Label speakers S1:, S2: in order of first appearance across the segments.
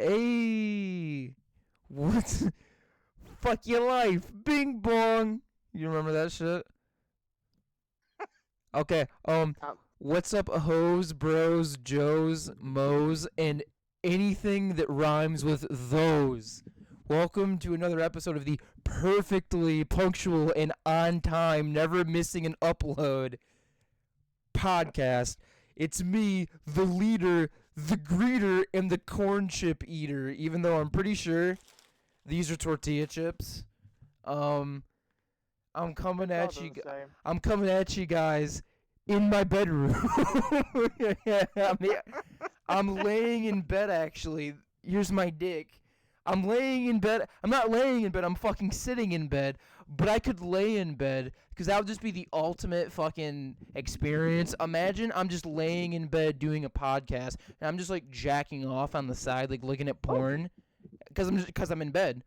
S1: Hey, what's fuck your life? Bing bong. You remember that shit? Okay.
S2: Um,
S1: What's up, hoes, bros, joes, moes, and anything that rhymes with those? Welcome to another episode of the perfectly punctual and on time, never missing an upload podcast. It's me, the leader, the greeter, and the corn chip eater. Even though I'm pretty sure these are tortilla chips. Um, I'm coming
S2: it's all
S1: at you.
S2: the same.
S1: I'm coming at you guys in my bedroom. I'm laying in bed actually. Here's my dick. I'm laying in bed. I'm not laying in bed. I'm fucking sitting in bed. But I could lay in bed because that would just be the ultimate fucking experience. Imagine I'm just laying in bed doing a podcast and I'm just like jacking off on the side, like looking at porn because I'm in bed,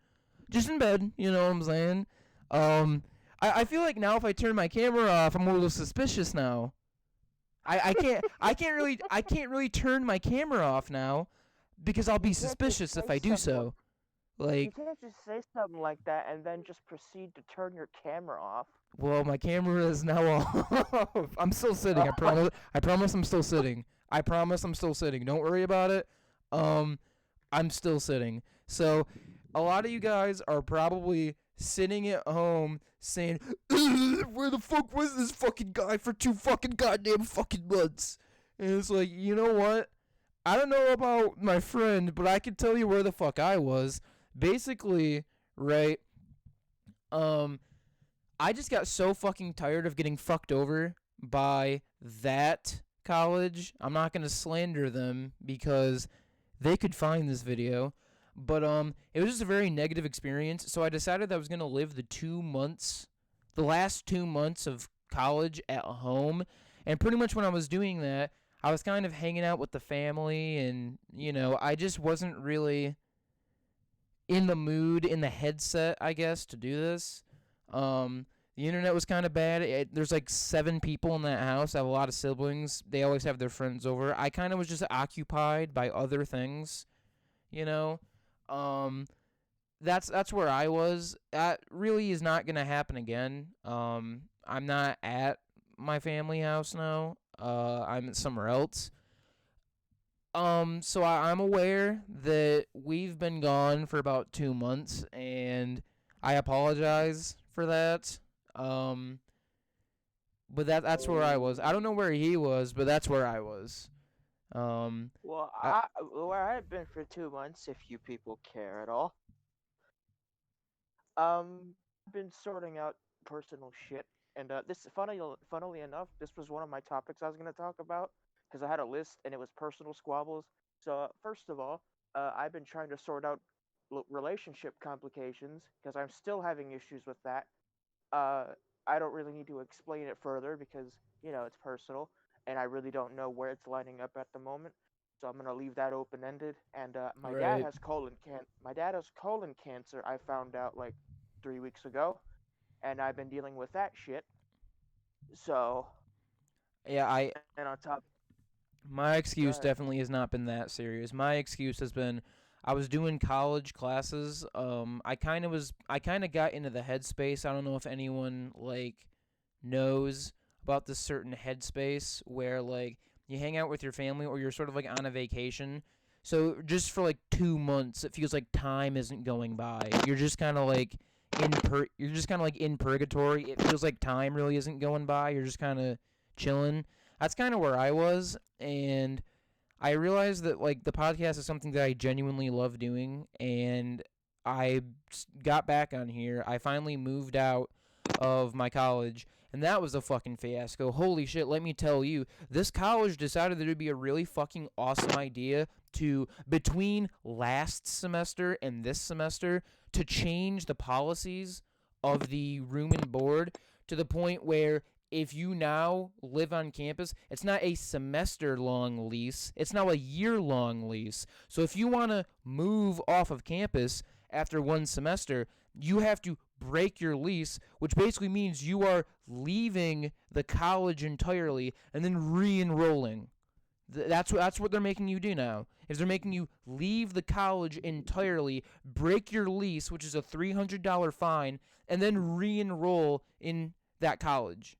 S1: just in bed. You know what I'm saying? Um, I feel like now if I turn my camera off, I'm a little suspicious now. I can't really turn my camera off now because I'll
S2: You
S1: be
S2: can't just
S1: suspicious if
S2: say
S1: I do
S2: something.
S1: so.
S2: You
S1: Like,
S2: can't just say something like that and then just proceed to turn your camera off.
S1: well, my camera is now off. I'm still sitting. I promise. I promise I'm still sitting. I promise I'm still sitting. Don't worry about it. Um, I'm still sitting. So, a lot of you guys are probably sitting at home saying, "Where the fuck was this fucking guy for 2 fucking goddamn fucking months?" And it's like, you know what? I don't know about my friend, but I can tell you where the fuck I was. Basically, right? Um, I just got so fucking tired of getting fucked over by that college. I'm not gonna slander them because they could find this video. But it was just a very negative experience. So I decided that I was gonna live the last 2 months of college at home. And pretty much when I was doing that, I was kind of hanging out with the family, and I just wasn't really in the mood, in the headset, I guess, to do this. The internet was kind of bad. There's like 7 people in that house. I have a lot of siblings. They always have their friends over. I kind of was just occupied by other things, you know. Um, that's where I was. That really is not gonna happen again. I'm not at my family house now. I'm somewhere else. So I'm aware that we've been gone for about 2 months, and I apologize for that. Um, but that's where I was. I don't know where he was, but that's where I was. Um,
S2: Well,
S1: I,
S2: where I've been for 2 months, if you people care at all. I've been sorting out personal shit, and funnily enough, this was one of my topics I was going to talk about because I had a list and it was personal squabbles. So first of all, I've been trying to sort out relationship complications because I'm still having issues with that. Uh, I don't really need to explain it further because it's personal, and I really don't know where it's lining up at the moment. So I'm gonna leave that open ended. And
S1: right.
S2: my dad has colon cancer. I found out like 3 weeks ago, and I've been dealing with that shit. So,
S1: Yeah, I
S2: and on top,
S1: my
S2: go
S1: excuse
S2: ahead.
S1: definitely has not been that serious. My excuse has been I was doing college classes. I kind of got into the headspace. I don't know if anyone like knows about this certain headspace where like you hang out with your family or you're sort of like on a vacation. So just for like 2 months, it feels like time isn't going by. You're just kind of like in purgatory. It feels like time really isn't going by. You're just kind of chilling. That's kind of where I was, and I realized that like the podcast is something that I genuinely love doing, and I got back on here. I finally moved out of my college, and that was a fucking fiasco. Holy shit, let me tell you. This college decided that it would be a really fucking awesome idea to, between last semester and this semester, to change the policies of the room and board to the point where if you now live on campus, it's not a semester long lease, it's now a year long lease. So if you want to move off of campus after one semester, you have to break your lease, which basically means you are leaving the college entirely and then re enrolling. That's what they're making you do now. Is they're making you leave the college entirely, break your lease, which is a $300 fine, and then re-enroll in that college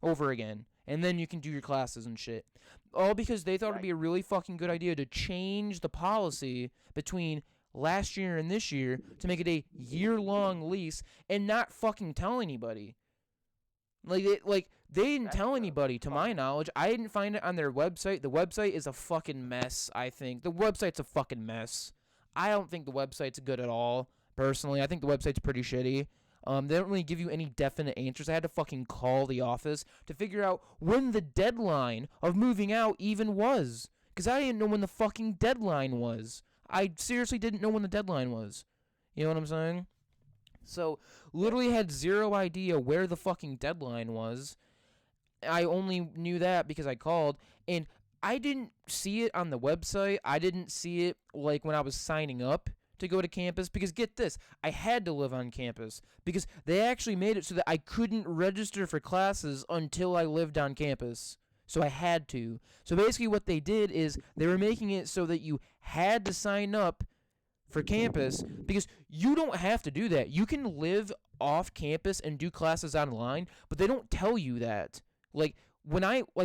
S1: over again. And then you can do your classes and shit. All because they thought it'd be a really fucking good idea to change the policy between last year and this year to make it a year-long lease and not fucking tell anybody. Like they didn't tell anybody, to my knowledge. I didn't find it on their website. The website is a fucking mess, I think. The website's a fucking mess. I don't think the website's good at all, personally. I think the website's pretty shitty. They don't really give you any definite answers. I had to fucking call the office to figure out when the deadline of moving out even was. Because I didn't know when the fucking deadline was. I seriously didn't know when the deadline was. You know what I'm saying? So, literally had zero idea where the fucking deadline was. I only knew that because I called, and I didn't see it on the website. I didn't see it like when I was signing up to go to campus, because get this, I had to live on campus because they actually made it so that I couldn't register for classes until I lived on campus. So I had to. So basically what they did is they were making it so that you had to sign up for campus, because you don't have to do that. You can live off campus and do classes online, but they don't tell you that. Like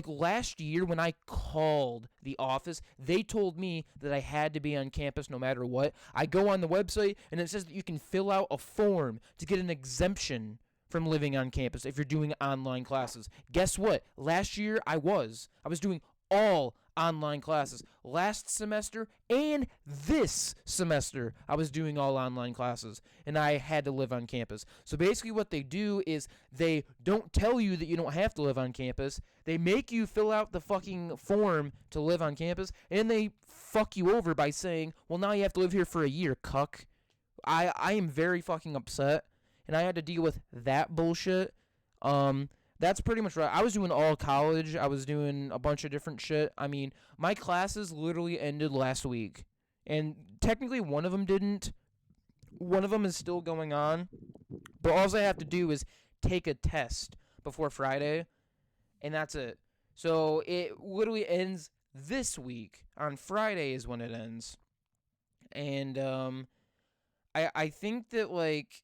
S1: last year when I called the office, they told me that I had to be on campus no matter what. I go on the website and it says that you can fill out a form to get an exemption from living on campus if you're doing online classes. Guess what? Last year I was doing all online classes. Last semester and this semester, I was doing all online classes, and I had to live on campus. So basically what they do is they don't tell you that you don't have to live on campus. They make you fill out the fucking form to live on campus, and they fuck you over by saying, well, now you have to live here for a year, cuck. I am very fucking upset, and I had to deal with that bullshit. That's pretty much right. I was doing all college. I was doing a bunch of different shit. I mean, my classes literally ended last week. And technically one of them didn't. One of them is still going on. But all I have to do is take a test before Friday, and that's it. So it literally ends this week. On Friday is when it ends. And I think that, like,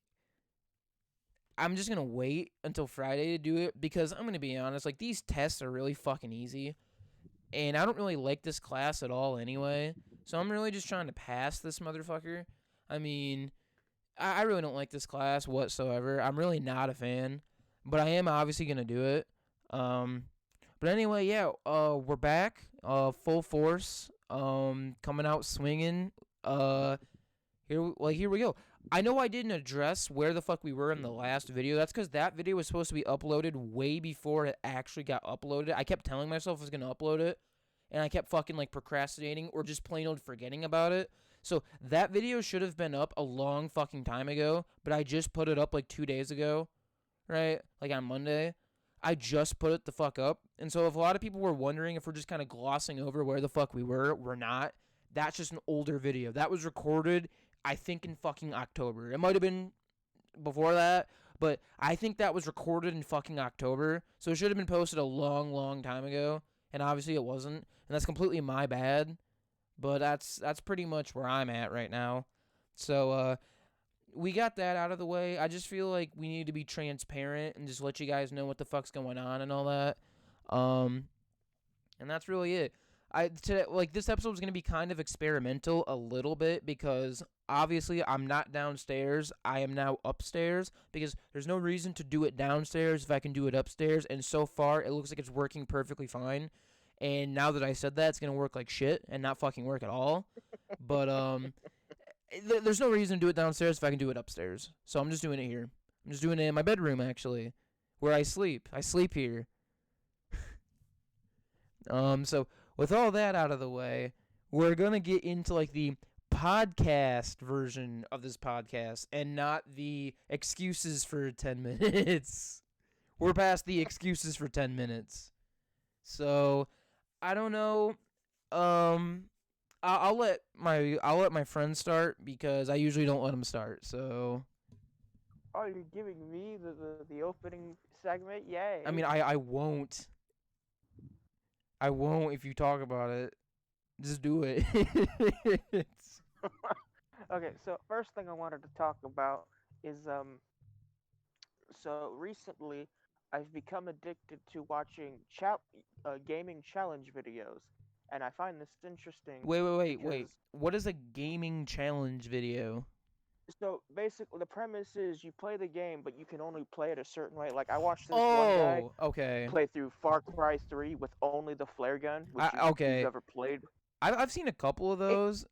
S1: I'm just going to wait until Friday to do it, because I'm going to be honest, like, these tests are really fucking easy, and I don't really like this class at all anyway, so I'm really just trying to pass this motherfucker. I mean, I really don't like this class whatsoever. I'm really not a fan, but I am obviously going to do it. But anyway, yeah, we're back, full force, coming out swinging. Here we go. I know I didn't address where the fuck we were in the last video. That's because that video was supposed to be uploaded way before it actually got uploaded. I kept telling myself I was going to upload it, and I kept fucking, like, procrastinating or just plain old forgetting about it. So that video should have been up a long fucking time ago, but I just put it up, like, 2 days ago, right? Like, on Monday. I just put it the fuck up. And so if a lot of people were wondering if we're just kind of glossing over where the fuck we were, we're not. That's just an older video. That was recorded, I think, in fucking October. It might have been before that, but I think that was recorded in fucking October. So it should have been posted a long, long time ago, and obviously it wasn't. And that's completely my bad. But that's pretty much where I'm at right now. So we got that out of the way. I just feel like we need to be transparent and just let you guys know what the fuck's going on and all that. And that's really it. This episode is going to be kind of experimental a little bit, because obviously I'm not downstairs. I am now upstairs, because there's no reason to do it downstairs if I can do it upstairs, and so far it looks like it's working perfectly fine. And now that I said that, it's going to work like shit and not fucking work at all. But there's no reason to do it downstairs if I can do it upstairs. So I'm just doing it here. I'm just doing it in my bedroom, actually, where I sleep. I sleep here. So with all that out of the way, we're going to get into, like, the podcast version of this podcast and not the excuses for 10 minutes. We're past the excuses for 10 minutes. So, I don't know. I'll let my friend start, because I usually don't let him start. So,
S2: Oh, you're giving me the opening segment? Yay.
S1: I mean, I won't. I won't if you talk about it. Just do it.
S2: Okay, so first thing I wanted to talk about is so recently I've become addicted to watching gaming challenge videos, and I find this interesting
S1: Wait.
S2: because
S1: What is a gaming challenge video?
S2: so basically the premise is you play the game, but you can only play it a certain way. Like I watched this one guy
S1: Oh, okay.
S2: play through Far Cry 3 with only the flare gun, which if you've
S1: Okay.
S2: ever played,
S1: I've seen a couple of
S2: it
S1: those,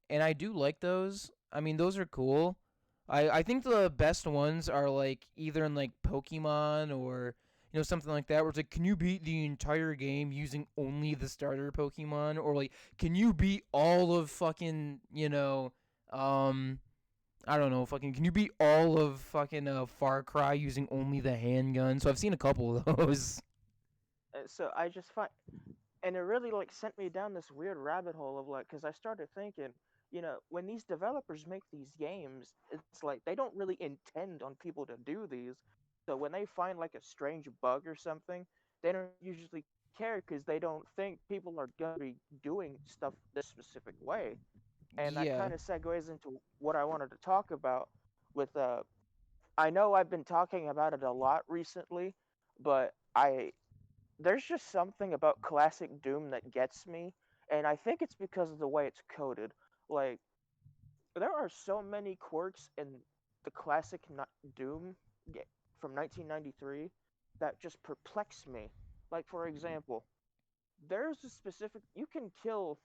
S1: and I do like those. I mean, those are cool. I think the best ones are like either in like Pokemon or something like that, where it's like, can you beat the entire game using only the starter Pokemon, or like, can you beat all of fucking um I don't know, fucking, can you beat all of fucking Far Cry using only the handgun? So I've seen a couple of those.
S2: so I just find and it really like sent me down this weird rabbit hole of like because I started thinking, when these developers make these games, it's like they don't really intend on people to do these. So when they find like a strange bug or something, they don't usually care because they don't think people are gonna be doing stuff this specific way. And that
S1: Yeah.
S2: kind of segues into what I wanted to talk about with I know I've been talking about it a lot recently, but I there's just something about classic Doom that gets me, and I think it's because of the way it's coded. Like there are so many quirks in the classic Doom from 1993 that just perplex me. Like for example, there's a specific you can kill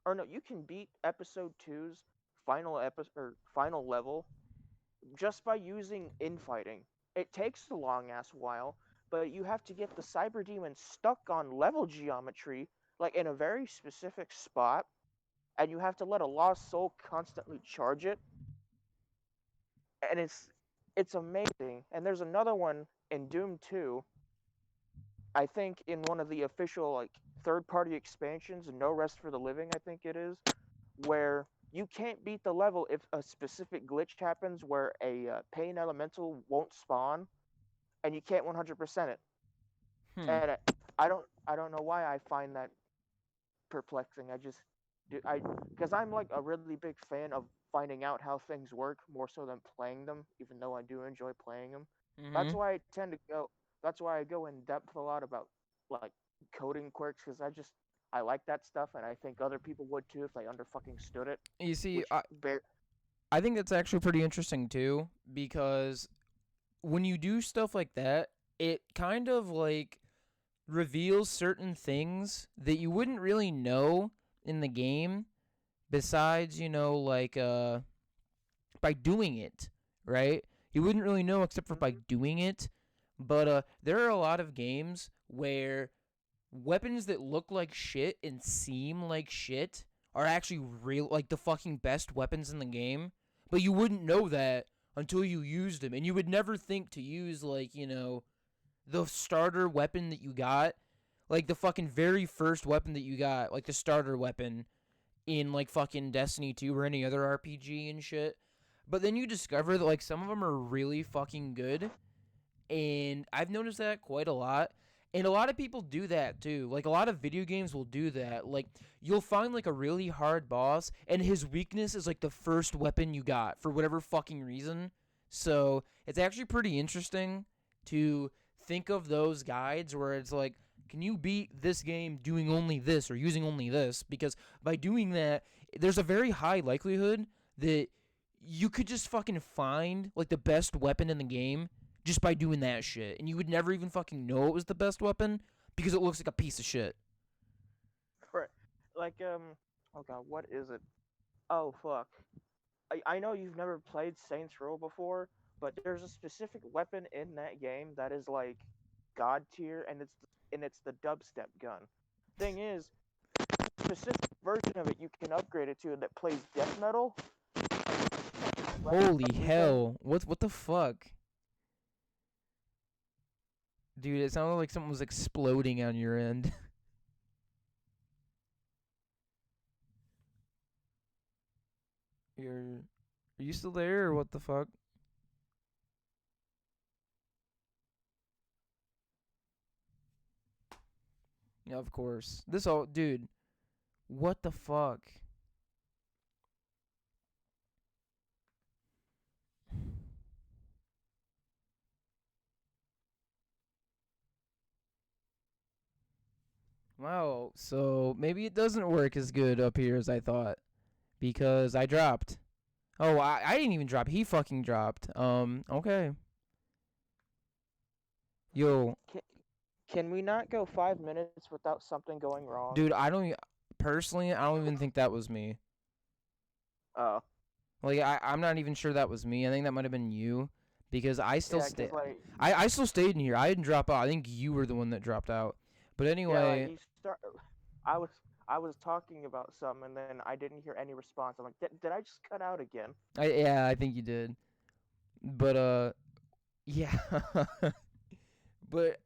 S2: or no, you can beat episode 2's final episode or final level just by using infighting. It takes a long ass while, but you have to get the cyber demon stuck on level geometry, like in a very specific spot, and you have to let a lost soul constantly charge it, and it's amazing. And there's another one in Doom 2, I think in one of the official like third party expansions, No Rest for the Living, I think it is, where you can't beat the level if a specific glitch happens where a pain elemental won't spawn and you can't 100% it.
S1: Hmm.
S2: And I don't know why I find that perplexing. I just I because I'm like a really big fan of finding out how things work more so than playing them, even though I do enjoy playing them. That's
S1: Mhm.
S2: why I tend to go. That's why I go in depth a lot about like coding quirks because I like that stuff and I think other people would too if they under fucking stood it.
S1: You see,
S2: Which bear
S1: I think that's actually pretty interesting too, because when you do stuff like that, it kind of like reveals certain things that you wouldn't really know in the game besides, like by doing it, right? You wouldn't really know except for by
S2: mm-hmm,
S1: doing it. But there are a lot of games where weapons that look like shit and seem like shit are actually real, like the fucking best weapons in the game. But you wouldn't know that until you used them, and you would never think to use like the starter weapon that you got, like the fucking very first weapon that you got, like the starter weapon in like fucking Destiny 2 or any other RPG and shit. But then you discover that like some of them are really fucking good, and I've noticed that quite a lot. And a lot of people do that too. Like a lot of video games will do that. Like you'll find like a really hard boss and his weakness is like the first weapon you got for whatever fucking reason. So, it's actually pretty interesting to think of those guides where it's like, can you beat this game doing only this or using only this? Because by doing that, there's a very high likelihood that you could just fucking find like the best weapon in the game just by doing that shit. And you would never even fucking know it was the best weapon because it looks like a piece of shit.
S2: right. Like oh god, what is it? Oh fuck. I know you've never played Saints Row before, but there's a specific weapon in that game that is like god tier, and it's the dubstep gun. Thing is, specific version of it you can upgrade it to that plays death metal.
S1: Holy
S2: You can
S1: hell. What the fuck? Dude, it sounded like something was exploding on your end. You're Are you still there or what the fuck? Yeah, of course. Dude. What the fuck? Wow. So maybe it doesn't work as good up here as I thought because I dropped. Oh, I didn't even drop. He fucking dropped. Okay. Yo,
S2: Can, can we not go 5 minutes without something going wrong?
S1: dude, personally, I don't even think that was me.
S2: Oh,
S1: Like, I'm not even sure that was me. I think that might have been you because
S2: yeah, cause like,
S1: I still stayed in here. I didn't drop out. I think you were the one that dropped out. But
S2: yeah, like
S1: anyway,
S2: you start. I was I was talking about something and then I didn't hear any response. I'm like, did I just cut out again?
S1: yeah, I think you did. But yeah. But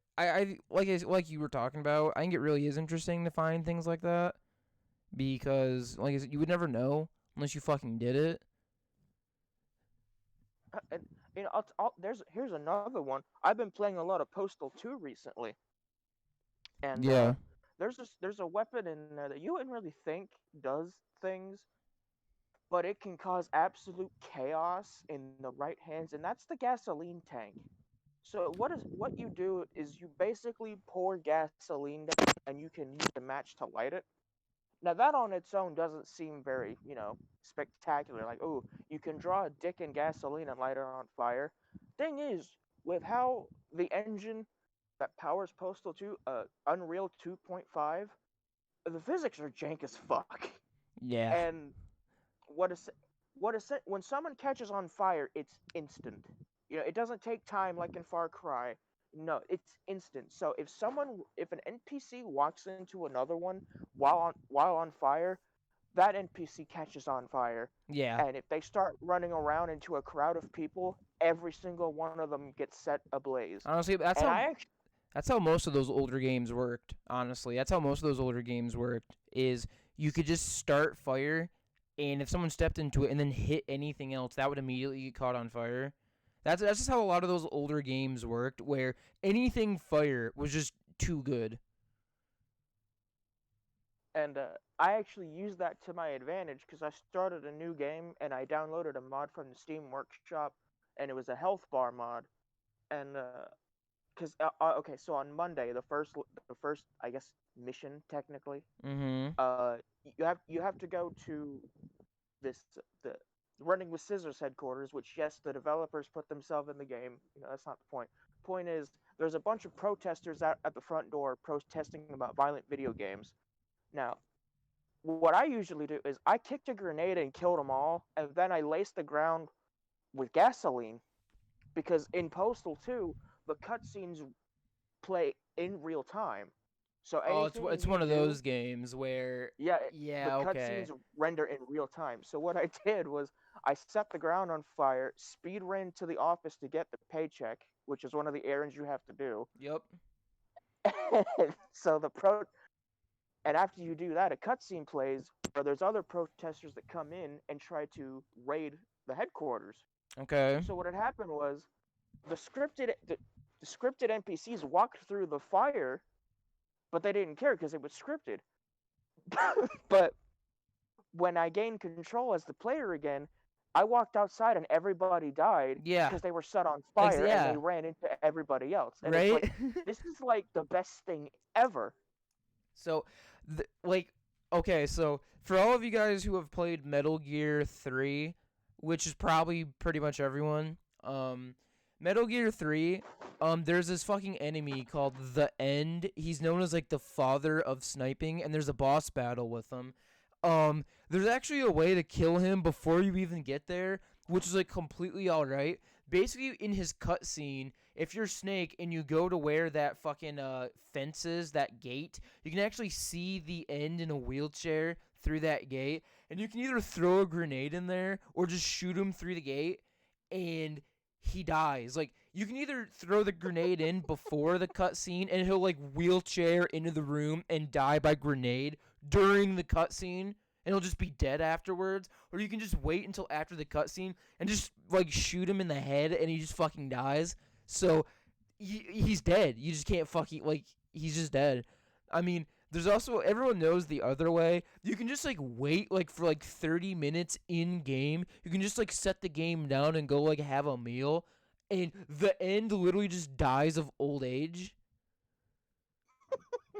S1: like you were talking about, I think it really is interesting to find things like that because like I said, you would never know unless you fucking did it.
S2: And here's another one. I've been playing a lot of Postal 2 recently, and
S1: Yeah.
S2: there's a weapon in there that you wouldn't really think does things, but it can cause absolute chaos in the right hands, and that's the gasoline tank. So what you do is you basically pour gasoline down, and you can use the match to light it. Now that on its own doesn't seem very, spectacular. Like, oh, you can draw a dick in gasoline and light it on fire. Thing is, with how the engine that powers Postal 2, Unreal 2.5, the physics are jank as fuck.
S1: Yeah.
S2: And what is when someone catches on fire, it's instant. It doesn't take time like in Far Cry. No, it's instant. So if an NPC walks into another one while on fire, that NPC catches on fire.
S1: Yeah.
S2: And if they start running around into a crowd of people, every single one of them gets set ablaze.
S1: Honestly,
S2: And I actually,
S1: that's how most of those older games worked. Honestly, that's how most of those older games worked. Is you could just start fire, and if someone stepped into it and then hit anything else, that would immediately get caught on fire. That's just how a lot of those older games worked, where anything fire was just too good.
S2: and I actually used that to my advantage because I started a new game and I downloaded a mod from the Steam Workshop, and it was a health bar mod. And because okay, so on Monday, the first I guess mission technically,
S1: Mm-hmm.
S2: uh, you have to go to this the Running with Scissors headquarters, which yes, the developers put themselves in the game. That's not the point. Point is, there's a bunch of protesters out at the front door protesting about violent video games. Now, what I usually do is I kicked a grenade and killed them all, and then I laced the ground with gasoline because in Postal 2, the cutscenes play in real time. So
S1: Oh,
S2: anything
S1: it's
S2: you
S1: one of
S2: do,
S1: those games where,
S2: yeah, the
S1: yeah, okay,
S2: cutscenes render in real time. So what I did was I set the ground on fire, speed ran to the office to get the paycheck, which is one of the errands you have to do.
S1: yep,
S2: so and after you do that, a cutscene plays where there's other protesters that come in and try to raid the headquarters.
S1: okay,
S2: So what had happened was the scripted NPCs walked through the fire, but they didn't care because it was scripted. But when I gained control as the player again, I walked outside and everybody died
S1: yeah,
S2: because they were set on fire and
S1: yeah,
S2: they ran into everybody else. And it's
S1: right.
S2: like, this is like the best thing ever.
S1: So, like, okay, so for all of you guys who have played Metal Gear 3, which is probably pretty much everyone, Metal Gear 3, there's this fucking enemy called The End. He's known as like the father of sniping, and there's a boss battle with him. There's actually a way to kill him before you even get there, which is like completely alright. Basically, in his cutscene, if you're Snake and you go to where that fucking fence is, that gate, you can actually see the End in a wheelchair through that gate, and you can either throw a grenade in there or just shoot him through the gate, and he dies. Like, you can either throw the grenade in before the cutscene, and he'll like wheelchair into the room and die by grenade during the cutscene, and he'll just be dead afterwards. Or you can just wait until after the cutscene and just like shoot him in the head, and he just fucking dies. So he's dead. You just can't fucking like he's just dead. I mean, There's also, everyone knows the other way. You can just like wait like for like 30 minutes in game. You can just like set the game down and go like have a meal, and the end literally just dies of old age.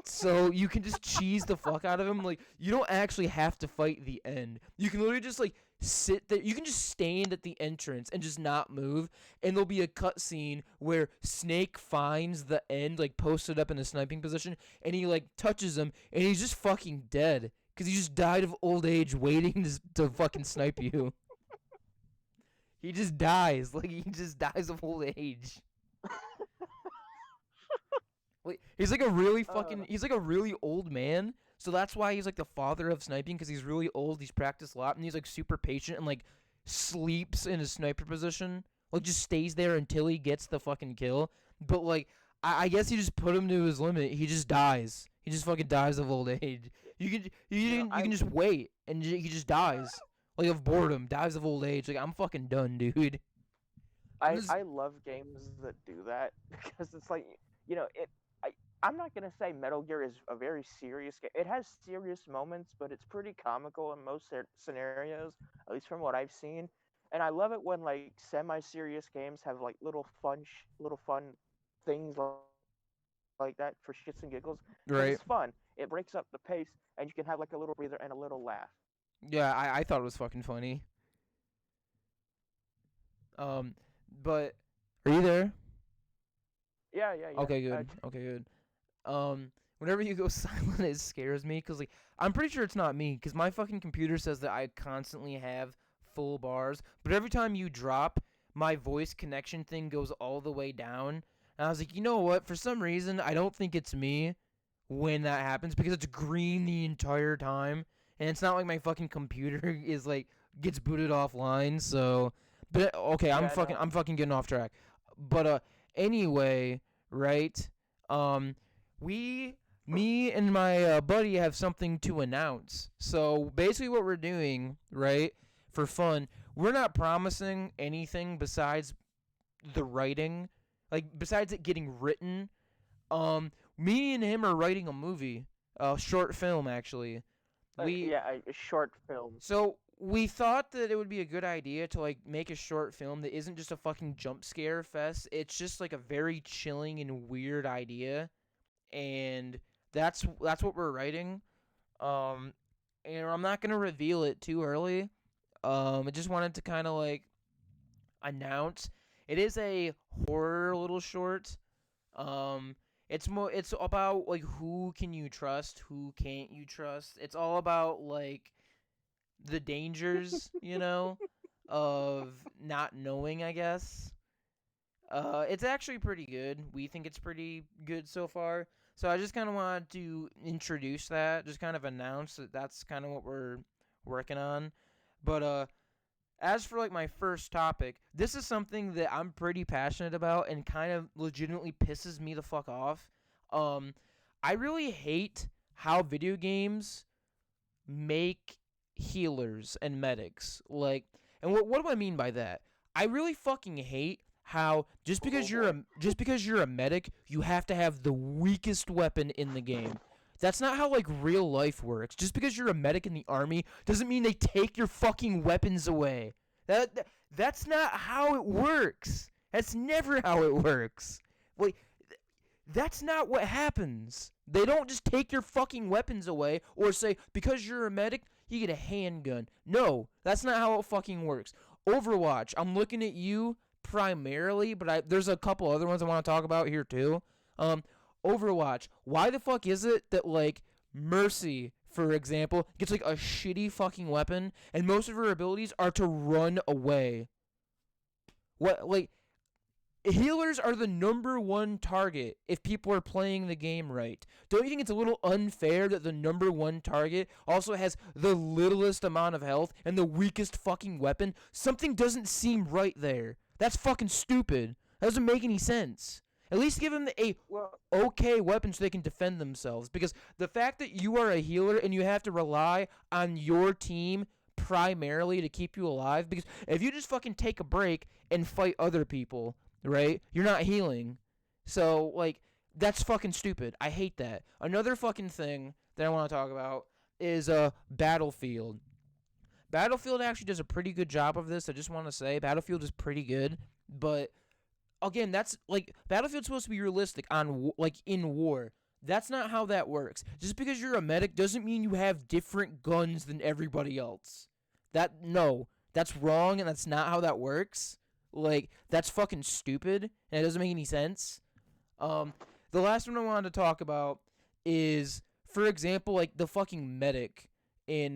S1: So you can just cheese the fuck out of him. Like, you don't actually have to fight the end. You can literally just like sit there. You can just stand at the entrance and just not move, and there'll be a cutscene where Snake finds the end like posted up in a sniping position, and he like touches him, and he's just fucking dead because he just died of old age waiting to fucking snipe you. He just dies. Like, he just dies of old age. Like, he's like a really fucking he's like a really old man, so that's why he's like the father of sniping, because he's really old, he's practiced a lot, and he's like super patient and like sleeps in his sniper position, like just stays there until he gets the fucking kill. But like, I guess you just put him to his limit, he just dies, he just fucking dies of old age. You can just wait, and he just dies like of boredom, dies of old age. Like, I'm fucking done, dude.
S2: I love games that do that because it's like, you know, I'm not gonna say Metal Gear is a very serious game. It has serious moments, but it's pretty comical in most scenarios, at least from what I've seen. And I love it when like semi-serious games have like little fun things like that for shits and giggles. 'Cause
S1: Right.
S2: it's fun. It breaks up the pace, and you can have like a little breather and a little laugh.
S1: Yeah, I thought it was fucking funny. But are you there?
S2: Yeah, yeah, yeah.
S1: Okay, good. Okay, good. Whenever you go silent, it scares me, cause like, I'm pretty sure it's not me, cause my fucking computer says that I constantly have full bars, but every time you drop, my voice connection thing goes all the way down. And I was like, you know what? For some reason, I don't think it's me when that happens, because it's green the entire time, and it's not like my fucking computer is like gets booted offline. So, but okay,
S2: Yeah, no.
S1: I'm fucking getting off track. But anyway, right? Um, me and my buddy have something to announce. So basically, what we're doing, right, for fun, we're not promising anything besides the writing, like besides it getting written. Me and him are writing a movie, a short film actually.
S2: Yeah, a short film.
S1: So we thought that it would be a good idea to like make a short film that isn't just a fucking jump scare fest. It's just like a very chilling and weird idea, and that's what we're writing. Um, and I'm not gonna reveal it too early. I just wanted to kind of like announce it is a horror little short. Um, it's about like who can you trust, who can't you trust. It's all about like the dangers, of not knowing, I guess. It's actually pretty good. We think it's pretty good so far. So I just kind of wanted to introduce that, just kind of announce that that's kind of what we're working on. But as for like my first topic, this is something that I'm pretty passionate about and kind of legitimately pisses me the fuck off. Um, I really hate how video games make healers and medics. Like, and what do I mean by that? I really fucking hate how just because you're a medic, you have to have the weakest weapon in the game. That's not how like real life works. Just because you're a medic in the army doesn't mean they take your fucking weapons away. That's not how it works. That's never how it works. Like, that's not what happens. They don't just take your fucking weapons away or say, because you're a medic, you get a handgun. No, that's not how it fucking works. Overwatch, I'm looking at you primarily, but there's a couple other ones I want to talk about here too. Overwatch, why the fuck is it that, like, Mercy, for example, gets, like, a shitty fucking weapon, and most of her abilities are to run away? What, like, healers are the number one target if people are playing the game right. Don't you think it's a little unfair that the number one target also has the littlest amount of health and the weakest fucking weapon? Something doesn't seem right there. That's fucking stupid. That doesn't make any sense. At least give them a okay weapon so they can defend themselves. Because the fact that you are a healer and you have to rely on your team primarily to keep you alive, because if you just fucking take a break and fight other people, right, you're not healing. So, like, That's fucking stupid. I hate that. Another fucking thing that I want to talk about is Battlefield. Battlefield actually does a pretty good job of this. I just want to say Battlefield is pretty good, but again, that's like Battlefield's supposed to be realistic on like in war. That's not how that works. Just because you're a medic doesn't mean you have different guns than everybody else. That's wrong and that's not how that works. Like that's fucking stupid and it doesn't make any sense. The last one I wanted to talk about is, for example, like the fucking medic in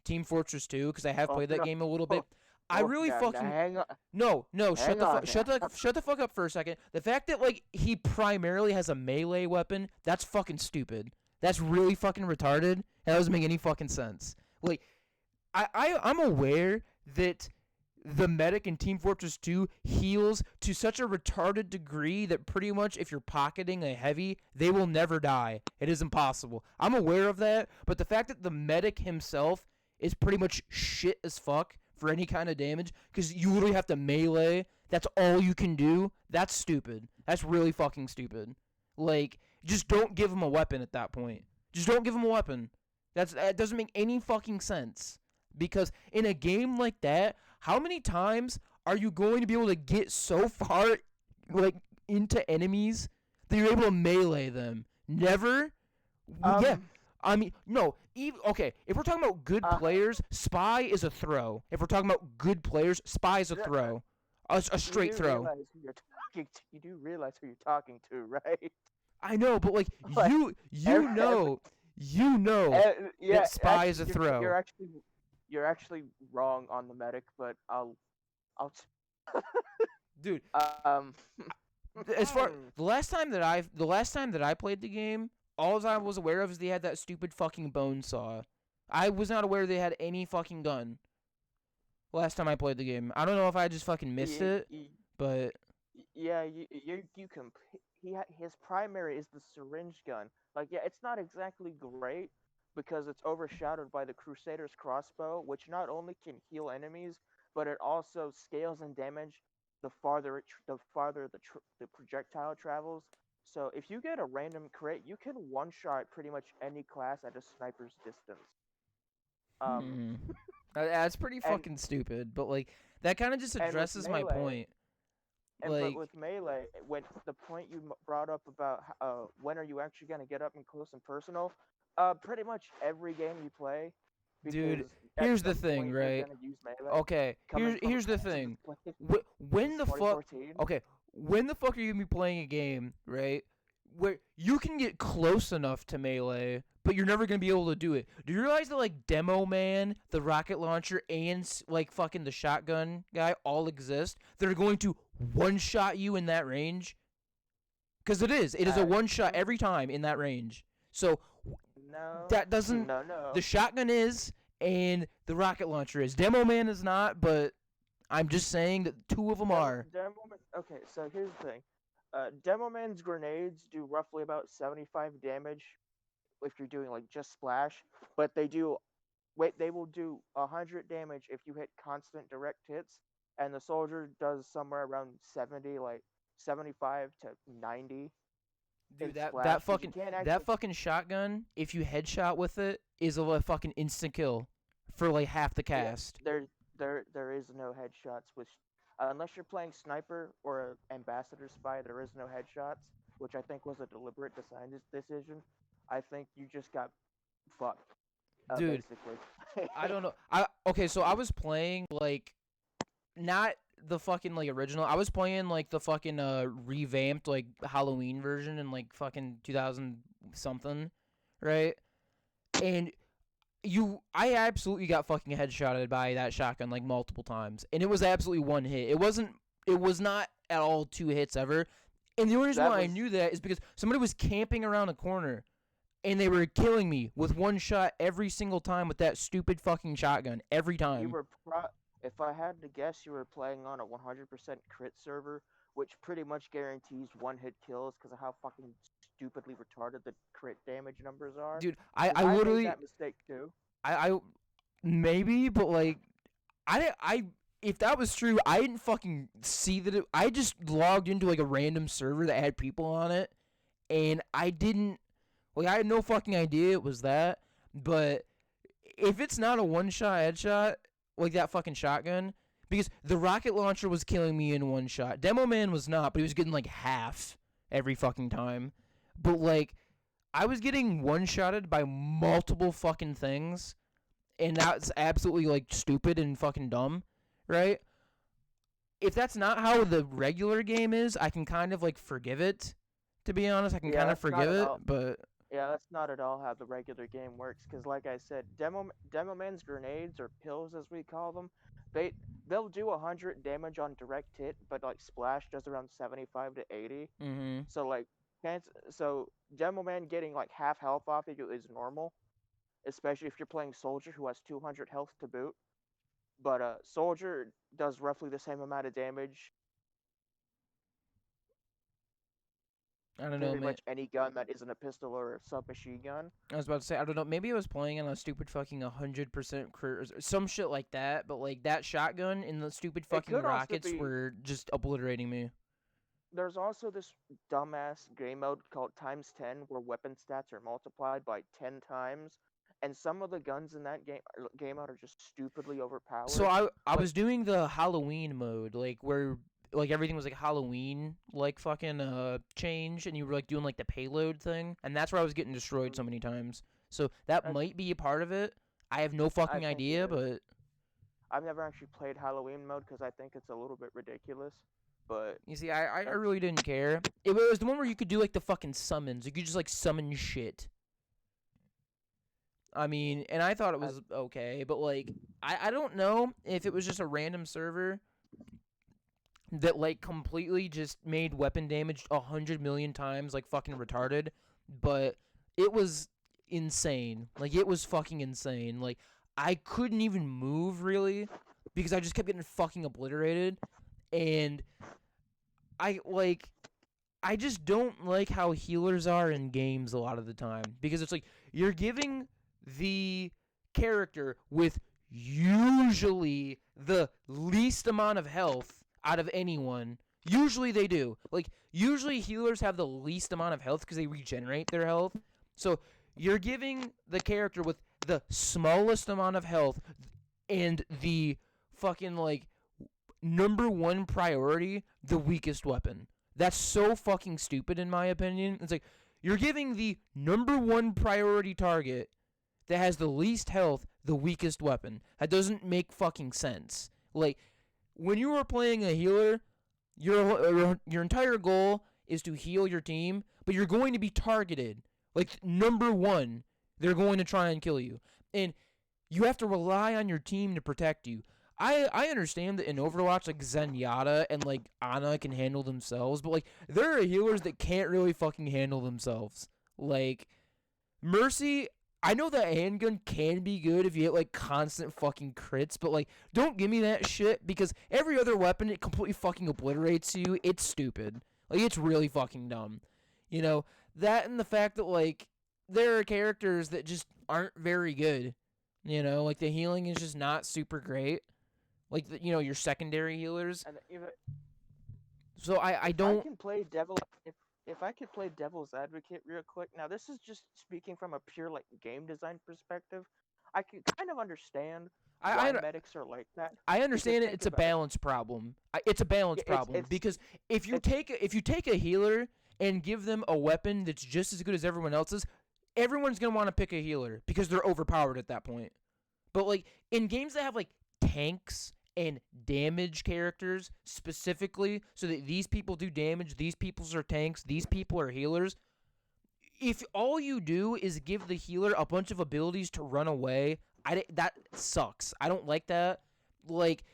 S1: Team Fortress 2, because I have played that game a little bit. I really fucking
S2: hang on.
S1: no. Shut
S2: Hang
S1: shut the fuck up for a second. The fact that like he primarily has a melee weapon, that's fucking stupid. That's really fucking retarded. That doesn't make any fucking sense. Like, I'm aware that the medic in Team Fortress 2 heals to such a retarded degree that pretty much if you're pocketing a heavy, they will never die. It is impossible. I'm aware of that, but the fact that the medic himself is pretty much shit as fuck for any kind of damage because you literally have to melee, that's all you can do, that's stupid. That's really fucking stupid. Like, just don't give him a weapon at that point. Just don't give him a weapon. That doesn't make any fucking sense. Because in a game like that, how many times are you going to be able to get so far like into enemies that you're able to melee them? Never? Yeah. I mean, no. Okay, if we're talking about good players, Spy is a throw. If we're talking about good players, Spy is a throw. A straight throw.
S2: You do realize who you're talking to, right?
S1: I know, but like you know that Spy is a throw.
S2: You're actually wrong on the medic, but I'll
S1: Dude, as far the last time that I played the game, all I was aware of is they had that stupid fucking bone saw. I was not aware they had any fucking gun. Last time I played the game, I don't know if I just fucking missed it, but
S2: yeah, his primary is the syringe gun. Like, yeah, it's not exactly great because it's overshadowed by the Crusader's crossbow, which not only can heal enemies, but it also scales in damage the farther the projectile travels. So if you get a random crit, you can one-shot pretty much any class at a sniper's distance.
S1: That's pretty fucking stupid, but like that kind of just addresses my point.
S2: But with melee, when the point you brought up about when are you actually gonna get up and close and personal, pretty much every game you play.
S1: Dude, here's the thing, right? Okay, here's the thing. When the fuck? Okay, when the fuck are you gonna be playing a game, right? Where you can get close enough to melee, but you're never gonna be able to do it. Do you realize that like Demo Man, the rocket launcher, and like fucking the shotgun guy all exist? They're going to one-shot you in that range. Cause it is a one-shot every time in that range. So that doesn't.
S2: No.
S1: The shotgun is, and the rocket launcher is. Demo Man is not, but I'm just saying that two of them are.
S2: Okay, so here's the thing. Demo Man's grenades do roughly about 75 damage if you're doing like just splash, but they will do 100 damage if you hit constant direct hits, and the soldier does somewhere around 70, like 75 to 90.
S1: Dude, that fucking shotgun, if you headshot with it, is a fucking instant kill for like half the cast.
S2: Yeah, there is no headshots with unless you're playing sniper or ambassador spy. There is no headshots, which I think was a deliberate design decision. I think you just got fucked.
S1: Dude, basically. I don't know. Okay, so I was playing like not the fucking like original. I was playing like the fucking revamped like Halloween version in like fucking 2000 something, right? And I absolutely got fucking headshotted by that shotgun like multiple times, and it was absolutely one hit. It was not at all two hits ever. And the only reason why I knew that is because somebody was camping around a corner, and they were killing me with one shot every single time with that stupid fucking shotgun every time.
S2: If I had to guess, you were playing on a 100% crit server, which pretty much guarantees one-hit kills because of how fucking stupidly retarded the crit damage numbers are.
S1: Dude, I literally
S2: made that mistake too.
S1: I maybe, but like, I if that was true, I didn't fucking see that. I just logged into like a random server that had people on it, and I had no fucking idea it was that. But if it's not a one-shot headshot, like that fucking shotgun, because the rocket launcher was killing me in one shot. Demo Man was not, but he was getting like half every fucking time. But like, I was getting one-shotted by multiple fucking things, and that's absolutely like stupid and fucking dumb, right? If that's not how the regular game is, I can kind of like forgive it. To be honest, I can
S2: Yeah,
S1: kind of
S2: that's not
S1: forgive
S2: at
S1: it,
S2: all.
S1: but
S2: Yeah, that's not at all how the regular game works. Because, like I said, Demo Man's grenades or pills, as we call them, they they'll do 100 damage on direct hit, but like splash does around 75 to 80.
S1: mhm.
S2: So like, so Demo Man getting like half health off of you is normal, especially if you're playing Soldier who has 200 health to boot. But Soldier does roughly the same amount of damage
S1: I don't know,
S2: pretty
S1: man.
S2: much any gun that isn't a pistol or a submachine gun.
S1: I was about to say, I don't know. Maybe I was playing on a stupid fucking 100% career, some shit like that. But like that shotgun and the stupid
S2: It
S1: fucking
S2: could also
S1: rockets
S2: be.
S1: were just obliterating me.
S2: There's also this dumbass game mode called times 10 where weapon stats are multiplied by 10 times, and some of the guns in that game mode are just stupidly
S1: So
S2: overpowered.
S1: I
S2: Like,
S1: was doing the Halloween mode, like where like everything was like Halloween like fucking change, and you were like doing like the payload thing, and that's where I was getting destroyed so many times. So that
S2: I,
S1: might be a part of it. I have no
S2: I
S1: fucking
S2: think it
S1: idea,
S2: is.
S1: but
S2: I've never actually played Halloween mode because I think it's a little bit ridiculous. But
S1: you see, I
S2: that's
S1: really didn't care. It was the one where you could do like the fucking summons. You could just like summon shit. I mean, and I thought it
S2: I,
S1: was okay, but like I don't know if it was just a random server that like completely just made weapon damage 100 million times like fucking retarded, but it was insane. Like it was fucking insane. Like I couldn't even move really because I just kept getting fucking obliterated, and I just don't like how healers are in games a lot of the time because it's like you're giving the character with usually the least amount of health out of anyone. Usually they do. Like usually healers have the least amount of health because they regenerate their health. So you're giving the character with the smallest amount of health and the fucking like number one priority the weakest weapon. That's so fucking stupid in my opinion. It's like you're giving the number one priority target that has the least health the weakest weapon. That doesn't make fucking sense. Like when you are playing a healer, your entire goal is to heal your team, but you're going to be targeted. Like number one, they're going to try and kill you. And you have to rely on your team to protect you. I understand that in Overwatch, like Zenyatta and like Ana can handle themselves, but like there are healers that can't really fucking handle themselves. Like Mercy, I know that handgun can be good if you hit like constant fucking crits, but like don't give me that shit because every other weapon it completely fucking obliterates you. It's stupid. Like it's really fucking dumb. You know, that and the fact that like there are characters that just aren't very good. You know, like the healing is just not super great. Like your secondary healers.
S2: and
S1: So I
S2: if I
S1: don't
S2: can play if I could play devil's advocate real quick. Now this is just speaking from a pure like game design perspective. I can kind of understand
S1: I
S2: why
S1: I
S2: medics are like that
S1: I
S2: because
S1: understand it.
S2: think
S1: It's a
S2: about it.
S1: balance problem. It's a balance
S2: Yeah,
S1: problem because
S2: it's
S1: if you take a healer and give them a weapon that's just as good as everyone else's, everyone's gonna want to pick a healer because they're overpowered at that point. But like in games that have like tanks and damage characters specifically, so that these people do damage, these people are tanks, these people are healers. If all you do is give the healer a bunch of abilities to run away, that sucks. I don't like that. Like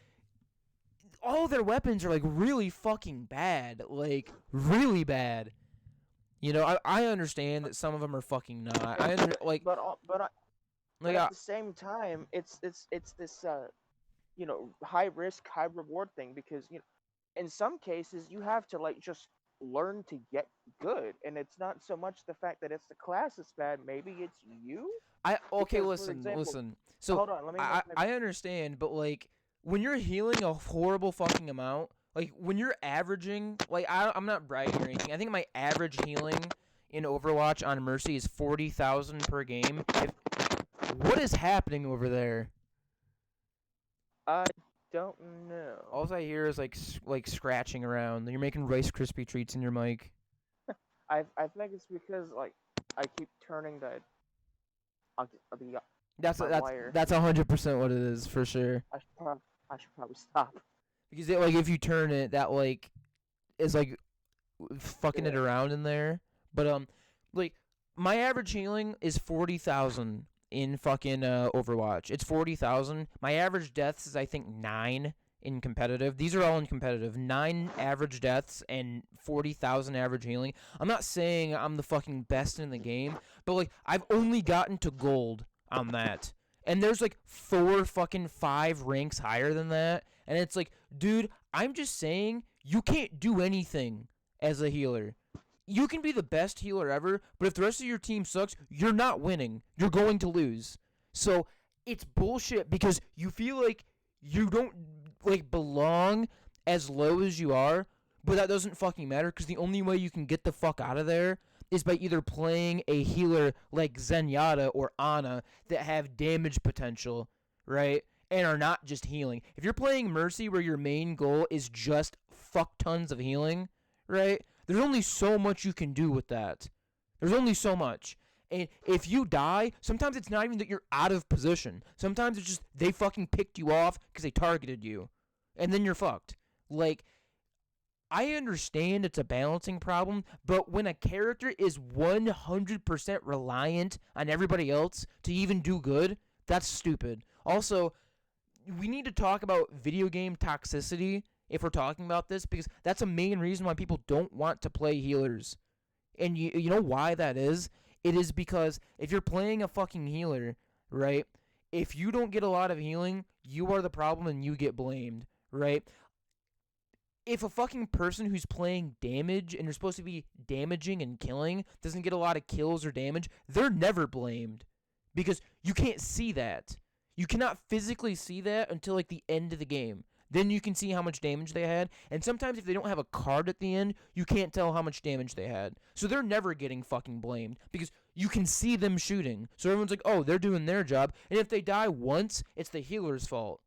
S1: all their weapons are like really fucking bad, like really bad. I understand that some of them are fucking not.
S2: it,
S1: I under like
S2: but
S1: like
S2: at the same time, it's this high risk, high reward thing because in some cases you have to like just learn to get good, and it's not so much the fact that it's the class is bad. Maybe it's you
S1: I okay.
S2: because, for
S1: Listen,
S2: example,
S1: listen. So
S2: hold on, let me make
S1: I understand, but like when you're healing a horrible fucking amount, like when you're averaging, like I'm not bragging or anything. I think my average healing in Overwatch on Mercy is 40,000 per game. What is happening over there?
S2: I don't know.
S1: All I hear is like scratching around. You're making Rice Krispie treats in your mic.
S2: I think it's because like I keep turning the
S1: That's
S2: my
S1: that's
S2: wire.
S1: that's 100% what it is for sure.
S2: I should probably stop.
S1: Because like if you turn it, that like is like fucking it
S2: Yeah.
S1: around in there. But like my average healing is 40,000 in fucking Overwatch. It's 40,000. My average deaths is I think 9 in competitive. These are all in competitive. 9 average deaths and 40,000 average healing. I'm not saying I'm the fucking best in the game, but like I've only gotten to gold on that. And there's like 5 ranks higher than that. And it's like, dude, I'm just saying you can't do anything as a healer. You can be the best healer ever, but if the rest of your team sucks, you're not winning. You're going to lose. So it's bullshit because you feel like you don't like belong as low as you are, but that doesn't fucking matter because the only way you can get the fuck out of there is by either playing a healer like Zenyatta or Ana that have damage potential, right? And are not just healing. If you're playing Mercy where your main goal is just fuck tons of healing, right? There's only so much you can do with that. There's only so much. And if you die, sometimes it's not even that you're out of position. Sometimes it's just they fucking picked you off because they targeted you. And then you're fucked. Like, I understand it's a balancing problem, but when a character is 100% reliant on everybody else to even do good, that's stupid. Also, we need to talk about video game toxicity if we're talking about this because that's a main reason why people don't want to play healers. And you know why that is? It is because if you're playing a fucking healer, right? If you don't get a lot of healing, you are the problem and you get blamed, right? If a fucking person who's playing damage and you're supposed to be damaging and killing doesn't get a lot of kills or damage, they're never blamed because you can't see that. You cannot physically see that until like the end of the game. Then you can see how much damage they had. And sometimes if they don't have a card at the end, you can't tell how much damage they had. So they're never getting fucking blamed because you can see them shooting. So everyone's like, oh, they're doing their job. And if they die once, it's the healer's fault.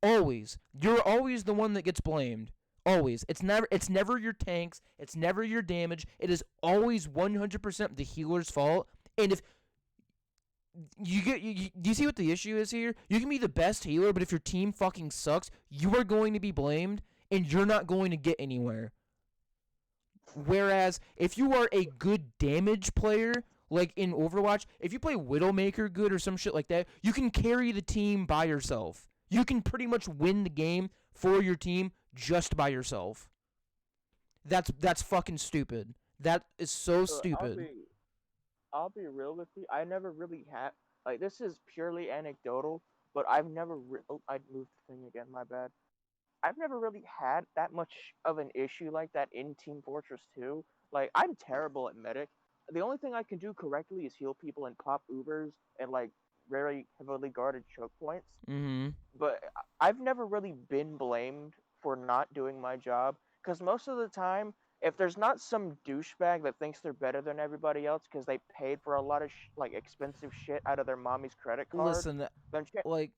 S1: Always. You're always the one that gets blamed. Always. It's never your tanks. It's never your damage. It is always 100% the healer's fault. And if do you see what the issue is here? You can be the best healer, but if your team fucking sucks, you are going to be blamed, and you're not going to get anywhere. Whereas, if you are a good damage player, like in Overwatch, if you play Widowmaker good or some shit like that, you can carry the team by yourself. You can pretty much win the game for your team just by yourself. That's fucking stupid. That is so stupid.
S2: I'll be real with you. I never really had like this is purely anecdotal, but I've never. I moved the thing again. My bad. I've never really had that much of an issue like that in Team Fortress 2. Like I'm terrible at medic. The only thing I can do correctly is heal people and pop Ubers and like very heavily guarded choke points.
S1: Mm-hmm.
S2: But I've never really been blamed for not doing my job because most of the time if there's not some douchebag that thinks they're better than everybody else because they paid for a lot of like expensive shit out of their mommy's credit card,
S1: Listen, like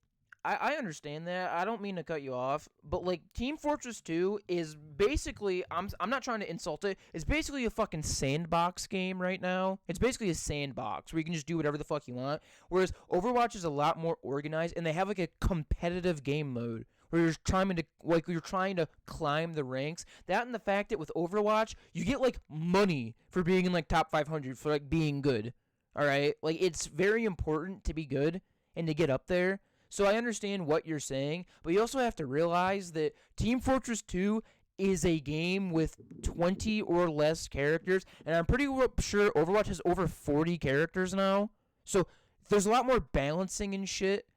S1: I understand that. I don't mean to cut you off, but like Team Fortress 2 is basically I'm not trying to insult it. It's basically a fucking sandbox game right now. It's basically a sandbox where you can just do whatever the fuck you want. Whereas Overwatch is a lot more organized and they have like a competitive game mode where you're trying to climb the ranks. That and the fact that with Overwatch, you get like money for being in like top 500 for like being good. All right? Like it's very important to be good and to get up there. So I understand what you're saying, but you also have to realize that Team Fortress 2 is a game with 20 or less characters, and I'm pretty sure Overwatch has over 40 characters now. So there's a lot more balancing and shit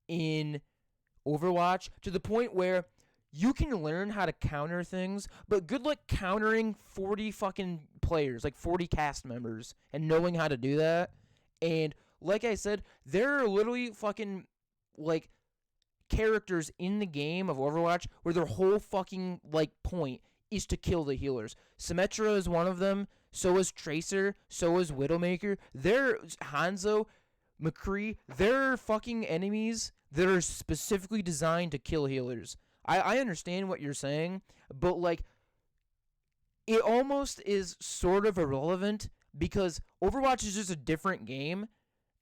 S1: in Overwatch to the point where you can learn how to counter things, but good luck countering 40 fucking players, like 40 cast members, and knowing how to do that. And like I said, there are literally fucking like characters in the game of Overwatch where their whole fucking like point is to kill the healers. Symmetra is one of them. So is Tracer. So is Widowmaker. They're Hanzo, McCree. They're fucking enemies that are specifically designed to kill healers. I understand what you're saying, but like it almost is sort of irrelevant because Overwatch is just a different game.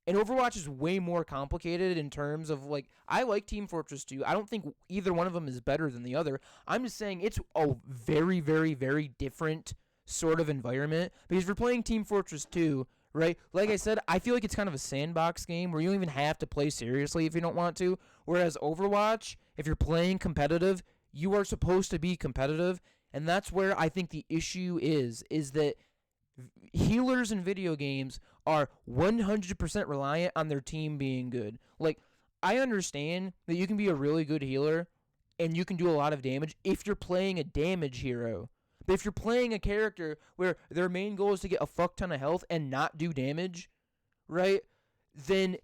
S1: And Overwatch is way more complicated in terms of like I like Team Fortress 2. I don't think either one of them is better than the other. I'm just saying it's a very very different sort of environment because if you're playing Team Fortress 2, right? Like I said, I feel like it's kind of a sandbox game where you don't even have to play seriously if you don't want to. Whereas Overwatch, if you're playing competitive, you are supposed to be competitive, and that's where I think the issue is that healers in video games are 100% reliant on their team being good. Like, I understand that you can be a really good healer and you can do a lot of damage if you're playing a damage hero. But if you're playing a character where their main goal is to get a fuck ton of health and not do damage, right? Then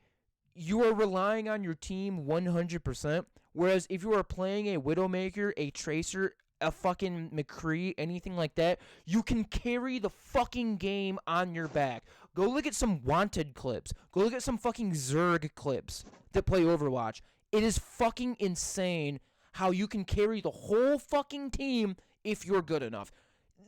S1: you are relying on your team 100%. Whereas if you are playing a Widowmaker, a Tracer, a fucking McCree, anything like that, you can carry the fucking game on your back. Go look at some Wanted clips. Go look at some fucking Zerg clips that play Overwatch. It is fucking insane how you can carry the whole fucking team if you're good enough.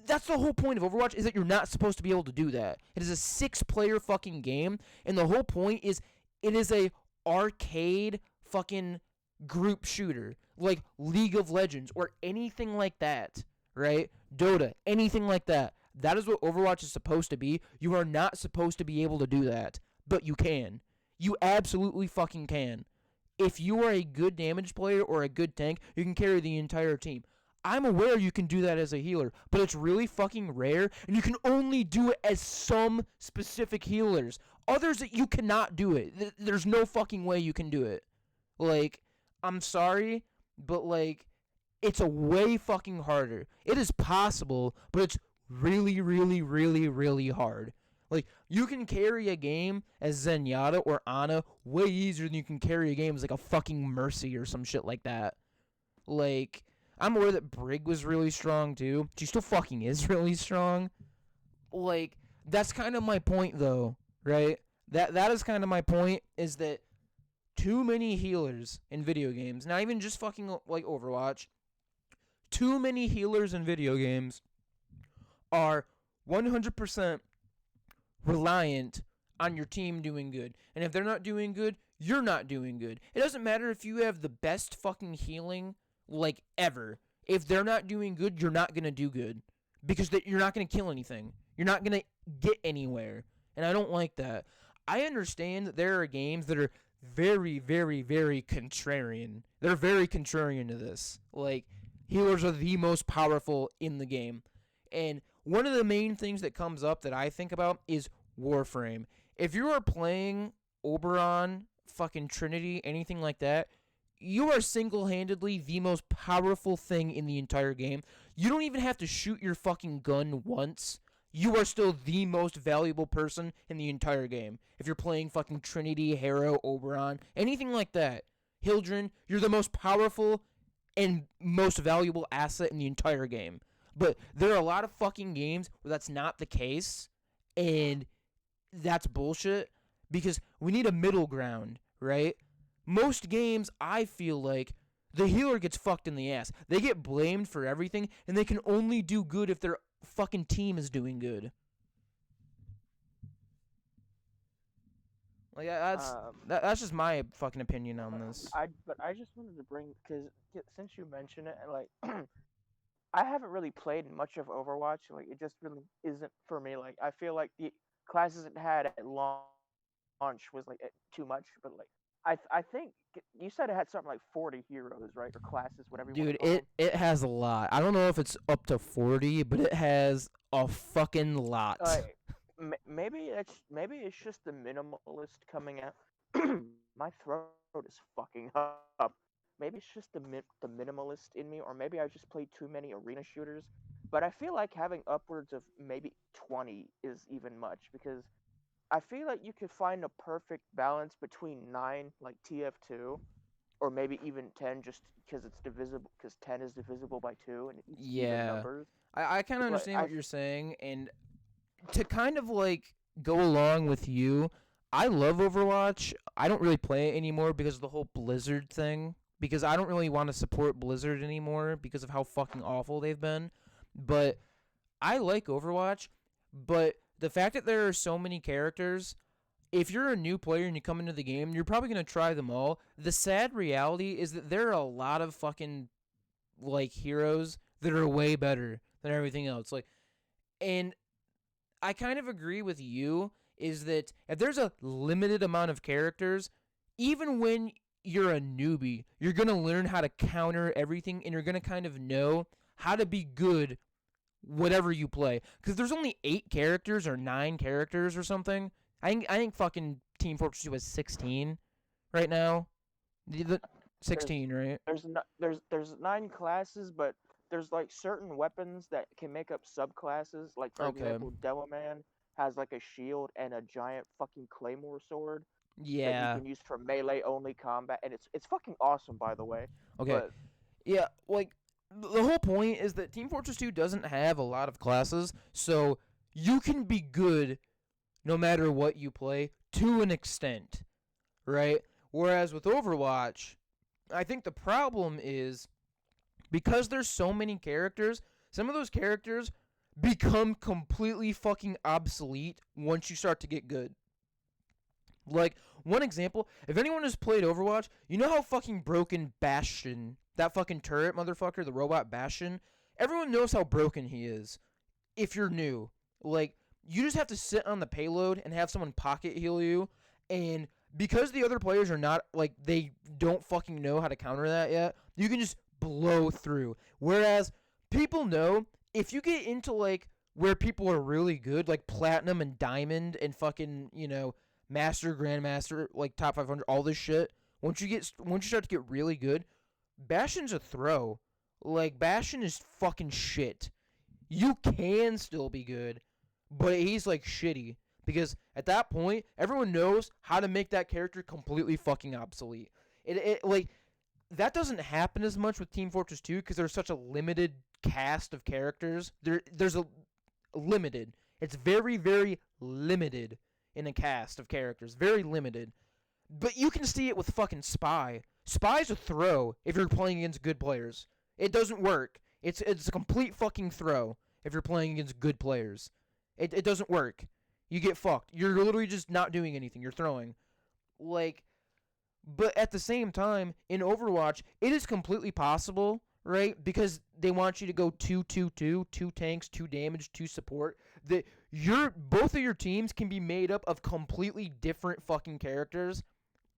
S1: That's the whole point of Overwatch, is that you're not supposed to be able to do that. It is a 6-player fucking game, and the whole point is it is a arcade fucking group shooter like League of Legends or anything like that, right? Dota, anything like that. That is what Overwatch is supposed to be. You are not supposed to be able to do that, but you can. You absolutely fucking can. If you are a good damage player or a good tank, you can carry the entire team. I'm aware you can do that as a healer, but it's really fucking rare, and you can only do it as some specific healers. Others, you cannot do it. There's no fucking way you can do it. Like, I'm sorry, but like, it's a way fucking harder. It is possible, but it's really hard. Like, you can carry a game as Zenyatta or Ana way easier than you can carry a game as like a fucking Mercy or some shit like that. Like, I'm aware that Brig was really strong too. She still fucking is really strong. Like, that's kind of my point though, right? That is kind of my point, is that too many healers in video games, not even just fucking like Overwatch, too many healers in video games are 100% reliant on your team doing good. And if they're not doing good, you're not doing good. It doesn't matter if you have the best fucking healing like ever. If they're not doing good, you're not going to do good because you're not going to kill anything. You're not going to get anywhere. And I don't like that. I understand that there are games that are very contrarian. They're very contrarian to this. Like, healers are the most powerful in the game. And one of the main things that comes up that I think about is Warframe. If you are playing Oberon, fucking Trinity, anything like that, you are single-handedly the most powerful thing in the entire game. You don't even have to shoot your fucking gun once. You are still the most valuable person in the entire game. If you're playing fucking Trinity, Harrow, Oberon, anything like that. Hildren, you're the most powerful and most valuable asset in the entire game. But there are a lot of fucking games where that's not the case, and that's bullshit, because we need a middle ground, right? Most games, I feel like, the healer gets fucked in the ass. They get blamed for everything, and they can only do good if their fucking team is doing good. Like, that's just my fucking opinion on this.
S2: I just wanted to bring, because since you mentioned it, like I haven't really played much of Overwatch. Like, it just really isn't for me. Like, I feel like the classes it had at launch was like too much. But like, I think you said it had something like 40 heroes, right, or classes, whatever you want
S1: Dude,
S2: to call them.
S1: it has a lot. I don't know if it's up to 40, but it has a fucking lot.
S2: Maybe it's just the minimalist coming out. My throat is fucking up. Maybe it's just the minimalist in me, or maybe I just played too many arena shooters. But I feel like having upwards of maybe 20 is even much, because I feel like you could find a perfect balance between 9, like TF2, or maybe even 10, just because it's divisible, because 10 is divisible by 2 and it's even
S1: Yeah.
S2: numbers.
S1: I kind of
S2: But
S1: understand what you're saying, and to kind of like go along with you, I love Overwatch. I don't really play it anymore because of the whole Blizzard thing. Because I don't really want to support Blizzard anymore because of how fucking awful they've been. But I like Overwatch. But the fact that there are so many characters, if you're a new player and you come into the game, you're probably going to try them all. The sad reality is that there are a lot of fucking like heroes that are way better than everything else. Like, and I kind of agree with you is that if there's a limited amount of characters, even when you're a newbie, you're going to learn how to counter everything and you're going to kind of know how to be good whatever you play. Because there's only 8 characters or 9 characters or something. I think fucking Team Fortress 2 has 16 right now. The
S2: There's
S1: 16, right?
S2: there's 9 classes, but there's like certain weapons that can make up subclasses. Like for
S1: Okay.
S2: example, Devilman has like a shield and a giant fucking claymore sword that you
S1: Yeah.
S2: can use for melee only combat, and it's fucking awesome, by the way.
S1: Okay.
S2: But
S1: Yeah, like the whole point is that Team Fortress 2 doesn't have a lot of classes, so you can be good no matter what you play to an extent, right? Whereas with Overwatch, I think the problem is because there's so many characters, some of those characters become completely fucking obsolete once you start to get good. Like, one example, if anyone has played Overwatch, you know how fucking broken Bastion, that fucking turret motherfucker, the robot Bastion, everyone knows how broken he is if you're new. Like, you just have to sit on the payload and have someone pocket heal you, and because the other players are not, like, they don't fucking know how to counter that yet, you can just blow through. Whereas, people know, if you get into, like, where people are really good, like Platinum and Diamond and fucking, Master, Grandmaster, like top 500, all this shit, once you start to get really good, Bastion's a throw. Like, Bastion is fucking shit. You can still be good, but he's like shitty because at that point everyone knows how to make that character completely fucking obsolete. It like that doesn't happen as much with Team Fortress 2 because there's such a limited cast of characters. There's a limited. It's very very limited in a cast of characters. Very limited. But you can see it with fucking Spy. Spy's a throw if you're playing against good players. It doesn't work. It's a complete fucking throw if you're playing against good players. It doesn't work. You get fucked. You're literally just not doing anything. You're throwing. Like, but at the same time, in Overwatch, it is completely possible, right? Because they want you to go 2-2-2, 2 tanks, 2 damage, 2 support. That both of your teams can be made up of completely different fucking characters,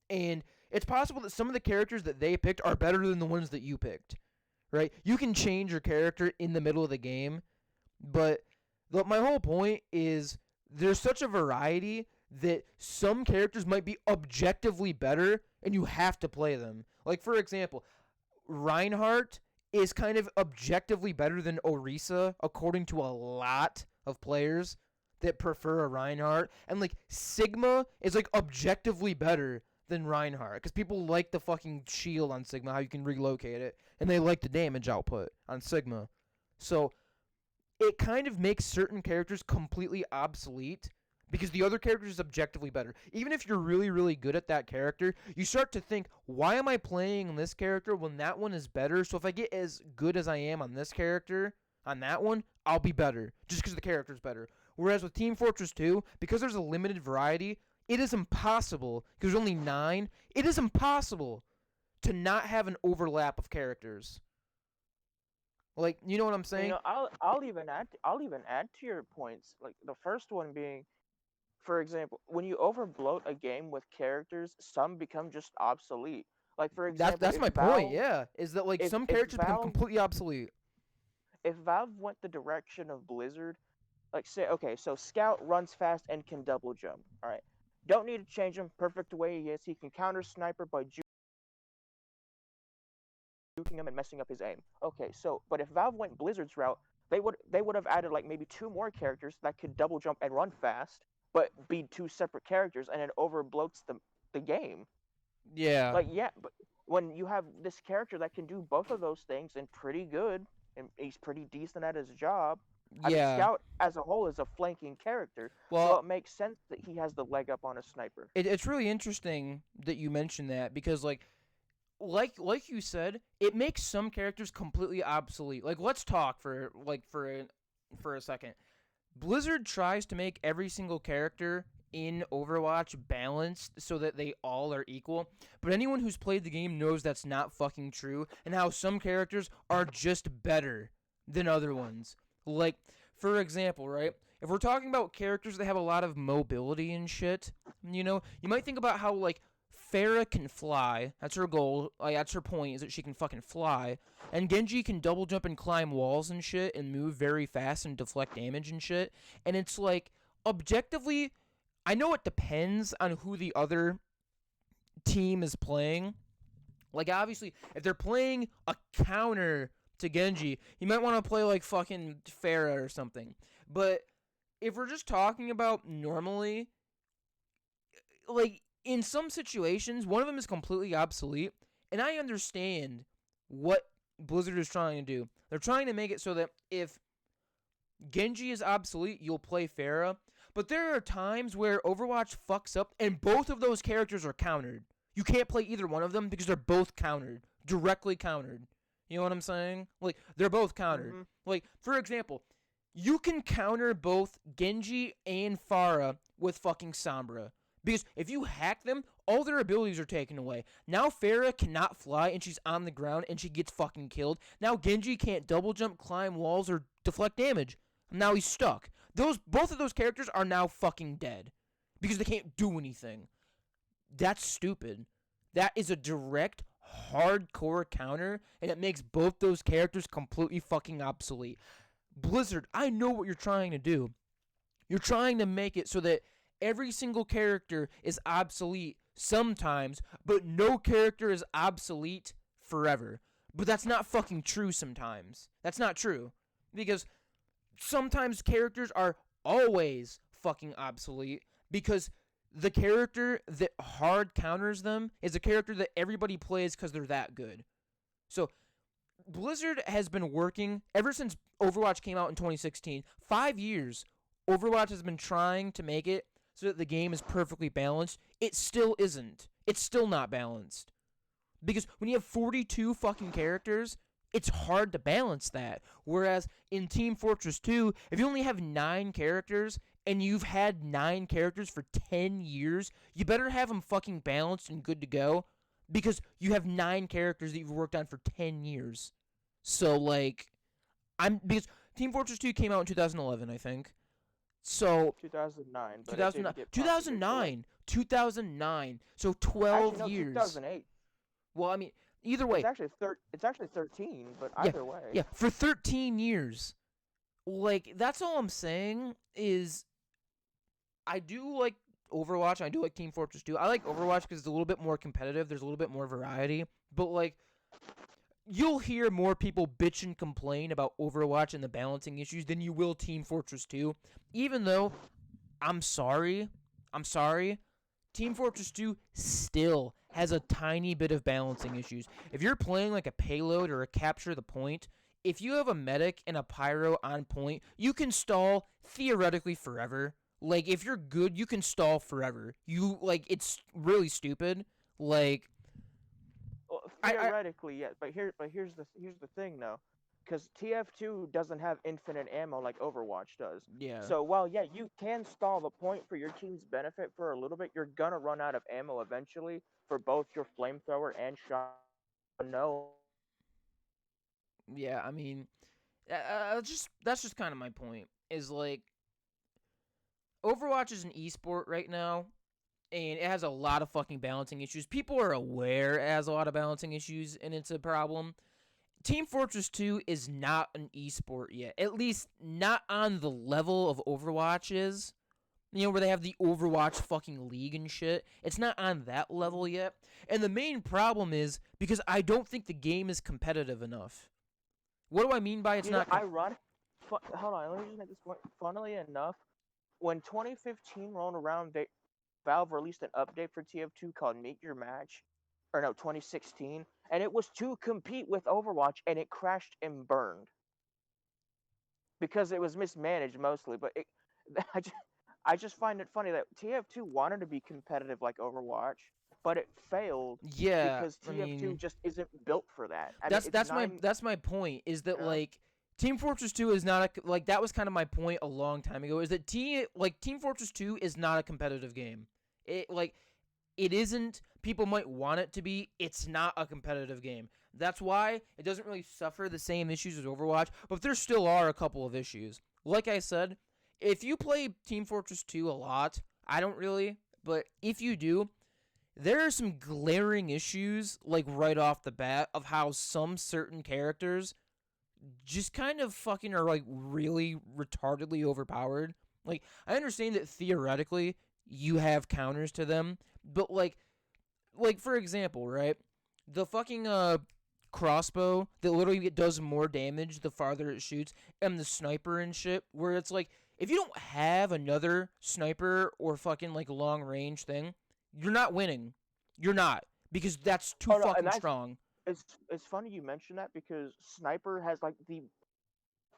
S1: and it's possible that some of the characters that they picked are better than the ones that you picked, right? You can change your character in the middle of the game, but my whole point is there's such a variety that some characters might be objectively better and you have to play them. Like, for example, Reinhardt is kind of objectively better than Orisa according to a lot of players that prefer a Reinhardt. And, like, Sigma is, like, objectively better than Reinhardt because people like the fucking shield on Sigma, how you can relocate it, and they like the damage output on Sigma. So it kind of makes certain characters completely obsolete because the other character is objectively better. Even if you're really, really good at that character, you start to think, why am I playing this character when that one is better? So if I get as good as I am on this character, on that one, I'll be better just because the character's better. Whereas with Team Fortress 2, because there's a limited variety, it is impossible, because there's only 9, it is impossible to not have an overlap of characters. Like, you know what I'm saying?
S2: I'll even add to your points. Like the first one being, for example, when you overbloat a game with characters, some become just obsolete. Like for
S1: That's
S2: example,
S1: that's my point. Yeah, is that like
S2: if
S1: some
S2: if
S1: characters become
S2: Valve
S1: completely obsolete.
S2: if Valve went the direction of Blizzard, like say okay, so Scout runs fast and can double jump. All right, don't need to change him. Perfect the way he is. He can counter sniper by juking him and messing up his aim. Okay, so but if Valve went Blizzard's route, they would have added like maybe 2 more characters that could double jump and run fast, but be 2 separate characters, and it overbloats the game.
S1: Yeah,
S2: Like yeah, but when you have this character that can do both of those things and pretty good, and he's pretty decent at his job, I mean,
S1: Yeah.
S2: Scout as a whole is a flanking character, so
S1: Well,
S2: it makes sense that he has the leg up on a sniper.
S1: it's really interesting that you mentioned that because like you said, it makes some characters completely obsolete. Like let's talk for a second. Blizzard tries to make every single character in Overwatch balanced so that they all are equal, but anyone who's played the game knows that's not fucking true and how some characters are just better than other ones. Like for example, right? If we're talking about characters that have a lot of mobility and shit, you might think about how Farah can fly. That's her goal. That's her point, is that she can fucking fly. And Genji can double jump and climb walls and shit and move very fast and deflect damage and shit. And it's objectively, I know it depends on who the other team is playing. Obviously, if they're playing a counter to Genji, you might want to play fucking Farah or something. But if we're just talking about normally, in some situations, one of them is completely obsolete, and I understand what Blizzard is trying to do. They're trying to make it so that if Genji is obsolete, you'll play Pharah. But there are times where Overwatch fucks up, and both of those characters are countered. You can't play either one of them because they're both countered, directly countered. You know what I'm saying? They're both countered.
S2: Mm-hmm.
S1: For example, you can counter both Genji and Pharah with fucking Sombra. Because if you hack them, all their abilities are taken away. Now Pharah cannot fly and she's on the ground and she gets fucking killed. Now Genji can't double jump, climb walls, or deflect damage. Now he's stuck. Both of those characters are now fucking dead. Because they can't do anything. That's stupid. That is a direct, hardcore counter, and it makes both those characters completely fucking obsolete. Blizzard, I know what you're trying to do. You're trying to make it so that every single character is obsolete sometimes, but no character is obsolete forever. But that's not fucking true sometimes. That's not true. Because sometimes characters are always fucking obsolete because the character that hard counters them is a character that everybody plays because they're that good. So Blizzard has been working ever since Overwatch came out in 2016. 5 years, Overwatch has been trying to make it so that the game is perfectly balanced. It still isn't. It's still not balanced. Because when you have 42 fucking characters, it's hard to balance that. Whereas in Team Fortress 2, if you only have 9 characters and you've had 9 characters for 10 years, you better have them fucking balanced and good to go. Because you have 9 characters that you've worked on for 10 years. So, because Team Fortress 2 came out in 2011, I think. So
S2: 2009, but
S1: 2009,
S2: it did get
S1: 2009, 2009. So 12
S2: actually, no,
S1: years.
S2: 2008.
S1: Well, I mean, either way.
S2: It's actually 13, but
S1: Yeah,
S2: either way.
S1: Yeah, for 13 years. That's all I'm saying is I do like Overwatch. I do like Team Fortress 2. I like Overwatch because it's a little bit more competitive. There's a little bit more variety. But, you'll hear more people bitch and complain about Overwatch and the balancing issues than you will Team Fortress 2. Even though, I'm sorry, Team Fortress 2 still has a tiny bit of balancing issues. If you're playing a payload or a capture the point, if you have a medic and a pyro on point, you can stall theoretically forever. If you're good, you can stall forever. It's really stupid.
S2: Well, theoretically, yeah, but here's the thing though, because TF2 doesn't have infinite ammo like Overwatch does.
S1: Yeah.
S2: So while you can stall the point for your team's benefit for a little bit, you're gonna run out of ammo eventually for both your flamethrower and shot. No.
S1: Yeah, I mean, that's just kind of my point. Is Overwatch is an esport right now, and it has a lot of fucking balancing issues. People are aware it has a lot of balancing issues, and it's a problem. Team Fortress 2 is not an esport yet. At least not on the level of Overwatch is. Where they have the Overwatch fucking league and shit. It's not on that level yet. And the main problem is because I don't think the game is competitive enough. What do I mean by it's not
S2: ironic? Hold on, let me just make this point. Funnily enough, when 2015 rolled around, Valve released an update for TF2 called Meet Your Match, or no, 2016, and it was to compete with Overwatch, and it crashed and burned because it was mismanaged mostly. But I just, I just find it funny that TF2 wanted to be competitive like Overwatch, but it failed
S1: Yeah,
S2: because
S1: I
S2: TF2
S1: mean,
S2: just isn't built for that. I mean,
S1: that's
S2: it's
S1: that's
S2: not
S1: my
S2: even.
S1: that's my point is that
S2: Uh,
S1: like Team Fortress 2 is not a like that was kind of my point a long time ago is that Team Fortress 2 is not a competitive game. It like it isn't. People might want it to be. It's not a competitive game. That's why it doesn't really suffer the same issues as Overwatch, but there still are a couple of issues. Like I said, if you play Team Fortress 2 a lot, I don't really, but if you do, there are some glaring issues like right off the bat of how some certain characters just kind of fucking are like really retardedly overpowered. Like I understand that theoretically you have counters to them, but like for example, right? The fucking crossbow that literally does more damage the farther it shoots, and the sniper and shit, where it's like if you don't have another sniper or fucking like long range thing, you're not winning. You're not because that's too
S2: oh no, and
S1: fucking
S2: that's
S1: strong.
S2: it's funny you mention that because Sniper has like the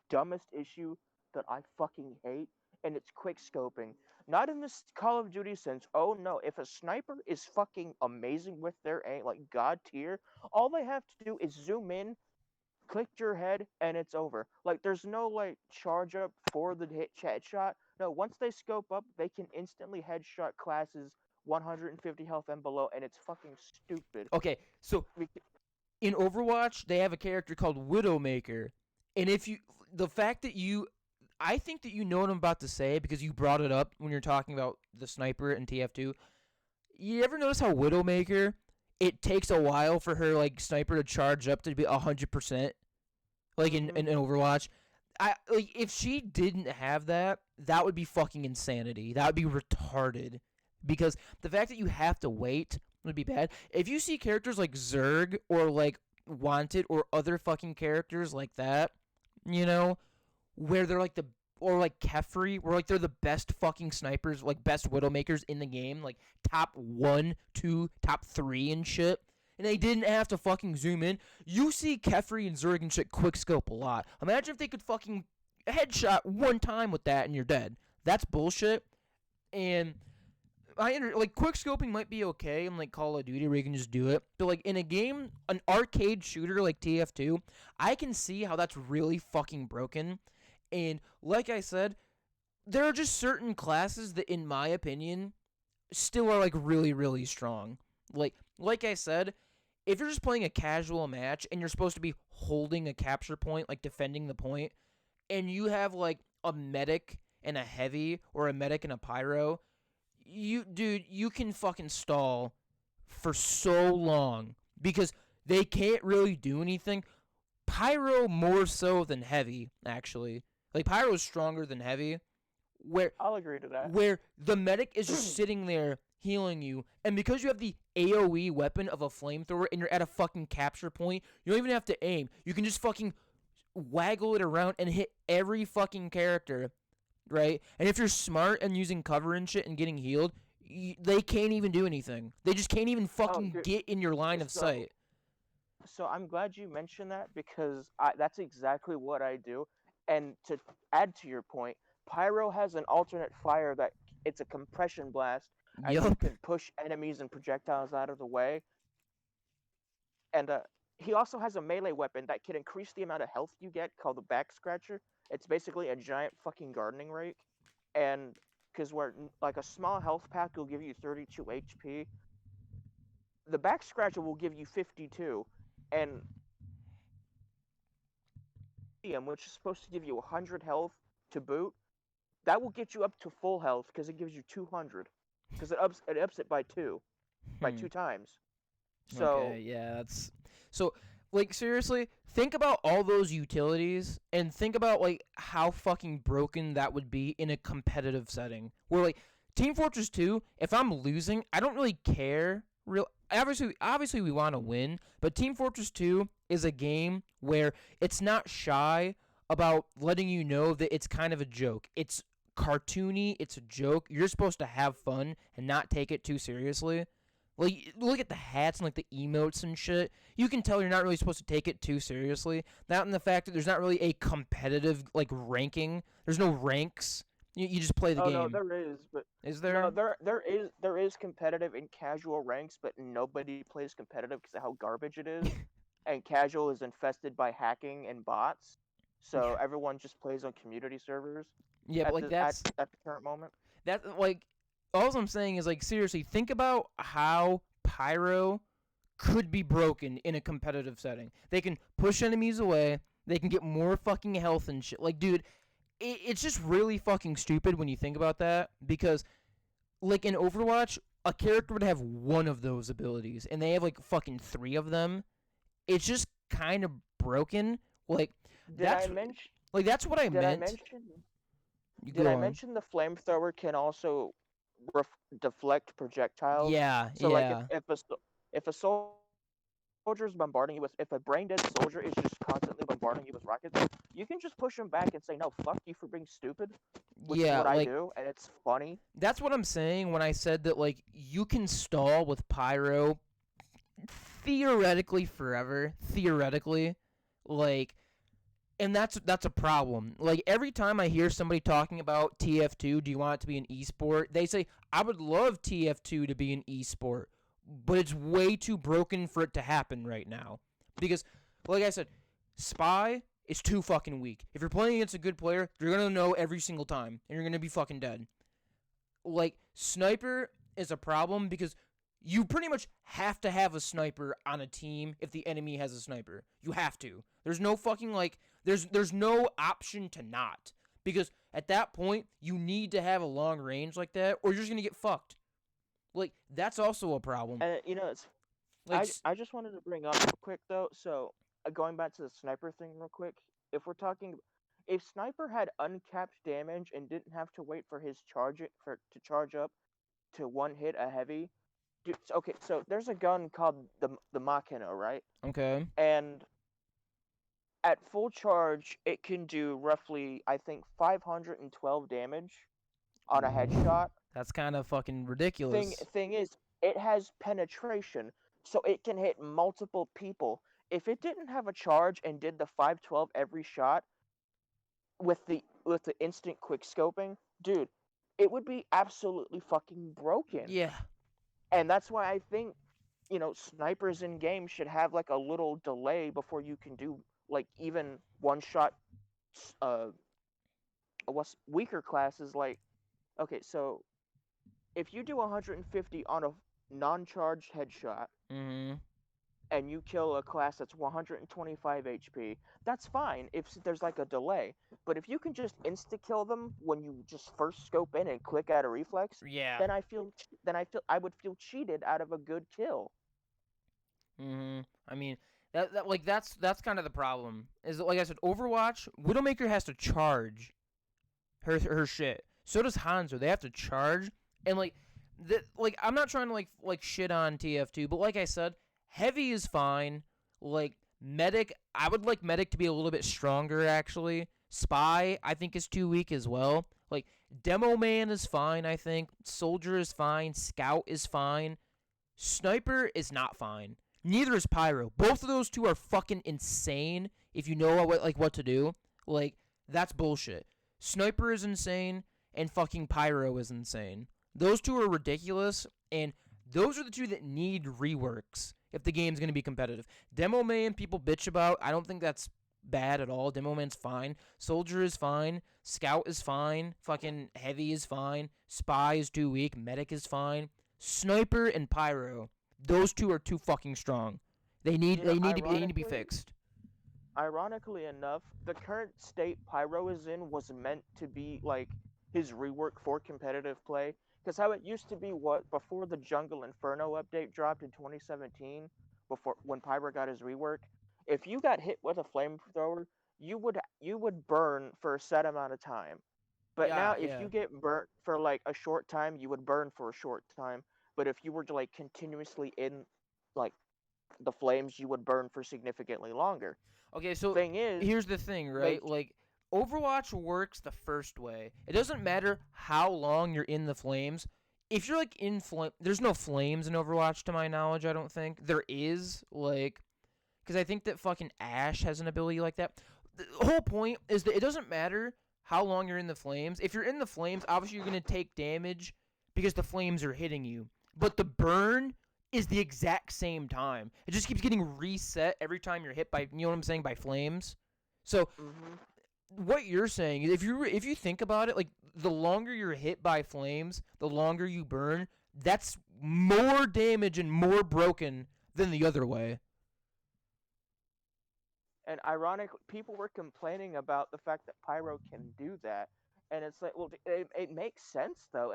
S2: dumbest issue that I fucking hate, and it's quick scoping. Not in this Call of Duty sense. Oh no, if a sniper is fucking amazing with their aim, like god tier, all they have to do is zoom in, click your head, and it's over. Like there's no like charge up for the headshot. No, once they scope up, they can instantly headshot classes 150 health and below, and it's fucking stupid.
S1: Okay, so in Overwatch, they have a character called Widowmaker. And if you the fact that you I think that you know what I'm about to say because you brought it up when you're talking about the sniper in TF2. You ever notice how Widowmaker it takes a while for her like sniper to charge up to be 100%? Like
S2: Mm-hmm.
S1: in Overwatch. I like if she didn't have that, that would be fucking insanity. That would be retarded. Because the fact that you have to wait would be bad. If you see characters like Zerg or like Wanted or other fucking characters like that, you know, where they're like the or like Kefri, where like they're the best fucking snipers, like best widowmakers in the game, like top 1, 2, top 3 and shit. And they didn't have to fucking zoom in. You see Kefri and Zerg and shit quick scope a lot. Imagine if they could fucking headshot one time with that and you're dead. That's bullshit. And like quick scoping might be okay in like Call of Duty where you can just do it, but like in a game, an arcade shooter like TF2, I can see how that's really fucking broken. And like I said, there are just certain classes that, in my opinion, still are like really really strong. Like I said, if you're just playing a casual match and you're supposed to be holding a capture point, like defending the point, and you have like a medic and a heavy or a medic and a pyro, you can fucking stall for so long because they can't really do anything. Pyro more so than heavy, actually. Like pyro is stronger than heavy, where
S2: I'll agree to that.
S1: where the medic is just sitting there healing you, and because you have the AoE weapon of a flamethrower and you're at a fucking capture point, you don't even have to aim. You can just fucking waggle it around and hit every fucking character, right? And if you're smart and using cover and shit and getting healed, they can't even do anything. They just can't even fucking
S2: Good.
S1: get in your line of
S2: So,
S1: sight.
S2: so I'm glad you mentioned that because that's exactly what I do. And to add to your point, Pyro has an alternate fire that it's a compression blast, and you
S1: Yup.
S2: can push enemies and projectiles out of the way. And he also has a melee weapon that can increase the amount of health you get, called the Back Scratcher. It's basically a giant fucking gardening rake, and because where like a small health pack will give you 32 HP, the Back Scratcher will give you 52, and which is supposed to give you 100 health to boot, that will get you up to full health because it gives you 200, because it ups it by
S1: Hmm.
S2: two times. So
S1: Okay, yeah, that's so like seriously, think about all those utilities and think about like how fucking broken that would be in a competitive setting. Where like Team Fortress 2, if I'm losing, I don't really care. Real obviously we want to win, but Team Fortress 2 is a game where it's not shy about letting you know that it's kind of a joke. It's cartoony, it's a joke. You're supposed to have fun and not take it too seriously. Like, look at the hats and like the emotes and shit. You can tell you're not really supposed to take it too seriously. That and the fact that there's not really a competitive like ranking. There's no ranks. You just play the
S2: Oh no,
S1: game.
S2: there is, but
S1: Is
S2: no,
S1: there?
S2: there is competitive in casual ranks, but nobody plays competitive because of how garbage it is. And casual is infested by hacking and bots, so
S1: Yeah.
S2: everyone just plays on community servers
S1: Yeah, but
S2: at
S1: like
S2: the at,
S1: that's
S2: at the current moment.
S1: that like all I'm saying is like seriously think about how Pyro could be broken in a competitive setting. They can push enemies away. They can get more fucking health and shit. Like, dude, it's just really fucking stupid when you think about that because, like, in Overwatch, a character would have one of those abilities, and they have like fucking three of them. It's just kind of broken. Like,
S2: Did I
S1: that's
S2: mention?
S1: that's what I
S2: Did I
S1: meant.
S2: mention?
S1: You
S2: Did
S1: go
S2: I
S1: on.
S2: mention the flamethrower can also deflect projectiles?
S1: Yeah,
S2: So like
S1: yeah.
S2: if a soldier is bombarding you with, if a brain dead soldier is just constantly bombarding you with rockets, you can just push him back and say, no, fuck you for being stupid, which is
S1: Yeah,
S2: what I
S1: like
S2: do, and it's funny.
S1: that's what I'm saying when I said that like you can stall with pyro theoretically forever, theoretically. Like and that's a problem. Like every time I hear somebody talking about TF2, do you want it to be an esport? They say I would love TF2 to be an esport, but it's way too broken for it to happen right now. Because like I said, Spy is too fucking weak. If you're playing against a good player, you're going to know every single time and you're going to be fucking dead. Like Sniper is a problem because you pretty much have to have a sniper on a team if the enemy has a sniper. You have to. There's no fucking like there's no option to not because at that point you need to have a long range like that or you're just going to get fucked. Like that's also a problem.
S2: And it's
S1: Like
S2: I just wanted to bring up real quick though. So going back to the sniper thing real quick, if we're talking, if sniper had uncapped damage and didn't have to wait for his charge it for to charge up to one hit a heavy, dude. Okay, so there's a gun called the Machina, right?
S1: okay.
S2: And at full charge, it can do roughly, I think, 512 damage on a headshot.
S1: That's kind of fucking
S2: Thing
S1: ridiculous.
S2: thing is, it has penetration, so it can hit multiple people. If it didn't have a charge and did the 512 every shot with the instant quick scoping, dude, it would be absolutely fucking broken.
S1: Yeah.
S2: And that's why I think snipers in games should have like a little delay before you can do like even one shot. Uh, what's weaker classes like? Okay, so if you do 150 on a non-charged headshot
S1: Mhm.
S2: and you kill a class that's 125 HP, that's fine if there's like a delay. But if you can just insta kill them when you just first scope in and click out a reflex,
S1: Yeah.
S2: then I would feel cheated out of a good kill.
S1: I mean, that like that's kind of the problem. Is that, like I said, Overwatch, Widowmaker has to charge her shit. So does Hanzo. They have to charge, and like I'm not trying to like shit on TF2, but like I said, heavy is fine. Like medic, I would like medic to be a little bit stronger actually. Spy, I think is too weak as well. Like demo man is fine. I think soldier is fine. Scout is fine. Sniper is not fine. Neither is Pyro. Both of those two are fucking insane if you know what to do. Like that's bullshit. Sniper is insane and fucking Pyro is insane. Those two are ridiculous and those are the two that need reworks if the game's going to be competitive. Demo Man people bitch about. I don't think that's bad at all. Demo Man's fine. Soldier is fine. Scout is fine. Fucking Heavy is fine. Spy is too weak. Medic is fine. Sniper and Pyro. Those two are too fucking strong. They need
S2: You know,
S1: they need to be fixed.
S2: ironically enough, the current state Pyro is in was meant to be like his rework for competitive play. Because how it used to be, what before the Jungle Inferno update dropped in 2017, before when Pyro got his rework, if you got hit with a flamethrower, you would burn for a set amount of time. But
S1: Yeah,
S2: now, if
S1: yeah.
S2: you get burnt for like a short time, you would burn for a short time. But if you were to like continuously in like the flames, you would burn for significantly longer.
S1: Okay, so
S2: Thing is,
S1: here's the thing,
S2: they
S1: right? Like Overwatch works the first way. It doesn't matter how long you're in the flames. if you're like in flame, there's no flames in Overwatch to my knowledge. I don't think there is, like, because I think that fucking Ash has an ability like that. The whole point is that it doesn't matter how long you're in the flames. If you're in the flames, obviously you're gonna take damage because the flames are hitting you. But the burn is the exact same time. It just keeps getting reset every time you're hit by, you know what I'm saying, by flames. So what you're saying is if you think about it, like the longer you're hit by flames, the longer you burn. That's more damage and more broken than the other way.
S2: And ironically, people were complaining about the fact that Pyro can do that, and it's like, well, it makes sense though.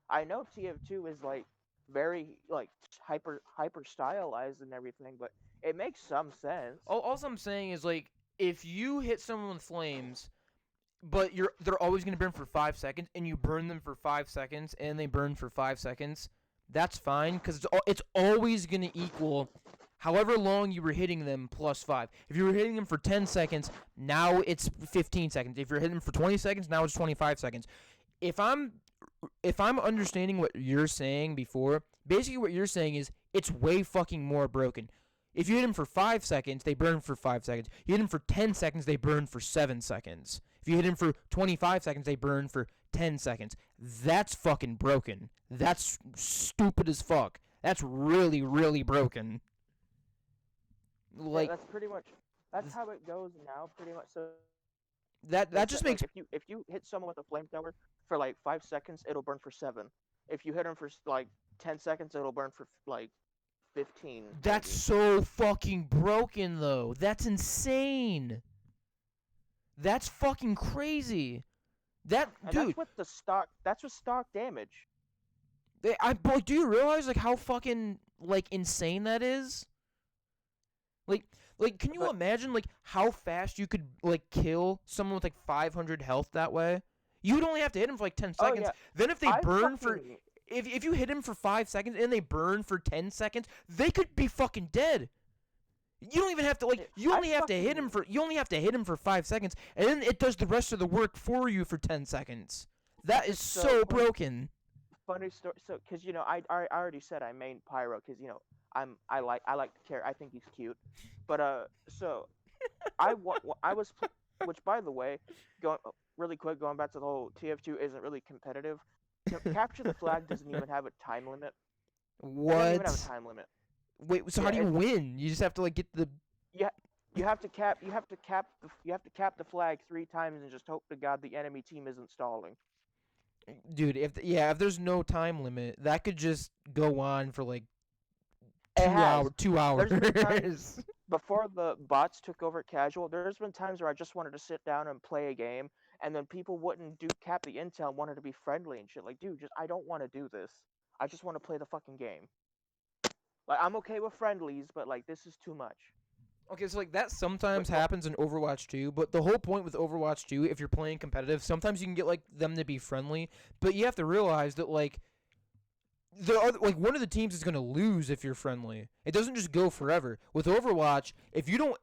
S2: I know TF2 is like very like hyper stylized and everything, but it makes some sense.
S1: All I'm saying is like if you hit someone with flames, but they're always gonna burn for 5 seconds, and you burn them for 5 seconds, and they burn for 5 seconds. That's fine because it's always gonna equal however long you were hitting them plus 5. If you were hitting them for 10 seconds, now it's 15 seconds. If you're hitting them for 20 seconds, now it's 25 seconds. If I'm understanding what you're saying before, basically what you're saying is it's way fucking more broken. If you hit them for 5 seconds, they burn for 5 seconds. You hit them for 10 seconds, they burn for 7 seconds. If you hit them for 25 seconds, they burn for 10 seconds. That's fucking broken. That's stupid as fuck. That's really, really broken.
S2: Yeah,
S1: Like
S2: that's how it goes now, pretty much. So
S1: that just
S2: like
S1: makes
S2: if you hit someone with a flamethrower for like 5 seconds, it'll burn for 7. If you hit them for like 10 seconds, it'll burn for like 15.
S1: that's
S2: Maybe.
S1: so fucking broken though. That's insane. That's fucking crazy. That
S2: And
S1: dude,
S2: that's with the stock. That's with stock damage.
S1: boy, do you realize like how fucking like insane that is? Like can you
S2: But
S1: imagine like how fast you could like kill someone with like 500 health that way? You would only have to hit him for like 10
S2: oh
S1: seconds.
S2: yeah,
S1: Then if they
S2: I
S1: burn for
S2: fucking
S1: if you hit him for 5 seconds and they burn for 10 seconds, they could be fucking dead. You don't even have to like
S2: I fucking
S1: you only have to hit him for 5 seconds and then it does the rest of the work for you for 10 seconds. That is
S2: so
S1: so broken.
S2: funny story. So because I already said I main Pyro because I like the character. I think he's cute. But so I was which by the way, going really quick, going back to the whole TF2 isn't really competitive. Capture the Flag doesn't even have a time limit. It doesn't even have a
S1: What?
S2: time limit.
S1: Wait, so how
S2: Yeah,
S1: do you win? You just have to like get the
S2: you you have to cap the flag 3 times and just hope to God the enemy team isn't stalling.
S1: dude, if there's no time limit, that could just go on for like
S2: It has.
S1: 2 hours.
S2: There's been times before the bots took over casual. There's been times where I just wanted to sit down and play a game, and then people wouldn't do cap the intel and wanted to be friendly and shit. Like, dude, just I don't want to do this. I just want to play the fucking game. Like, I'm okay with friendlies, but like this is too much.
S1: Okay, so like that
S2: But
S1: sometimes happens in Overwatch 2, but the whole point with Overwatch 2, if you're playing competitive, sometimes you can get like them to be friendly, but you have to realize that like like one of the teams is going to lose if you're friendly. It doesn't just go forever. With Overwatch, if you don't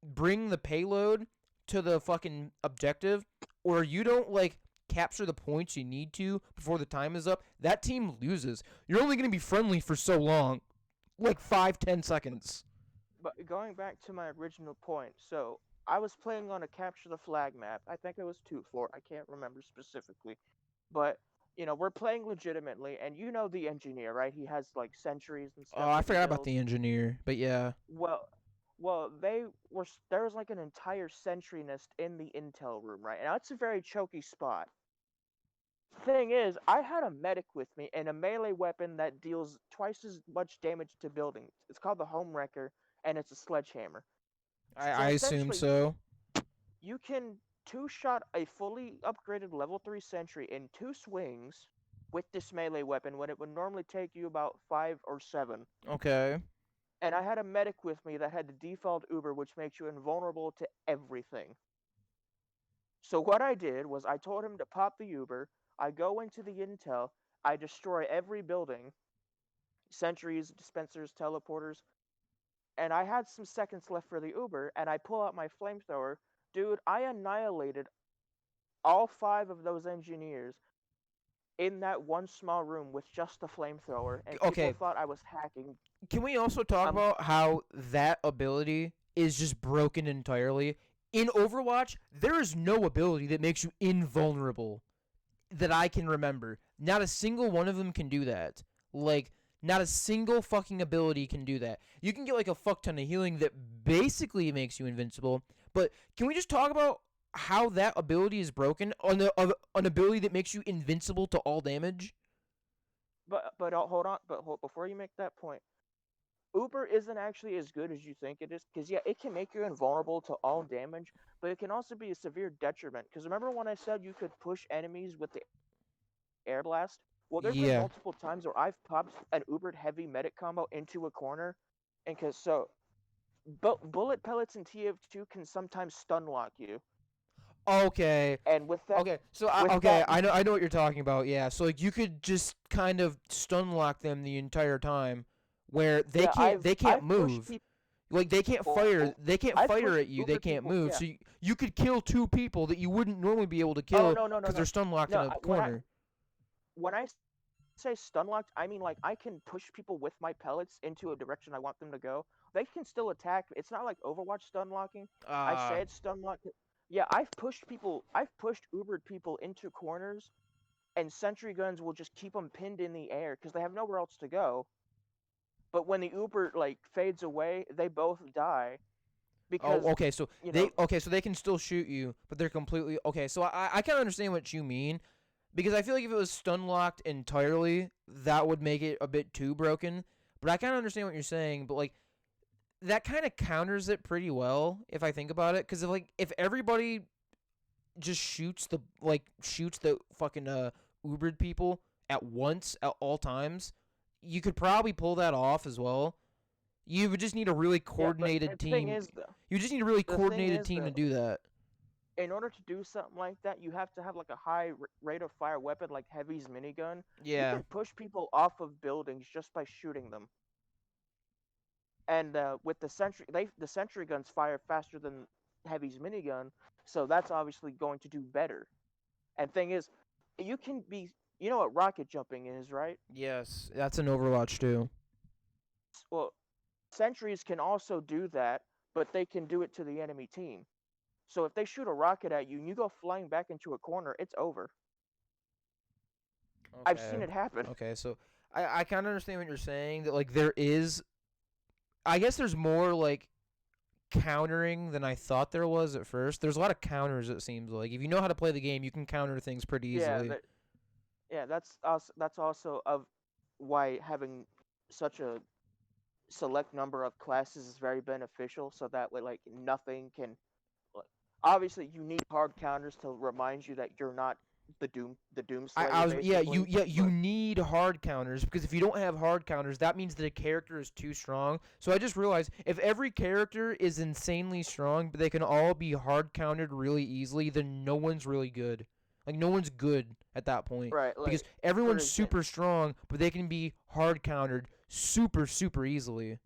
S1: bring the payload to the fucking objective or you don't like capture the points you need to before the time is up, that team loses. You're only going to be friendly for so long, like 5-10 seconds.
S2: going back to my original point, so I was playing on a capture the flag map. I think it was 2-4. I can't remember specifically, but we're playing legitimately, and you know the engineer, right? He has like sentries and
S1: Oh,
S2: stuff
S1: I
S2: that he
S1: forgot about
S2: builds.
S1: the engineer, but yeah.
S2: Well, there was like an entire sentry nest in the intel room, right? And that's a very choky spot. Thing is, I had a medic with me and a melee weapon that deals twice as much damage to buildings. It's called the Home Wrecker, and it's a sledgehammer. So
S1: I assume
S2: essentially,
S1: so.
S2: you can two-shot a fully upgraded level 3 sentry in 2 swings with this melee weapon when it would normally take you about 5 or 7.
S1: Okay.
S2: And I had a medic with me that had the default Uber, which makes you invulnerable to everything. So what I did was I told him to pop the Uber. I go into the intel. I destroy every building, sentries, dispensers, teleporters, and I had some seconds left for the Uber, and I pull out my flamethrower. Dude, I annihilated all 5 of those engineers in that one small room with just a flamethrower, and people
S1: Okay,
S2: thought I was hacking.
S1: can we also talk
S2: Um,
S1: about how that ability is just broken entirely? In Overwatch, there is no ability that makes you invulnerable that I can remember. Not a single one of them can do that. Like, not a single fucking ability can do that. You can get like a fuck ton of healing that basically makes you invincible, but can we just talk about how that ability is broken on an ability that makes you invincible to all damage?
S2: but hold on, before you make that point, Uber isn't actually as good as you think it is, because yeah, it can make you invulnerable to all damage, but it can also be a severe detriment. Because remember when I said you could push enemies with the air blast? Well, there's been
S1: Yeah.
S2: multiple times where I've popped an Ubered heavy medic combo into a corner, and because bullet pellets in TF2 can sometimes stun lock you,
S1: Okay.
S2: and
S1: Okay. So
S2: with
S1: okay,
S2: that,
S1: I know what you're talking about. Yeah. So like you could just kind of stun lock them the entire time where
S2: yeah,
S1: they can't
S2: I've pushed
S1: move. Like they can't fire.
S2: people,
S1: They can't
S2: I've
S1: fire
S2: pushed
S1: at you. They
S2: Ubered
S1: can't
S2: people,
S1: move.
S2: yeah.
S1: So you could kill two people that you wouldn't normally be able to
S2: Oh
S1: kill
S2: no no no
S1: because
S2: no
S1: they're stun locked in
S2: no!
S1: a corner.
S2: When I say stun locked, I mean like I can push people with my pellets into a direction I want them to go. They can still attack. It's not like Overwatch stun locking. I
S1: Ah.
S2: say it's stun locked. Yeah, I've pushed people. I've pushed Ubered people into corners, and sentry guns will just keep them pinned in the air because they have nowhere else to go. But when the Uber like fades away, they both die
S1: Oh,
S2: because
S1: okay. So
S2: you know.
S1: they can still shoot you, but they're completely okay. So I kind of understand what you mean because I feel like if it was stun locked entirely, that would make it a bit too broken. But I kind of understand what you're saying. But like that kind of counters it pretty well if I think about it. Because if everybody just shoots the fucking Ubered people at once at all times, you could probably pull that off as well. You would just need a really
S2: Yeah, but
S1: coordinated
S2: the thing
S1: team.
S2: is though,
S1: You just need a really
S2: the thing
S1: coordinated
S2: is
S1: team to
S2: though,
S1: do that.
S2: in order to do something like that, you have to have like a high rate of fire weapon like Heavy's minigun. You
S1: Yeah.
S2: can push people off of buildings just by shooting them. And with the sentry guns fire faster than Heavy's minigun, so that's obviously going to do better. And thing is, you can be, you know what rocket jumping is, right?
S1: Yes, that's an Overwatch too.
S2: Well, sentries can also do that, but they can do it to the enemy team. So if they shoot a rocket at you and you go flying back into a corner, it's over. I've
S1: Okay.
S2: seen it happen.
S1: Okay. So I kind of understand what you're saying. That like there is, I guess there's more like countering than I thought there was at first. There's a lot of counters. It seems like if you know how to play the game, you can counter things pretty
S2: Yeah,
S1: easily.
S2: that's also of why having such a select number of classes is very beneficial. So that way, like nothing can. Like, obviously, you need hard counters to remind you that you're not the Doom
S1: I
S2: Slayer,
S1: was
S2: basically.
S1: you
S2: But
S1: need hard counters because if you don't have hard counters, that means that a character is too strong. So I just realized if every character is insanely strong, but they can all be hard countered really easily, then no one's really good. Like no one's good at that point
S2: right,
S1: because
S2: like for
S1: everyone's
S2: example,
S1: super strong, but they can be hard countered super easily.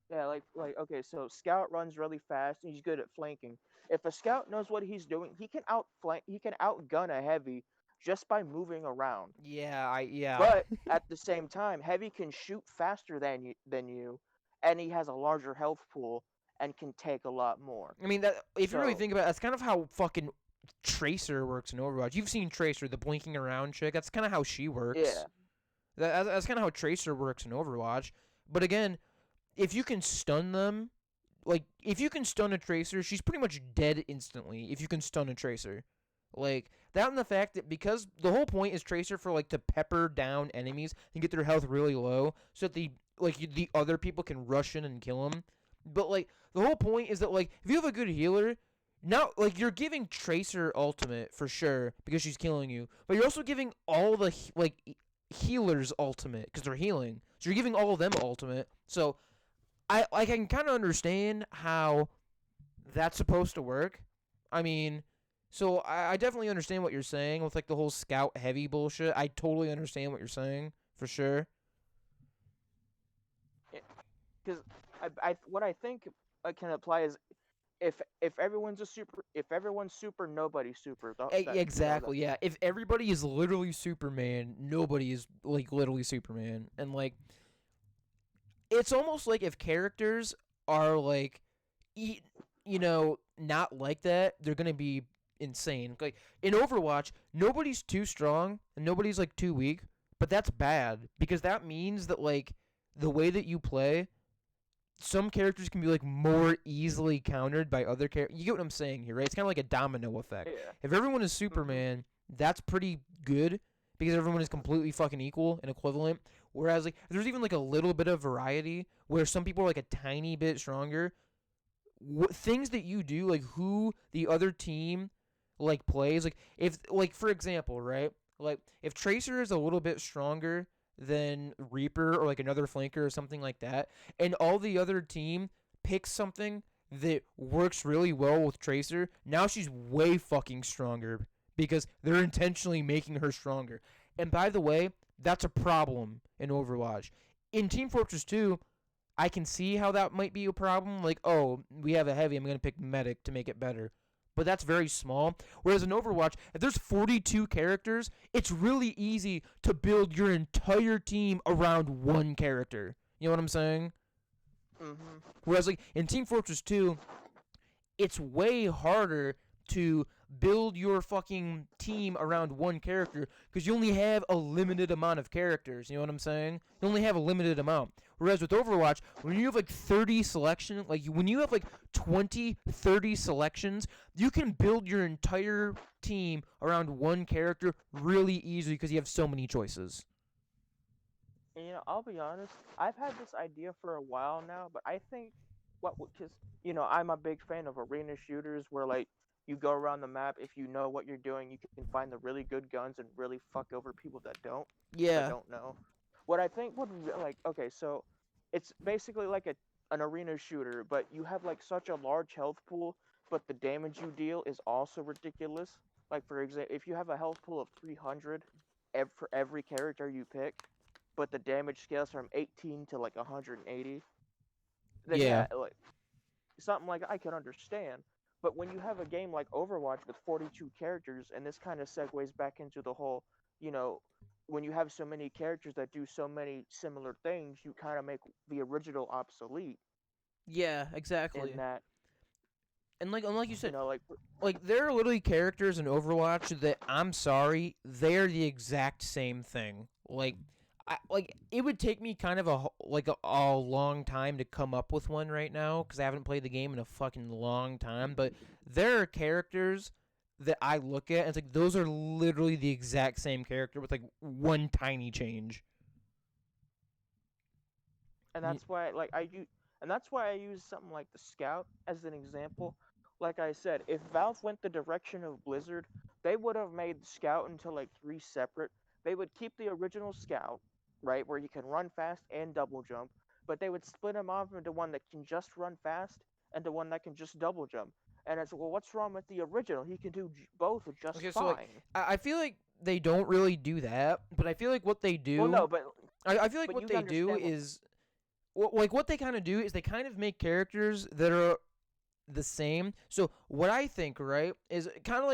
S2: yeah, like okay, so Scout runs really fast and he's good at flanking. If a Scout knows what he's doing, he can outflank, he can outgun a Heavy just by moving around.
S1: Yeah.
S2: But at the same time, Heavy can shoot faster than you, and he has a larger health pool and can take a lot more.
S1: I mean that if you really
S2: So
S1: think about it, that's kind of how fucking Tracer works in Overwatch. You've seen Tracer, the blinking around chick. That's kind of how she
S2: yeah,
S1: works. That's kind of how Tracer works in Overwatch. But again, if you can stun them, like if you can stun a Tracer, she's pretty much dead instantly. If you can stun a Tracer, like that and the fact that because the whole point is Tracer for like to pepper down enemies and get their health really low, so that the other people can rush in and kill them. But like the whole point is that like if you have a good healer. Now, like you're giving Tracer ultimate for sure because she's killing you, but you're also giving all the healers ultimate because they're healing. So you're giving all of them ultimate. So I can kind of understand how that's supposed to work. I mean, so I definitely understand what you're saying with like the whole scout heavy bullshit. I totally understand what you're saying for sure.
S2: because what I think can apply is if everyone's super, nobody's super.
S1: Exactly, yeah. If everybody is literally Superman, nobody is like literally Superman. And like it's almost like if characters are like e- not like that, they're going to be insane. Like in Overwatch, nobody's too strong and nobody's like too weak, but that's bad because that means that like the way that you play, some characters can be like more easily countered by other characters. You get what I'm saying here, right? It's kind of like a domino effect.
S2: Yeah.
S1: If everyone is
S2: Hmm.
S1: Superman, that's pretty good because everyone is completely fucking equal and equivalent. Whereas like there's even like a little bit of variety where some people are like a tiny bit stronger. Things that you do, like who the other team like plays, like if like for example, right? Like if Tracer is a little bit stronger than Reaper or like another flanker or something like that, and all the other team picks something that works really well with Tracer, now she's way fucking stronger because they're intentionally making her stronger. And by the way, that's a problem in Overwatch. In Team Fortress 2, I can see how that might be a problem. Like, oh, we have a heavy, I'm going to pick medic to make it better. But that's very small. Whereas in Overwatch, if there's 42 characters, it's really easy to build your entire team around one character. You know what I'm saying?
S2: Hmm.
S1: Whereas like in Team Fortress 2, it's way harder to build your fucking team around one character because you only have a limited amount of characters. You know what I'm saying? You only have a limited amount. Whereas with Overwatch, when you have like 30 selection, like when you have like 20, 30 selections, you can build your entire team around one character really easily because you have so many choices.
S2: And, I'll be honest. I've had this idea for a while now, but I think because I'm a big fan of arena shooters where like you go around the map. If you know what you're doing, you can find the really good guns and really fuck over people that
S1: Yeah.
S2: don't know. What I think like, okay, so it's basically like an arena shooter, but you have like such a large health pool, but the damage you deal is also ridiculous. Like for example, if you have a health pool of 300 for every character you pick, but the damage scales from 18 to like 180, then
S1: Yeah.
S2: yeah, like something like I can understand. But when you have a game like Overwatch with 42 characters, and this kind of segues back into the whole, you know, when you have so many characters that do so many similar things, you kind of make the original obsolete
S1: Yeah,
S2: in
S1: exactly.
S2: that,
S1: And like you said,
S2: like,
S1: like there are literally characters in Overwatch that I'm sorry, they're the exact same thing. Like it would take me kind of a long time to come up with one right now because I haven't played the game in a fucking long time. But there are characters that I look at and it's like those are literally the exact same character with like one tiny change.
S2: and that's why I use something like the Scout as an example. Like I said, if Valve went the direction of Blizzard, they would have made the Scout into like three separate. They would keep the original Scout, right, where you can run fast and double jump, but they would split him off into one that can just run fast and the one that can just double jump. And it's, well, what's wrong with the original? He can do both just
S1: Okay, so like
S2: fine.
S1: I feel like they don't really do that, but I feel like what they
S2: Well,
S1: do,
S2: no, but
S1: I feel like
S2: but
S1: what
S2: you
S1: they do
S2: understand what.
S1: is like what they kind of do is they kind of make characters that are the same. So what I think, right, is kind of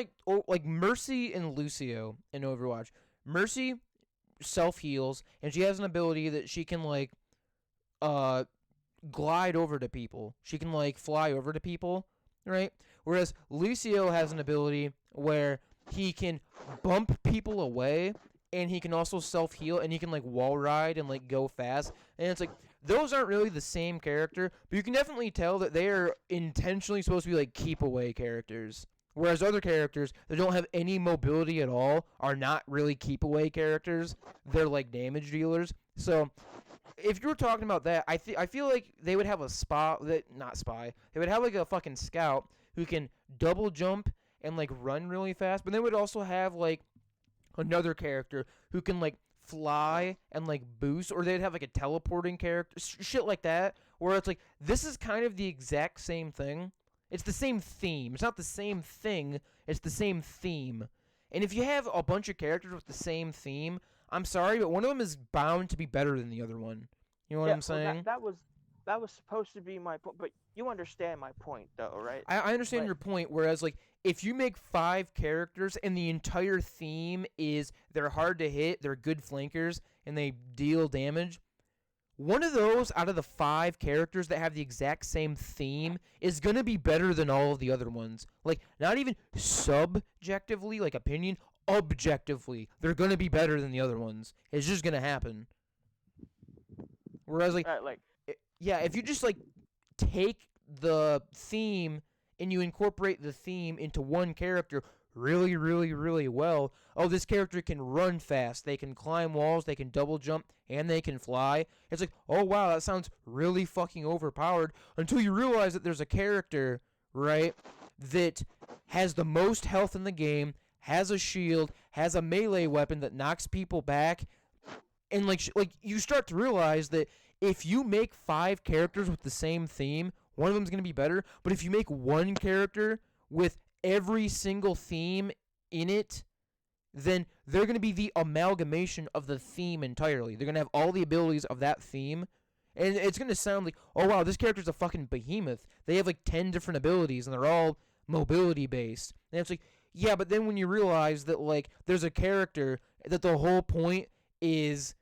S1: like Mercy and Lucio in Overwatch. Mercy self heals, and she has an ability that she can like uh glide over to people. She can like fly over to people, right? Whereas Lucio has an ability where he can bump people away and he can also self heal and he can like wall ride and like go fast. And it's like those aren't really the same character, but you can definitely tell that they are intentionally supposed to be like keep away characters. Whereas other characters that don't have any mobility at all are not really keep away characters. They're like damage dealers. So if you were talking about that, I feel like they would have a not spy. They would have like a fucking scout who can double jump and like run really fast, but they would also have like another character who can like fly and like boost, or they'd have like a teleporting character, shit like that, where it's like this is kind of the exact same thing. It's the same theme. It's not the same thing. It's the same theme. And if you have a bunch of characters with the same theme, I'm sorry, but one of them is bound to be better than the other one. You know what
S2: Yeah,
S1: I'm
S2: well,
S1: saying?
S2: that was supposed to be my point, but you understand my point, though, right?
S1: I understand
S2: Like,
S1: your point. Whereas, like, if you make 5 characters and the entire theme is they're hard to hit, they're good flankers, and they deal damage, one of those out of the 5 characters that have the exact same theme is gonna be better than all of the other ones. Like, not even subjectively, like opinion, objectively, they're gonna be better than the other ones. It's just gonna happen. Whereas, like,
S2: like
S1: yeah, if you just like take the theme and you incorporate the theme into one character really, really, really well. Oh, this character can run fast. They can climb walls. They can double jump. And they can fly. It's like, oh, wow, that sounds really fucking overpowered. Until you realize that there's a character, right, that has the most health in the game, has a shield, has a melee weapon that knocks people back. And, like you start to realize that if you make 5 characters with the same theme, one of them's going to be better. But if you make one character with every single theme in it, then they're going to be the amalgamation of the theme entirely. They're going to have all the abilities of that theme. And it's going to sound like, oh, wow, this character's a fucking behemoth. They have like 10 different abilities, and they're all mobility based. And it's like, yeah, but then when you realize that, like, there's a character that the whole point is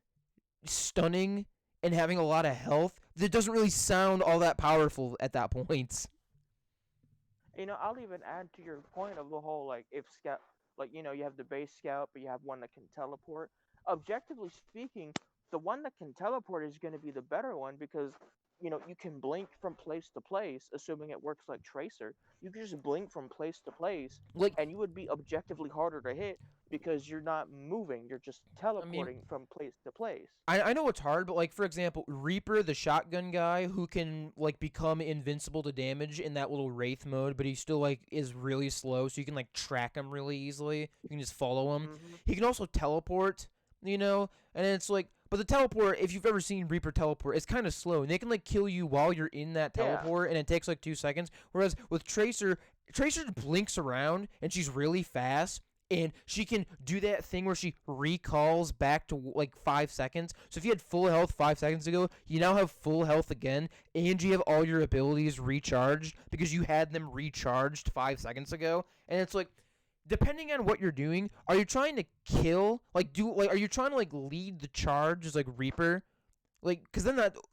S1: stunning and having a lot of health, that doesn't really sound all that powerful at that point.
S2: I'll even add to your point of the whole, like, if scout, like, you have the base scout, but you have one that can teleport. Objectively speaking, the one that can teleport is going to be the better one because you can blink from place to place, assuming it works like Tracer. You can just blink from place to place,
S1: Like,
S2: and you would be objectively harder to hit because you're not moving. You're just
S1: I mean,
S2: teleporting from place to place.
S1: I know it's hard, but, like, for example, Reaper, the shotgun guy who can, like, become invincible to damage in that little Wraith mode, but he still, like, is really slow, so you can, like, track him really easily. You can just follow him. He can also teleport, and it's like, but the teleport, if you've ever seen Reaper teleport, it's kind of slow, and they can, like, kill you while you're in that teleport, and it takes, like, 2 seconds. Whereas with Tracer blinks around, and she's really fast, and she can do that thing where she recalls back to, like, 5 seconds. So if you had full health 5 seconds ago, you now have full health again, and you have all your abilities recharged because you had them recharged 5 seconds ago. And it's like, depending on what you're doing, are you trying to kill, are you trying to, like, lead the charge as, like, Reaper? Like, because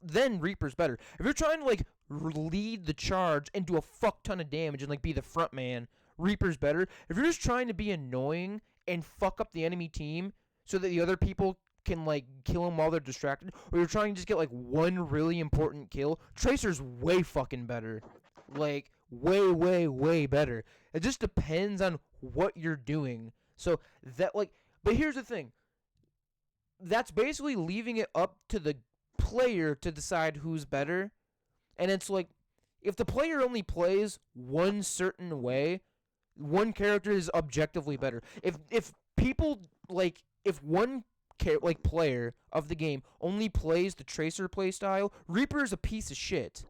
S1: then Reaper's better. If you're trying to, like, lead the charge and do a fuck ton of damage and, like, be the front man, Reaper's better. If you're just trying to be annoying and fuck up the enemy team so that the other people can, like, kill them while they're distracted, or you're trying to just get, like, one really important kill, Tracer's way fucking better. Like, way, way, way better. It just depends on what you're doing. So, but here's the thing. That's basically leaving it up to the player to decide who's better. And it's like, if the player only plays one certain way, one character is objectively better. If people, like, if one player of the game only plays the Tracer playstyle, Reaper is a piece of shit.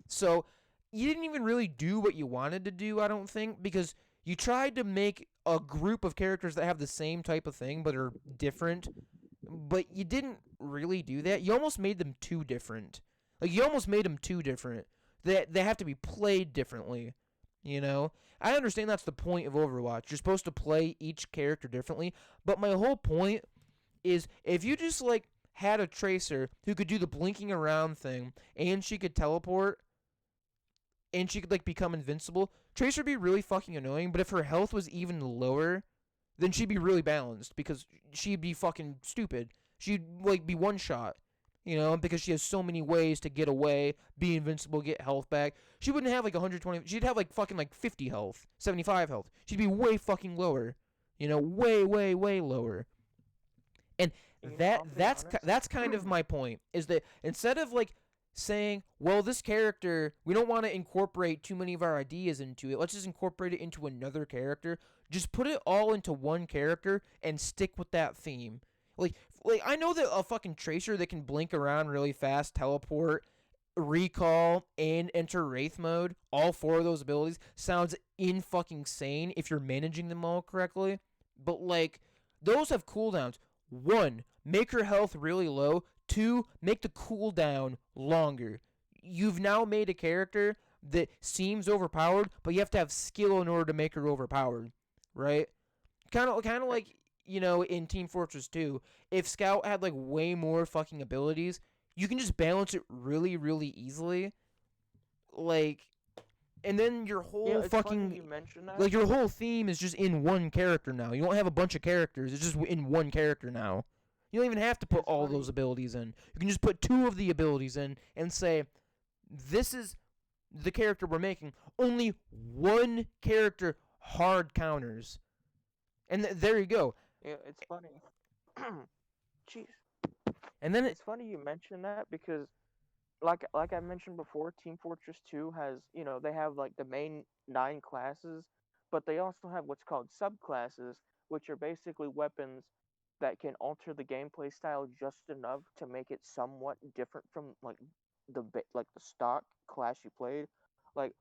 S1: So you didn't even really do what you wanted to do, I don't think, because you tried to make a group of characters that have the same type of thing but are different, but you didn't really do that. You almost made them too different. Like, you almost made them too different. They have to be played differently. I understand that's the point of Overwatch. You're supposed to play each character differently, but my whole point is if you just, like, had a Tracer who could do the blinking around thing, and she could teleport, and she could, like, become invincible, Tracer would be really fucking annoying, but if her health was even lower, then she'd be really balanced, because she'd be fucking stupid. She'd, like, be one shot. Because she has so many ways to get away, be invincible, get health back. She wouldn't have, like, 120. She'd have, like, fucking, like, 50 health, 75 health. She'd be way fucking lower. Way, way, way lower. And that's kind of my point, is that instead of, like, saying, well, this character, we don't want to incorporate too many of our ideas into it, let's just incorporate it into another character, just put it all into one character and stick with that theme. Like, I know that a fucking Tracer that can blink around really fast, teleport, recall, and enter Wraith mode, all 4 of those abilities, sounds in-fucking sane if you're managing them all correctly. But, like, those have cooldowns. 1, make her health really low. 2, make the cooldown longer. You've now made a character that seems overpowered, but you have to have skill in order to make her overpowered, right? Kind of like, in Team Fortress 2, if Scout had like way more fucking abilities, you can just balance it really, really easily. Like, and then your whole
S2: It's
S1: fucking
S2: funny you mentioned that.
S1: like your whole theme is just in one character now. You don't have a bunch of characters. It's just in one character now. You don't even have to put
S2: It's
S1: all
S2: funny.
S1: those abilities in. You can just put 2 of the abilities in and say, this is the character we're making. Only one character hard counters. And there you go.
S2: Yeah, it's funny. Jeez.
S1: And then
S2: It's funny you mention that because like I mentioned before, Team Fortress 2 has, they have like the main 9 classes, but they also have what's called subclasses, which are basically weapons that can alter the gameplay style just enough to make it somewhat different from like the stock class you played. Like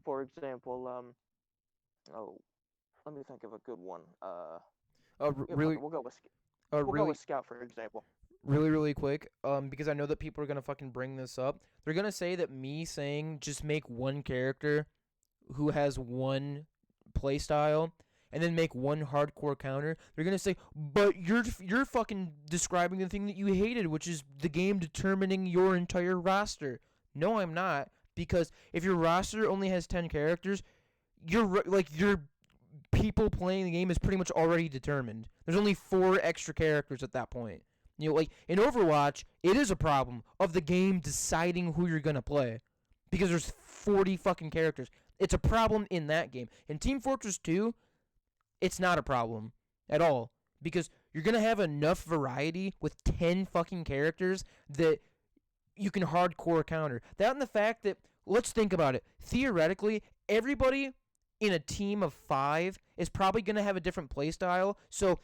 S2: for example, oh, let me think of a good one.
S1: really,
S2: We'll go with
S1: really,
S2: Scout for example.
S1: really, really quick. Because I know that people are gonna fucking bring this up. They're gonna say that me saying just make one character who has one playstyle and then make one hardcore counter, they're gonna say, but you're fucking describing the thing that you hated, which is the game determining your entire roster. No, I'm not, because if your roster only has 10 characters, your people playing the game is pretty much already determined. There's only 4 extra characters at that point. Like in Overwatch, it is a problem of the game deciding who you're gonna play, because there's 40 fucking characters. It's a problem in that game. In Team Fortress 2, it's not a problem at all, because you're going to have enough variety with 10 fucking characters that you can hardcore counter. That and the fact that, let's think about it. Theoretically, everybody in a team of 5 is probably going to have a different playstyle. So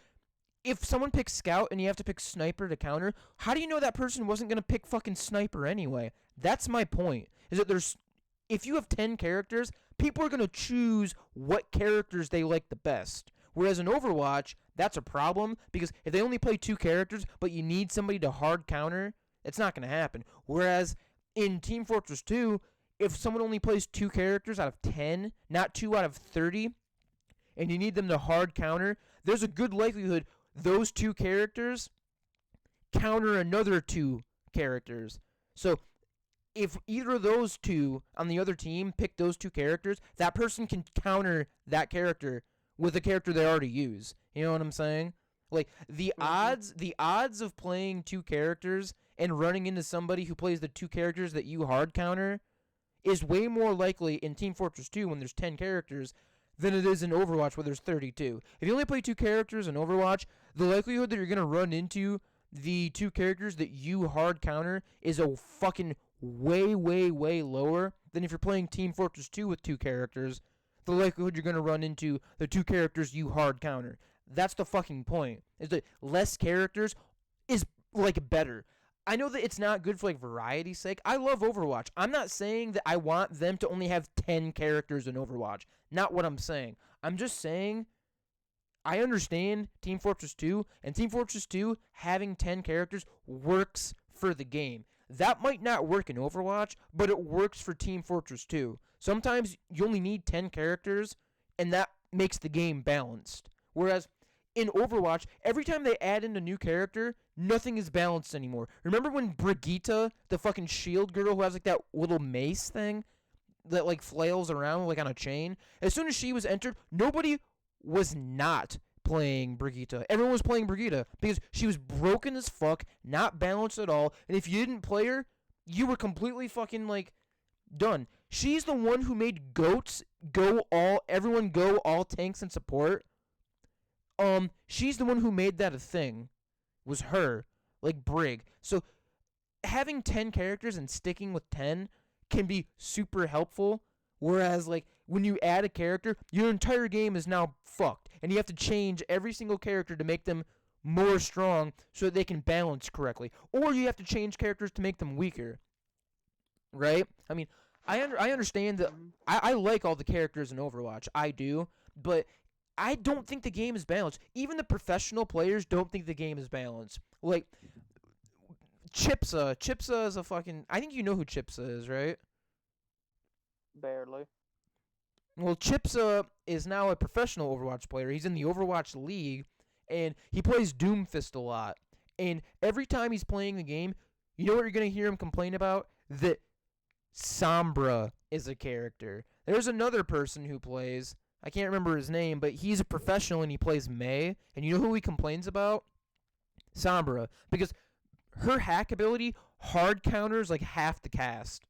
S1: if someone picks Scout and you have to pick Sniper to counter, how do you know that person wasn't going to pick fucking Sniper anyway? That's my point. Is that if you have 10 characters, people are going to choose what characters they like the best. Whereas in Overwatch, that's a problem, because if they only play 2 characters, but you need somebody to hard counter, it's not going to happen. Whereas in Team Fortress 2, if someone only plays 2 characters out of 10, not 2 out of 30, and you need them to hard counter, there's a good likelihood those 2 characters counter another 2 characters. So if either of those 2 on the other team pick those 2 characters, that person can counter that character with a character they already use. You know what I'm saying? Like the odds of playing 2 characters and running into somebody who plays the 2 characters that you hard counter is way more likely in Team Fortress 2 when there's 10 characters than it is in Overwatch where there's 32. If you only play 2 characters in Overwatch, the likelihood that you're going to run into the 2 characters that you hard counter is a fucking way, way, way lower than if you're playing Team Fortress 2 with 2 characters. The likelihood you're going to run into the 2 characters you hard counter. That's the fucking point. Is that less characters is like better. I know that it's not good for like variety's sake. I love Overwatch. I'm not saying that I want them to only have 10 characters in Overwatch. Not what I'm saying. I'm just saying I understand Team Fortress 2, and Team Fortress 2 having 10 characters works for the game. That might not work in Overwatch, but it works for Team Fortress 2. Sometimes you only need 10 characters, and that makes the game balanced. Whereas in Overwatch, every time they add in a new character, nothing is balanced anymore. Remember when Brigitte, the fucking shield girl who has like that little mace thing that like flails around like on a chain? As soon as she was entered, nobody was not playing Brigitte. Everyone was playing Brigitte because she was broken as fuck, not balanced at all, and if you didn't play her, you were completely fucking like done. She's the one who made goats everyone go all tanks and support. She's the one who made that a thing. Was her, like Brig. So having 10 characters and sticking with 10 can be super helpful. Whereas, like, when you add a character, your entire game is now fucked. And you have to change every single character to make them more strong so that they can balance correctly. Or you have to change characters to make them weaker. Right? I mean, I understand that I like all the characters in Overwatch. I do. But I don't think the game is balanced. Even the professional players don't think the game is balanced. Like, Chipsa is a fucking. I think you know who Chipsa is, right?
S2: Barely.
S1: Well, Chipsa is now a professional Overwatch player. He's in the Overwatch League, and he plays Doomfist a lot. And every time he's playing the game, you know what you're gonna hear him complain about? That Sombra is a character. There's another person who plays. I can't remember his name, but he's a professional and he plays Mei. And you know who he complains about? Sombra, because her hack ability hard counters like half the cast.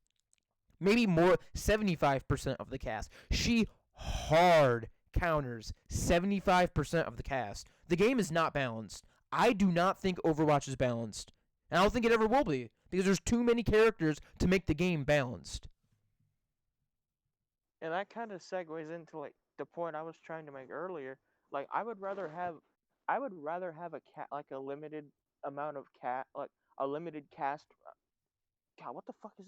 S1: Maybe more, 75% of the cast. She hard counters 75% of the cast. The game is not balanced. I do not think Overwatch is balanced. And I don't think it ever will be because there's too many characters to make the game balanced.
S2: And that kind of segues into like the point I was trying to make earlier. Like I would rather have like a limited amount of like a limited cast. God, what the fuck is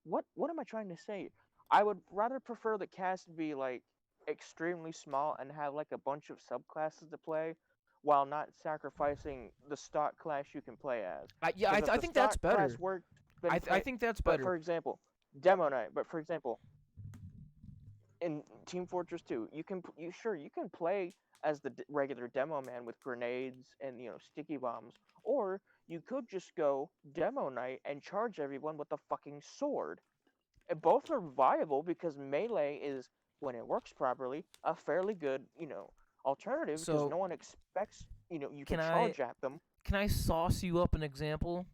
S2: what am I trying to say? I would rather prefer the cast be like extremely small and have like a bunch of subclasses to play, while not sacrificing the stock class you can play as.
S1: Yeah,
S2: Because if
S1: I
S2: the
S1: think that's
S2: stock class
S1: better.
S2: worked,
S1: I think that's
S2: but
S1: better.
S2: for example, Demo Night. But for example, in Team Fortress 2, you can play as the regular demo man with grenades and sticky bombs, or you could just go Demo Night and charge everyone with a fucking sword. And both are viable because melee is, when it works properly, a fairly good alternative because
S1: So
S2: no one expects you to
S1: can I
S2: charge at them.
S1: can I sauce you up an example?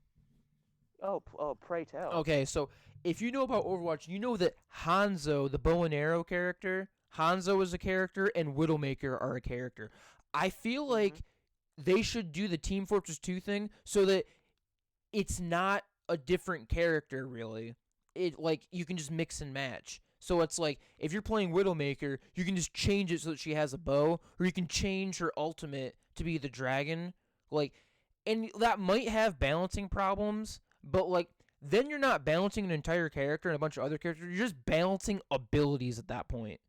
S2: Oh, pray tell.
S1: Okay, so if you know about Overwatch, you know that Hanzo, the bow and arrow character, Hanzo is a character, and Widowmaker are a character. I feel
S2: Hmm.
S1: like they should do the Team Fortress 2 thing so that it's not a different character really. It like you can just mix and match. So it's like if you're playing Widowmaker, you can just change it so that she has a bow, or you can change her ultimate to be the dragon. Like, and that might have balancing problems, but like then you're not balancing an entire character and a bunch of other characters. You're just balancing abilities at that point.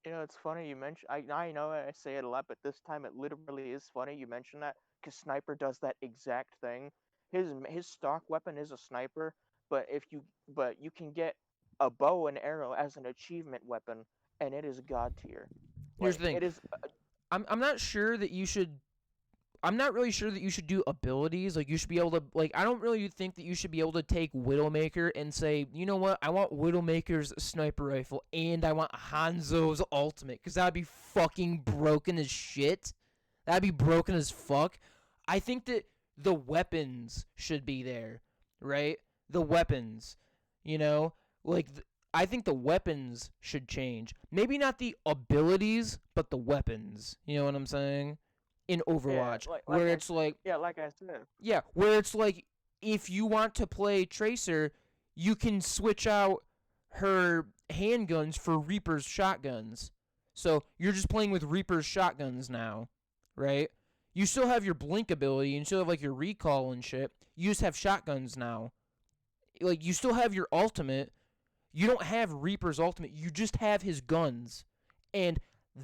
S2: It's funny you mention. I know I say it a lot, but this time it literally is funny you mention that because Sniper does that exact thing. His stock weapon is a sniper, but you can get a bow and arrow as an achievement weapon, and it is god tier.
S1: Here's
S2: Like
S1: the thing.
S2: it is.
S1: I'm not sure that you should I'm not really sure that you should do abilities. Like you should be able to like I don't really think that you should be able to take Widowmaker and say, you know what, I want Widowmaker's sniper rifle and I want Hanzo's ultimate, because that'd be fucking broken as shit. That'd be broken as fuck. I think that the weapons should be there, right? The weapons, you know, like I think the weapons should change. Maybe not the abilities, but the weapons. You know what I'm saying? In
S2: Yeah,
S1: Overwatch,
S2: like
S1: where it's like,
S2: yeah, like I said.
S1: yeah, where it's like if you want to play Tracer, you can switch out her handguns for Reaper's shotguns. So you're just playing with Reaper's shotguns now, right? You still have your blink ability and you still have like your recall and shit. You just have shotguns now. Like you still have your ultimate. You don't have Reaper's ultimate. You just have his guns. And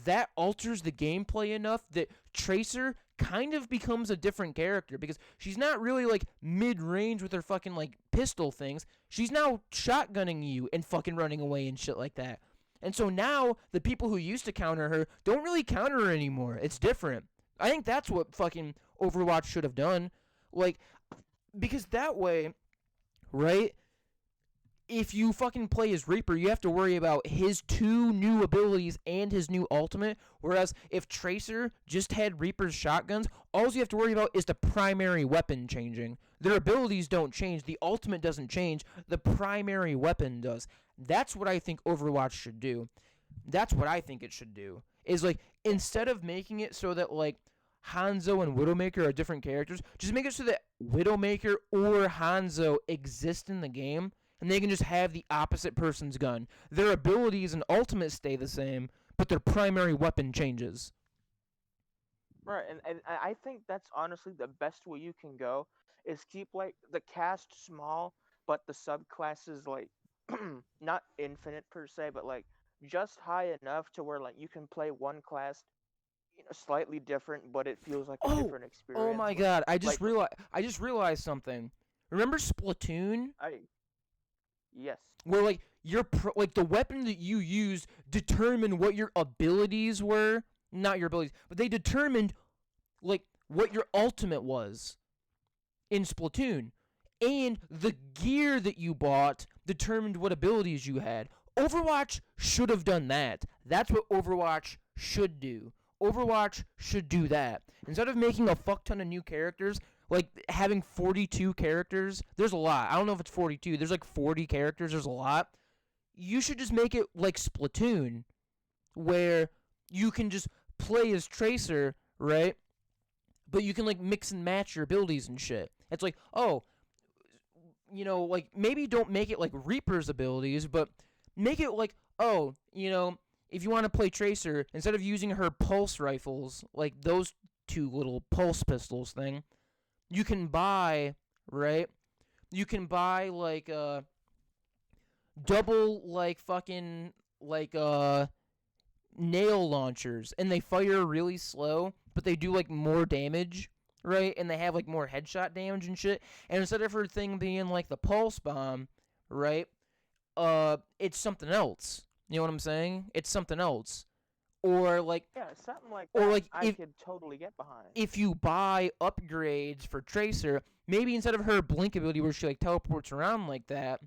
S1: that alters the gameplay enough that Tracer kind of becomes a different character because she's not really like mid range with her fucking like pistol things. She's now shotgunning you and fucking running away and shit like that. And so now the people who used to counter her don't really counter her anymore. It's different. I think that's what fucking Overwatch should have done. Like, because that way, right? If you fucking play as Reaper, you have to worry about his two new abilities and his new ultimate. Whereas if Tracer just had Reaper's shotguns, all you have to worry about is the primary weapon changing. Their abilities don't change, the ultimate doesn't change, the primary weapon does. That's what I think Overwatch should do. That's what I think it should do. Is like instead of making it so that like Hanzo and Widowmaker are different characters, just make it so that Widowmaker or Hanzo exist in the game and they can just have the opposite person's gun. Their abilities and ultimates stay the same, but their primary weapon changes.
S2: Right, and I think that's honestly the best way you can go is keep like the cast small, but the subclasses like not infinite per se, but like just high enough to where like you can play one class slightly different, but it feels like a
S1: Oh,
S2: different
S1: oh
S2: experience.
S1: my God! I
S2: Like
S1: just realized something. Remember Splatoon,
S2: I yes.
S1: where like like the weapon that you used determined what your abilities were. Not your abilities, but they determined like what your ultimate was in Splatoon. And the gear that you bought determined what abilities you had. Overwatch should have done that. That's what Overwatch should do. Overwatch should do that. Instead of making a fuck ton of new characters, like having 42 characters, there's a lot. I don't know if it's 42. There's like 40 characters. There's a lot. You should just make it like Splatoon, where you can just play as Tracer, right? But you can like mix and match your abilities and shit. It's like, oh, like maybe don't make it like Reaper's abilities, but make it like, oh, if you want to play Tracer, instead of using her pulse rifles, like those two little pulse pistols thing, you can buy, right? You can buy like double like fucking like nail launchers, and they fire really slow, but they do like more damage, right? And they have like more headshot damage and shit. And instead of her thing being like the pulse bomb, right? It's something else. You know what I'm saying? It's something else. Or like
S2: Yeah, something like
S1: or
S2: that
S1: like
S2: I could totally get behind.
S1: if you buy upgrades for Tracer, maybe instead of her blink ability where she like teleports around like that,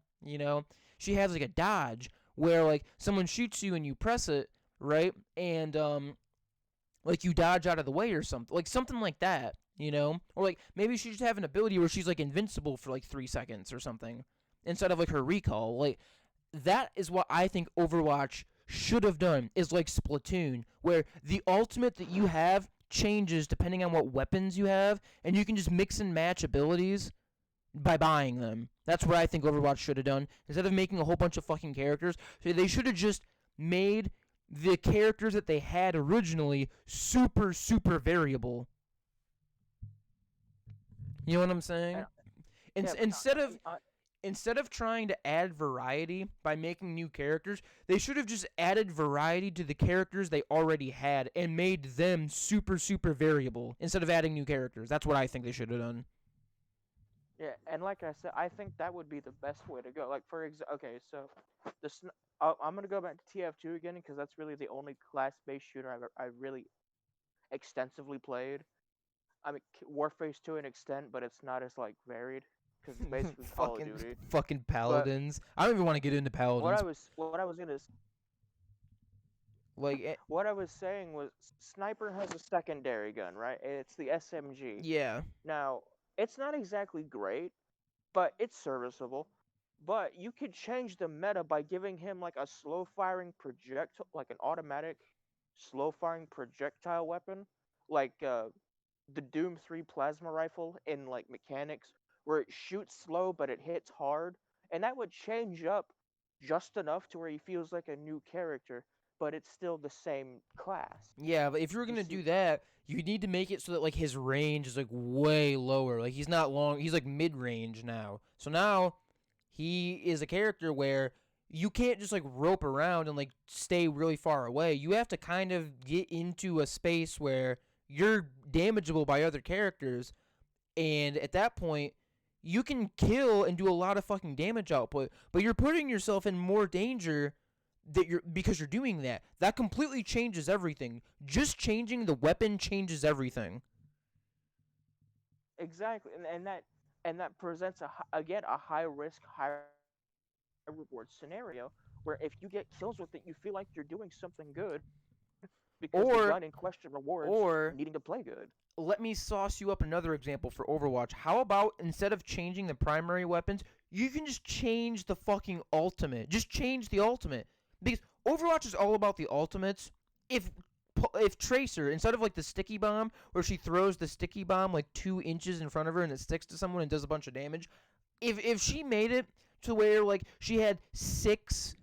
S1: she has like a dodge where like someone shoots you and you press it, right? And like you dodge out of the way or something. Like something like that, Or like maybe she just have an ability where she's like invincible for like 3 seconds or something instead of like her recall. Like that is what I think Overwatch should have done, is like Splatoon, where the ultimate that you have changes depending on what weapons you have, and you can just mix and match abilities by buying them. That's what I think Overwatch should have done. Instead of making a whole bunch of fucking characters, so they should have just made the characters that they had originally super, super variable. You know what I'm saying?
S2: Yeah,
S1: Instead of trying to add variety by making new characters, they should have just added variety to the characters they already had and made them super, super variable instead of adding new characters. That's what I think they should have done.
S2: yeah, and like I said, I think that would be the best way to go. Like okay, so I'm gonna go back to TF2 again because that's really the only class-based shooter I really extensively played. I mean, Warface to an extent, but it's not as like varied because it's basically Call of Duty.
S1: Fucking paladins. I don't even want to get into paladins. Like
S2: What I was saying was Sniper has a secondary gun, right? It's the SMG.
S1: yeah.
S2: Now, it's not exactly great, but it's serviceable. But you could change the meta by giving him like a slow firing projectile, like an automatic slow firing projectile weapon, like the Doom 3 plasma rifle in like mechanics, where it shoots slow but it hits hard, and that would change up just enough to where he feels like a new character, but it's still the same class.
S1: Yeah, but if you were gonna do that, you need to make it so that like his range is like way lower. Like he's not long. He's like mid range now. So now he is a character where you can't just like rope around and like stay really far away. You have to kind of get into a space where you're damageable by other characters, and at that point you can kill and do a lot of fucking damage output, but you're putting yourself in more danger because you're doing that. That completely changes everything. Just changing the weapon changes everything.
S2: Exactly, and that presents a high risk, high reward scenario where if you get kills with it, you feel like you're doing something good because the gun in question rewards needing to play good.
S1: Let me sauce you up another example for Overwatch. How about instead of changing the primary weapons, you can just change the fucking ultimate. Just change the ultimate. Because Overwatch is all about the ultimates. If Tracer, instead of like the sticky bomb, where she throws the sticky bomb like 2 inches in front of her and it sticks to someone and does a bunch of damage, if she made it to where like she had 6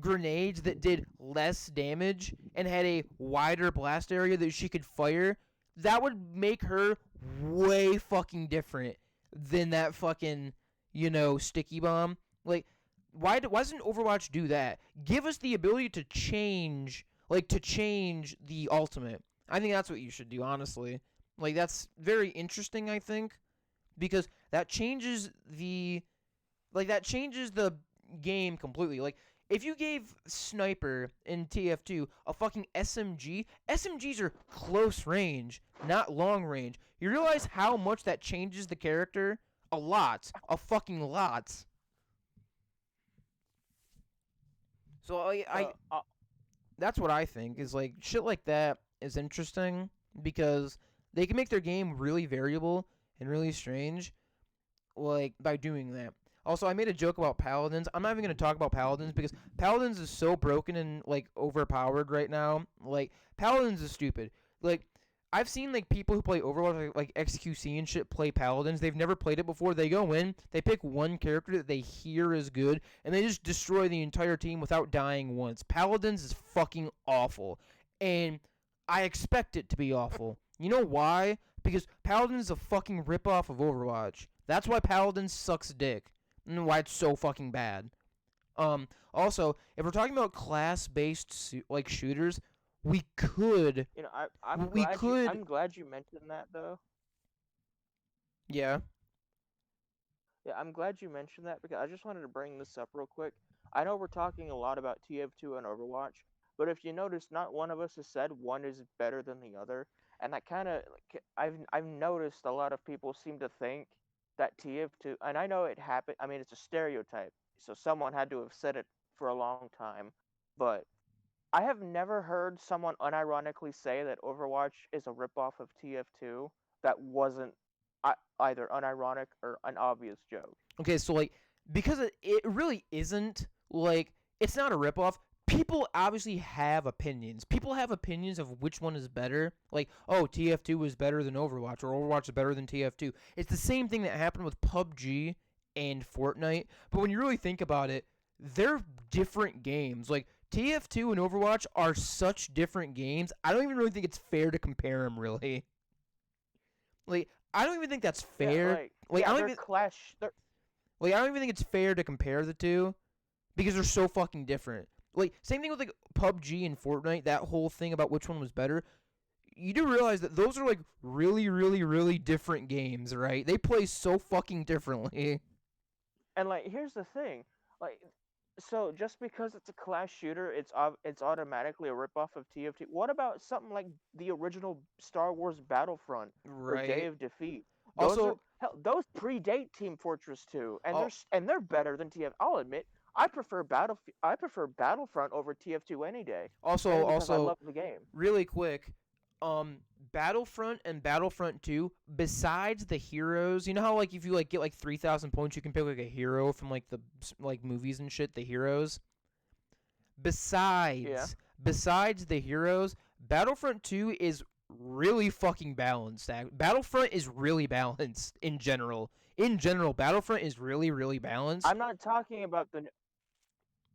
S1: grenades that did less damage and had a wider blast area that she could fire, that would make her way fucking different than that fucking, sticky bomb. Like, why doesn't Overwatch do that? Give us the ability to change the ultimate. I think that's what you should do, honestly. Like, that's very interesting, I think, because that changes the game completely. Like, if you gave Sniper in TF2 a fucking SMG, SMGs are close range, not long range. You realize how much that changes the character? A lot. A fucking lot. So I
S2: So
S1: that's what I think is like shit like that is interesting because they can make their game really variable and really strange like by doing that. Also, I made a joke about paladins. I'm not even gonna talk about paladins because paladins is so broken and like overpowered right now. Like paladins is stupid. Like I've seen like people who play Overwatch like XQC and shit play paladins. They've never played it before. They go in, they pick one character that they hear is good, and they just destroy the entire team without dying once. Paladins is fucking awful, and I expect it to be awful. You know why? Because Paladin's a fucking ripoff of Overwatch. That's why Paladin sucks dick. And why it's so fucking bad. Also, if we're talking about class-based like shooters, we could,
S2: you know, I'm
S1: we
S2: glad you
S1: could,
S2: I'm glad you mentioned that though.
S1: yeah.
S2: Yeah, I'm glad you mentioned that because I just wanted to bring this up real quick. I know we're talking a lot about TF2 and Overwatch, but if you notice, not one of us has said one is better than the other, and that kind of like, I've noticed a lot of people seem to think that TF2, and I know it happened. I mean, it's a stereotype, so someone had to have said it for a long time, but I have never heard someone unironically say that Overwatch is a ripoff of TF2 that wasn't either unironic or an obvious joke.
S1: Okay, so like because it really isn't like it's not a ripoff. People obviously have opinions. People have opinions of which one is better. Like, oh, TF2 is better than Overwatch, or Overwatch is better than TF2. It's the same thing that happened with PUBG and Fortnite. But when you really think about it, they're different games. Like TF2 and Overwatch are such different games. I don't even really think it's fair to compare them. Really, like I don't even think that's
S2: Yeah,
S1: fair.
S2: like
S1: Like I don't
S2: they're
S1: even
S2: clash. They're
S1: like I don't even think it's fair to compare the two because they're so fucking different. Like same thing with like PUBG and Fortnite, that whole thing about which one was better. You do realize that those are like really, really, really different games, right? They play so fucking differently.
S2: and like here's the thing, like so just because it's a clash shooter, it's automatically a ripoff of TF2. What about something like the original Star Wars Battlefront or Day
S1: Right.
S2: of Defeat? Those are
S1: Also,
S2: hell, those predate Team Fortress 2, and
S1: al-
S2: they're better than TF. I'll admit, I prefer Battlefront over TF2 any day,
S1: also,
S2: mainly because I
S1: also,
S2: love the game.
S1: really quick, um, Battlefront and Battlefront 2, besides the heroes, you know how like if you like get like 3,000 points, you can pick like a hero from like the like movies and shit, the heroes.
S2: Yeah.
S1: Besides the heroes, Battlefront 2 is really fucking balanced. Battlefront is really balanced in general. In general, Battlefront is really really balanced.
S2: I'm not talking about the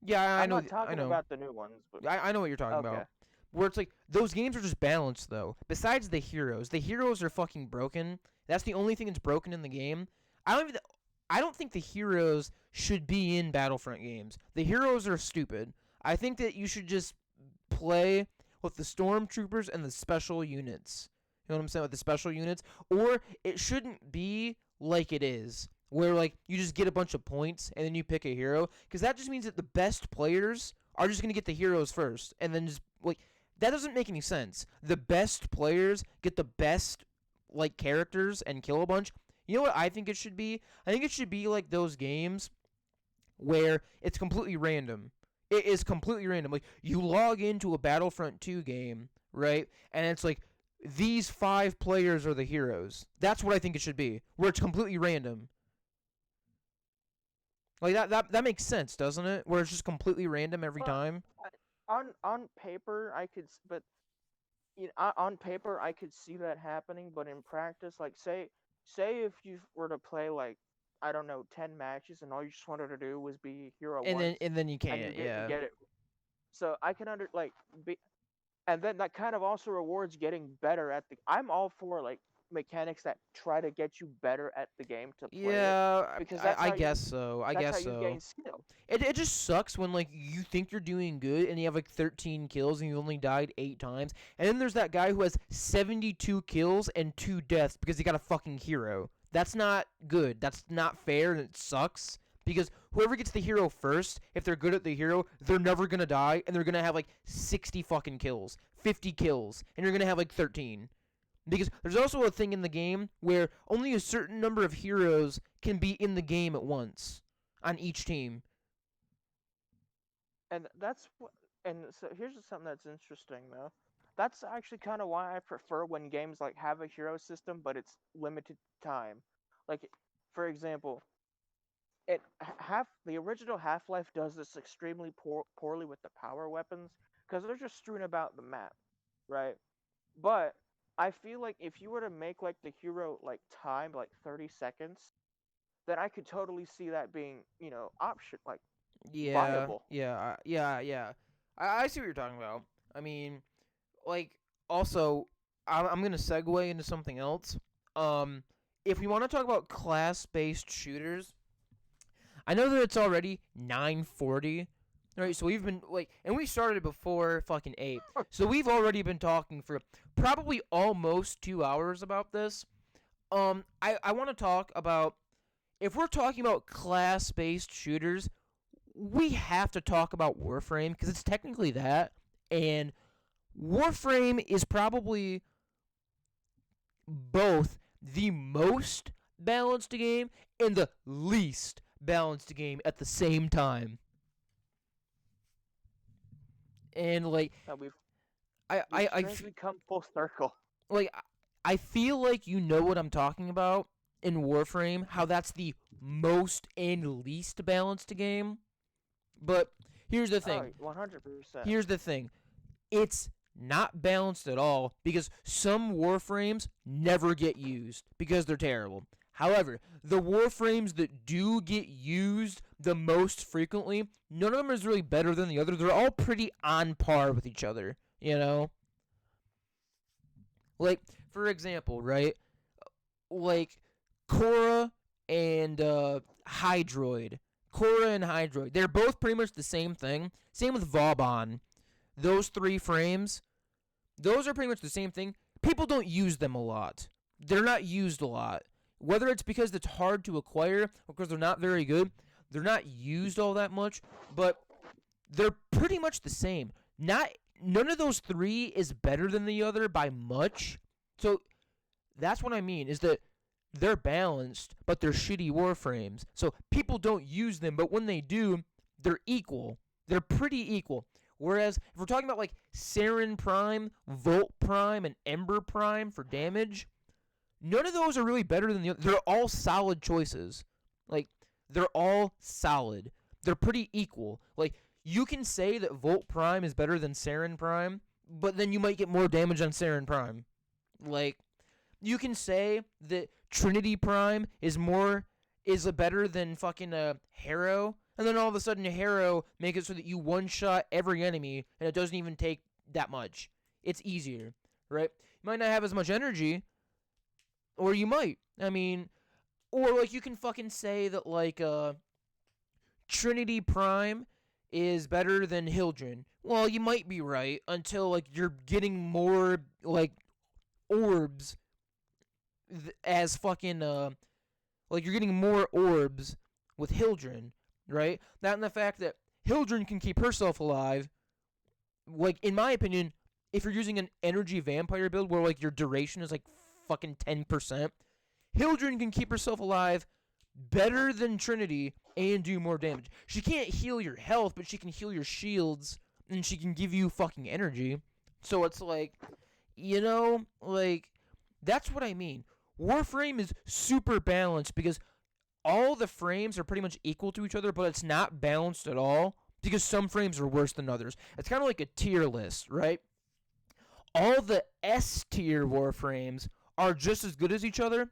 S1: Yeah,
S2: I'm not
S1: I
S2: talking
S1: know.
S2: about the new ones, but
S1: I know what you're talking
S2: okay.
S1: about. Where it's like those games are just balanced though. Besides the heroes are fucking broken. That's the only thing that's broken in the game. I don't even I don't think the heroes should be in Battlefront games. The heroes are stupid. I think that you should just play with the stormtroopers and the special units. You know what I'm saying with the special units, or it shouldn't be like it is, where like you just get a bunch of points and then you pick a hero, because that just means that the best players are just gonna get the heroes first, and then just like that doesn't make any sense. The best players get the best like characters and kill a bunch. You know what I think it should be? I think it should be like those games where it's completely random. It is completely random. Like you log into a Battlefront 2 game, right? And it's like these 5 players are the heroes. That's what I think it should be. Where it's completely random. Like that makes sense, doesn't it? Where it's just completely random every
S2: Well,
S1: time.
S2: on paper I could, but on paper I could see that happening, but in practice, like say if you were to play like I don't know 10 matches and all you just wanted to do was be hero once,
S1: And then you
S2: and you
S1: can't,
S2: didn't
S1: yeah.
S2: get it, so I can be, and then that kind of also rewards getting better at the. I'm all for like mechanics that try to get you better at the game to play it,
S1: Yeah,
S2: because
S1: I guess so. I
S2: that's how
S1: guess
S2: you
S1: so.
S2: gain skill.
S1: It just sucks when like you think you're doing good and you have like 13 kills and you only died 8 times. And then there's that guy who has 72 kills and 2 deaths because he got a fucking hero. That's not good. That's not fair and it sucks because whoever gets the hero first, if they're good at the hero, they're never going to die and they're going to have like 60 fucking kills, 50 kills, and you're going to have like 13. Because there's also a thing in the game where only a certain number of heroes can be in the game at once on each team.
S2: And that's what. And so here's something that's interesting though. That's actually kind of why I prefer when games like have a hero system, but it's limited time. Like, for example, it half the original Half-Life does this extremely poorly with the power weapons because they're just strewn about the map, right? But I feel like if you were to make like the hero like time like 30 seconds, then I could totally see that being, option like
S1: Yeah,
S2: viable.
S1: yeah. I see what you're talking about. I mean, like, also, I'm gonna segue into something else. Um, if we want to talk about class-based shooters, I know that it's already 9:40. Right, so we've been like, and we started before fucking 8. So we've already been talking for probably almost 2 hours about this. I want to talk about, if we're talking about class-based shooters, we have to talk about Warframe because it's technically that, and Warframe is probably both the most balanced game and the least balanced game at the same time. And like,
S2: We've
S1: I
S2: come full circle.
S1: like I feel like you know what I'm talking about in Warframe, how that's the most and least balanced game. But here's the thing.
S2: 100%.
S1: Here's the thing. It's not balanced at all because some Warframes never get used because they're terrible. However, the Warframes that do get used the most frequently, none of them is really better than the other. They're all pretty on par with each other, you know? Like, for example, right? Like, Korra and Hydroid. Korra and Hydroid. They're both pretty much the same thing. Same with Vauban. Those 3 frames, those are pretty much the same thing. People don't use them a lot. They're not used a lot. Whether it's because it's hard to acquire or because they're not very good, they're not used all that much, but they're pretty much the same. None of those 3 is better than the other by much. So that's what I mean, is that they're balanced, but they're shitty Warframes. So people don't use them, but when they do, they're equal. They're pretty equal. Whereas if we're talking about like Saren Prime, Volt Prime, and Ember Prime for damage, none of those are really better than the other. They're all solid choices. Like, they're all solid. They're pretty equal. Like, you can say that Volt Prime is better than Saren Prime, but then you might get more damage on Saren Prime. Like, you can say that Trinity Prime is better than fucking Harrow, and then all of a sudden Harrow make it so that you one-shot every enemy, and it doesn't even take that much. It's easier, right? You might not have as much energy, or you might. I mean, or like you can fucking say that like Trinity Prime is better than Hildren. Well, you might be right until like you're getting more like orbs as fucking like you're getting more orbs with Hildren, right? That and the fact that Hildren can keep herself alive, like in my opinion, if you're using an energy vampire build where like your duration is like fucking 10%, Hildren can keep herself alive better than Trinity and do more damage. She can't heal your health, but she can heal your shields and she can give you fucking energy. So it's like, like that's what I mean. Warframe is super balanced because all the frames are pretty much equal to each other, but it's not balanced at all because some frames are worse than others. It's kind of like a tier list, right? All the S tier Warframes are just as good as each other.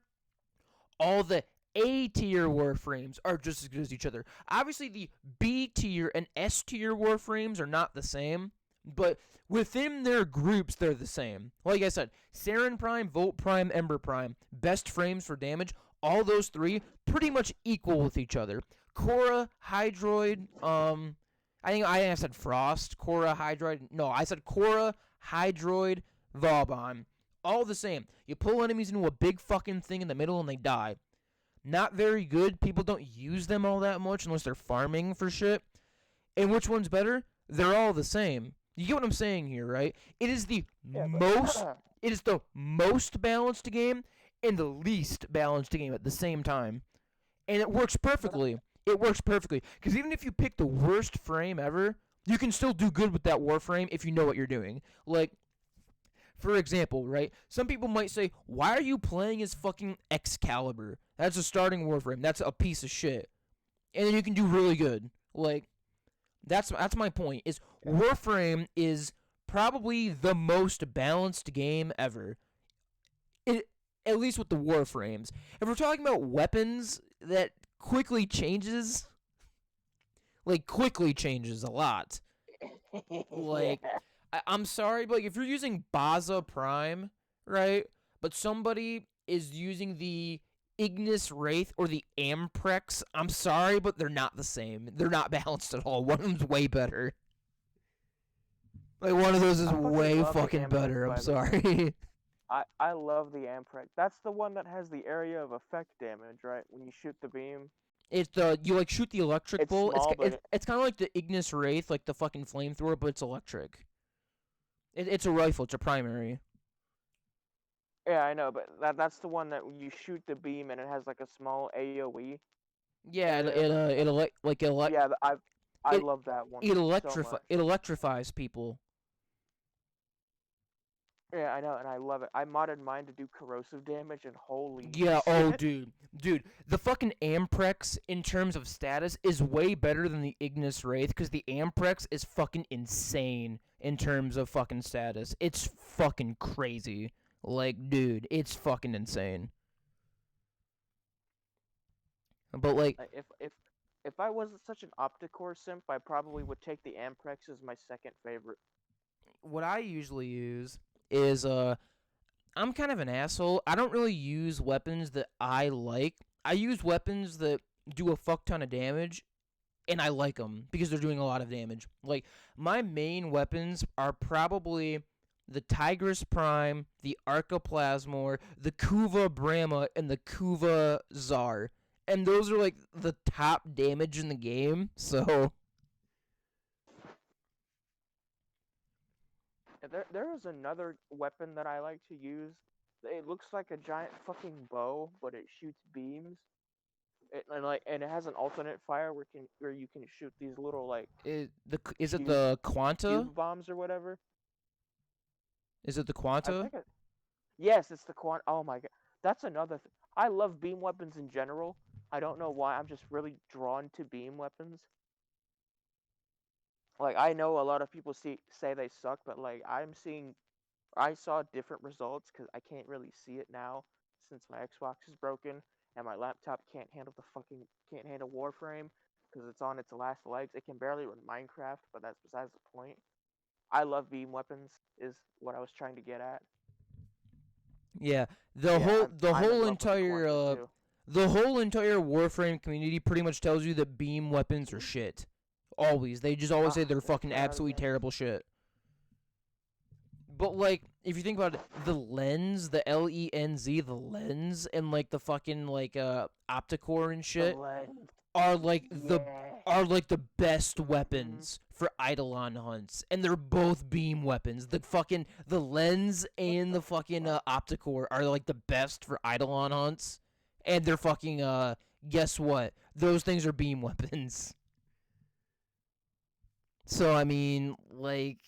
S1: All the A tier Warframes are just as good as each other. Obviously, the B tier and S tier Warframes are not the same, but within their groups, they're the same. Like I said, Saren Prime, Volt Prime, Ember Prime, best frames for damage. All those three pretty much equal with each other. Korra, Hydroid, I said Frost, Korra, Hydroid. No, I said Korra, Hydroid, Vauban. All the same. You pull enemies into a big fucking thing in the middle and they die. Not very good. People don't use them all that much unless they're farming for shit. And which one's better? They're all the same. You get what I'm saying here, right? It is the it is the most balanced game and the least balanced game at the same time. And it works perfectly. It works perfectly. Because even if you pick the worst frame ever, you can still do good with that Warframe if you know what you're doing. Like, for example, right? Some people might say, why are you playing as fucking Excalibur? That's a starting Warframe. That's a piece of shit. And then you can do really good. Like, that's my point. Is Warframe is probably the most balanced game ever. At least with the Warframes. If we're talking about weapons that quickly changes a lot. Like, I'm sorry, but like, if you're using Baza Prime, right? But somebody is using the Ignis Wraith or the Amprex, I'm sorry, but they're not the same. They're not balanced at all. One of them's way better. Like, one of those is way fucking better. I'm sorry.
S2: I love the Amprex. That's the one that has the area of effect damage, right? When you shoot the beam.
S1: It's the you like shoot the electric
S2: It's
S1: bolt.
S2: small,
S1: It's kind of like the Ignis Wraith, like the fucking flamethrower, but it's electric. It's a rifle. It's a primary.
S2: Yeah, I know, but that's the one that you shoot the beam and it has like a small AOE.
S1: Yeah,
S2: Yeah, I love that one.
S1: It electrifies people.
S2: Yeah, I know, and I love it. I modded mine to do corrosive damage, and holy
S1: Yeah,
S2: shit.
S1: oh, dude, the fucking Amprex in terms of status is way better than the Ignis Wraith because the Amprex is fucking insane in terms of fucking status. It's fucking crazy. Like, dude, it's fucking insane. But like,
S2: If I wasn't such an Opticore simp, I probably would take the Amprex as my second favorite.
S1: what I usually use is I'm kind of an asshole. I don't really use weapons that I like. I use weapons that do a fuck ton of damage, and I like them because they're doing a lot of damage. Like, my main weapons are probably the Tigris Prime, the Arcoplasmor, the Kuva Brahma, and the Kuva Czar. And those are, like, the top damage in the game, so...
S2: There is another weapon that I like to use. It looks like a giant fucking bow, but it shoots beams. And it has an alternate fire where you can shoot these little like
S1: Is it the Quanta?
S2: cube bombs or whatever.
S1: Is it the Quanta?
S2: Yes, it's the Quant. Oh my god, that's another thing. I love beam weapons in general. I don't know why. I'm just really drawn to beam weapons. Like, I know a lot of people say they suck, but like I saw different results because I can't really see it now since my Xbox is broken and my laptop can't handle Warframe because it's on its last legs. It can barely run Minecraft, but that's besides the point. I love beam weapons is what I was trying to get at.
S1: Yeah, the whole entire Warframe community pretty much tells you that beam weapons are shit. Always. They just always say they're fucking absolutely terrible shit. But, like, if you think about it, the lens, the LENZ, the lens, and, like, the fucking, like, Opticore and shit are, like, the best weapons for Eidolon hunts. And they're both beam weapons. The lens and the fucking Opticore are, like, the best for Eidolon hunts. And they're fucking, guess what? Those things are beam weapons. So, I mean, like,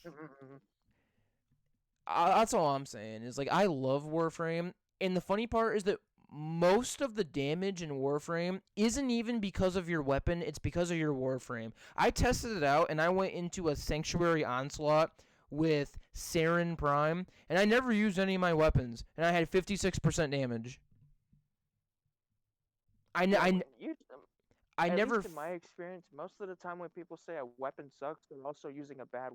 S1: that's all I'm saying is, like, I love Warframe, and the funny part is that most of the damage in Warframe isn't even because of your weapon, it's because of your Warframe. I tested it out, and I went into a Sanctuary Onslaught with Saren Prime, and I never used any of my weapons, and I had 56% damage. I
S2: At
S1: never.
S2: least in my experience, most of the time when people say a weapon sucks, they're also using a bad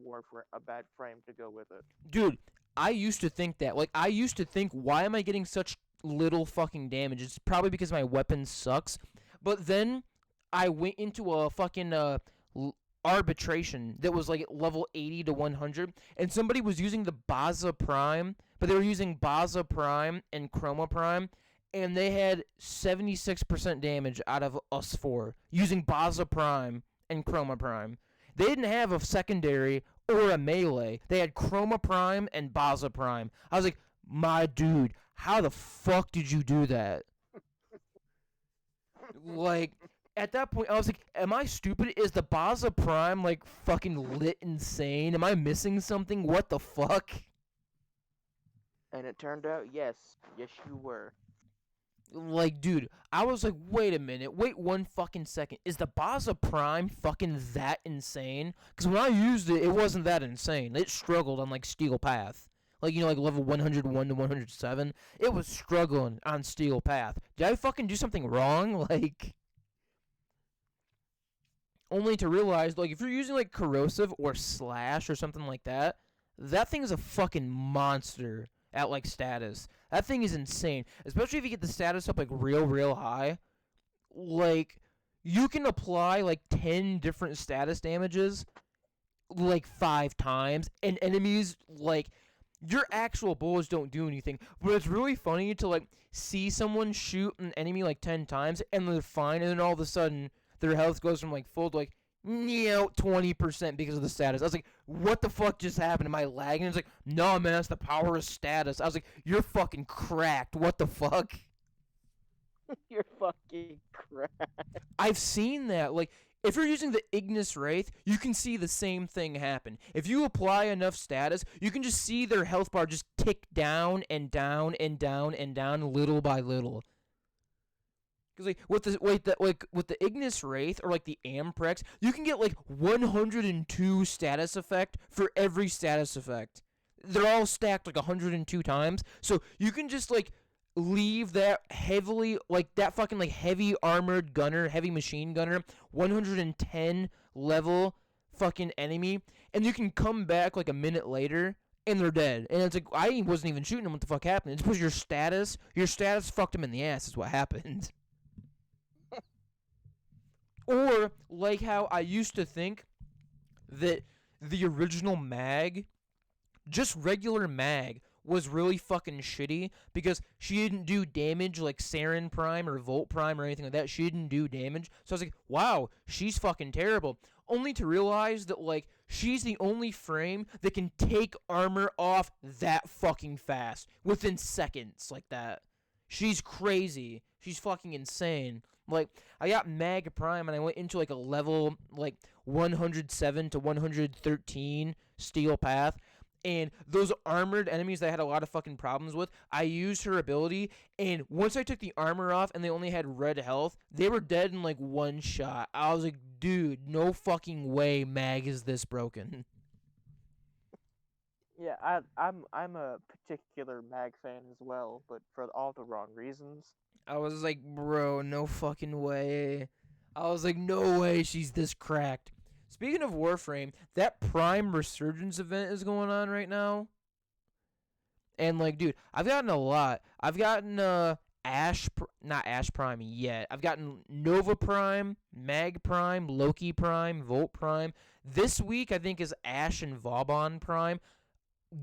S2: a bad frame to go with it.
S1: Dude, I used to think that. Like, I used to think, why am I getting such little fucking damage? It's probably because my weapon sucks. But then I went into a fucking arbitration that was like level 80 to 100, and somebody was using the Baza Prime, but they were using Baza Prime and Chroma Prime, and they had 76% damage out of us four using Baza Prime and Chroma Prime. They didn't have a secondary or a melee. They had Chroma Prime and Baza Prime. I was like, my dude, how the fuck did you do that? Like, at that point, I was like, am I stupid? Is the Baza Prime, like, fucking lit insane? Am I missing something? What the fuck?
S2: And it turned out, yes, you were.
S1: Like, dude, I was like, wait a minute, wait 1 second. Is the Baza Prime fucking that insane? Because when I used it, it wasn't that insane. It struggled on, like, Steel Path. Like, like level 101 to 107. It was struggling on Steel Path. Did I fucking do something wrong? Like, only to realize, like, if you're using, like, Corrosive or Slash or something like that, that thing is a fucking monster at, like, status. That thing is insane. Especially if you get the status up, like, real high. Like, you can apply, like, 10 different status damages, like, 5 times, and enemies, like, your actual bullets don't do anything. But it's really funny to, like, see someone shoot an enemy, like, 10 times, and they're fine, and then all of a sudden, their health goes from, like, full to, like, 20% because of the status. I was like, what the fuck just happened? Am I lagging? It's like, no, man, that's the power of status. I was like, you're fucking cracked. What the fuck?
S2: You're fucking crap.
S1: I've seen that. Like, if you're using the Ignis Wraith, you can see the same thing happen. If you apply enough status, you can just see their health bar just tick down and down and down and down little by little. Because with the Ignis Wraith or like the Amprex, you can get like 102 status effect for every status effect. They're all stacked like 102 times, so you can just like leave that heavily like that fucking like heavy armored gunner, heavy machine gunner, 110 level fucking enemy, and you can come back like a minute later and they're dead. And it's like I wasn't even shooting them. What the fuck happened? It's because your status fucked them in the ass. Is what happened. Or, like how I used to think that the original mag, just regular mag, was really fucking shitty because she didn't do damage like Saren Prime or Volt Prime or anything like that. She didn't do damage. So I was like, wow, she's fucking terrible. Only to realize that, like, she's the only frame that can take armor off that fucking fast within seconds like that. She's crazy. She's fucking insane. Like, I got Mag Prime and I went into like a level like 107 to 113 Steel Path. And those armored enemies that I had a lot of fucking problems with, I used her ability, and once I took the armor off and they only had red health, they were dead in like one shot. I was like, dude, no fucking way Mag is this broken.
S2: Yeah, I'm a particular Mag fan as well, but for all the wrong reasons.
S1: I was like, bro, no fucking way. I was like, no way she's this cracked. Speaking of Warframe, that Prime Resurgence event is going on right now. And, like, dude, I've gotten a lot. I've gotten, not Ash Prime yet. I've gotten Nova Prime, Mag Prime, Loki Prime, Volt Prime. This week, I think, is Ash and Vauban Prime.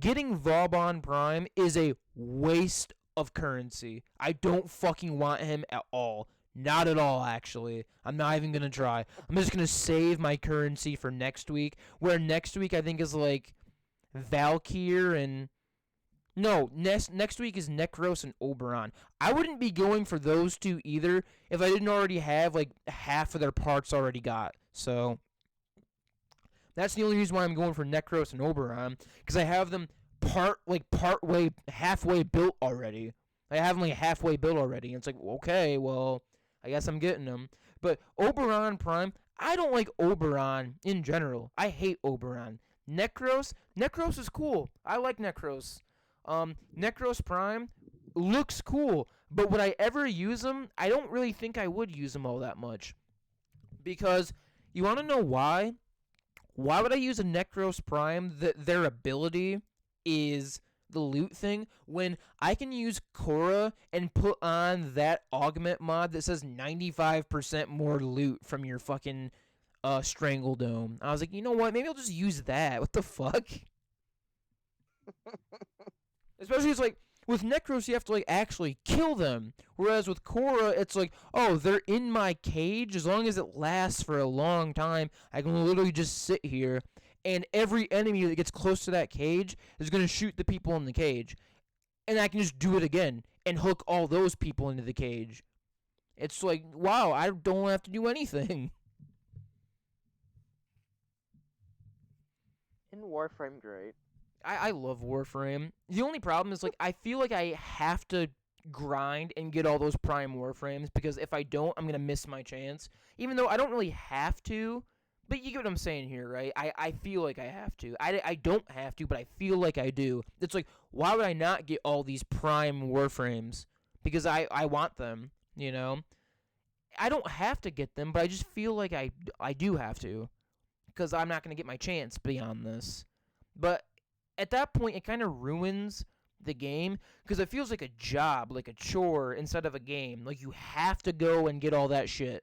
S1: Getting Vauban Prime is a waste of currency. I don't fucking want him at all. Not at all, actually. I'm not even going to try. I'm just going to save my currency for next week, where next week I think is like Valkyr and... No, next week is Necros and Oberon. I wouldn't be going for those two either if I didn't already have like half of their parts already got. So that's the only reason why I'm going for Necros and Oberon, because I have them halfway built already. I have them like halfway built already, and it's like, okay, well, I guess I'm getting them. But Oberon Prime, I don't like Oberon in general. I hate Oberon. Necros is cool. I like Necros. Necros Prime looks cool, but would I ever use him? I don't really think I would use him all that much. Because you want to know why? Why would I use a Necros Prime that their ability is the loot thing when I can use Korra and put on that augment mod that says 95% more loot from your fucking Strangle Dome? I was like, you know what? Maybe I'll just use that. What the fuck? Especially it's like with Necros you have to like actually kill them. Whereas with Korra it's like, oh, they're in my cage. As long as it lasts for a long time, I can literally just sit here and every enemy that gets close to that cage is gonna shoot the people in the cage. And I can just do it again and hook all those people into the cage. It's like, wow, I don't have to do anything.
S2: In Warframe, great.
S1: I love Warframe. The only problem is, like, I feel like I have to grind and get all those prime Warframes because if I don't, I'm going to miss my chance. Even though I don't really have to, but you get what I'm saying here, right? I feel like I have to. I don't have to, but I feel like I do. It's like, why would I not get all these prime Warframes? Because I want them, you know? I don't have to get them, but I just feel like I do have to. Because I'm not going to get my chance beyond this. But at that point, it kind of ruins the game because it feels like a job, like a chore instead of a game. Like you have to go and get all that shit.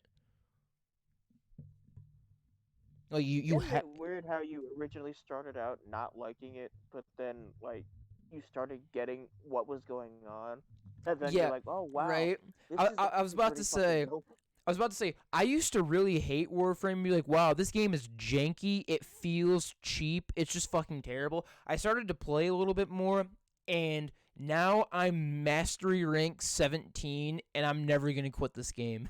S1: Like you
S2: Isn't it weird how you originally started out not liking it, but then like you started getting what was going on, and then
S1: yeah,
S2: you're like, oh wow,
S1: right.
S2: this
S1: I,
S2: is
S1: I, I was
S2: actually
S1: about
S2: pretty
S1: to
S2: fucking
S1: say.
S2: dope.
S1: I was about to say, I used to really hate Warframe and be like, wow, this game is janky, it feels cheap, it's just fucking terrible. I started to play a little bit more, and now I'm Mastery Rank 17, and I'm never gonna quit this game.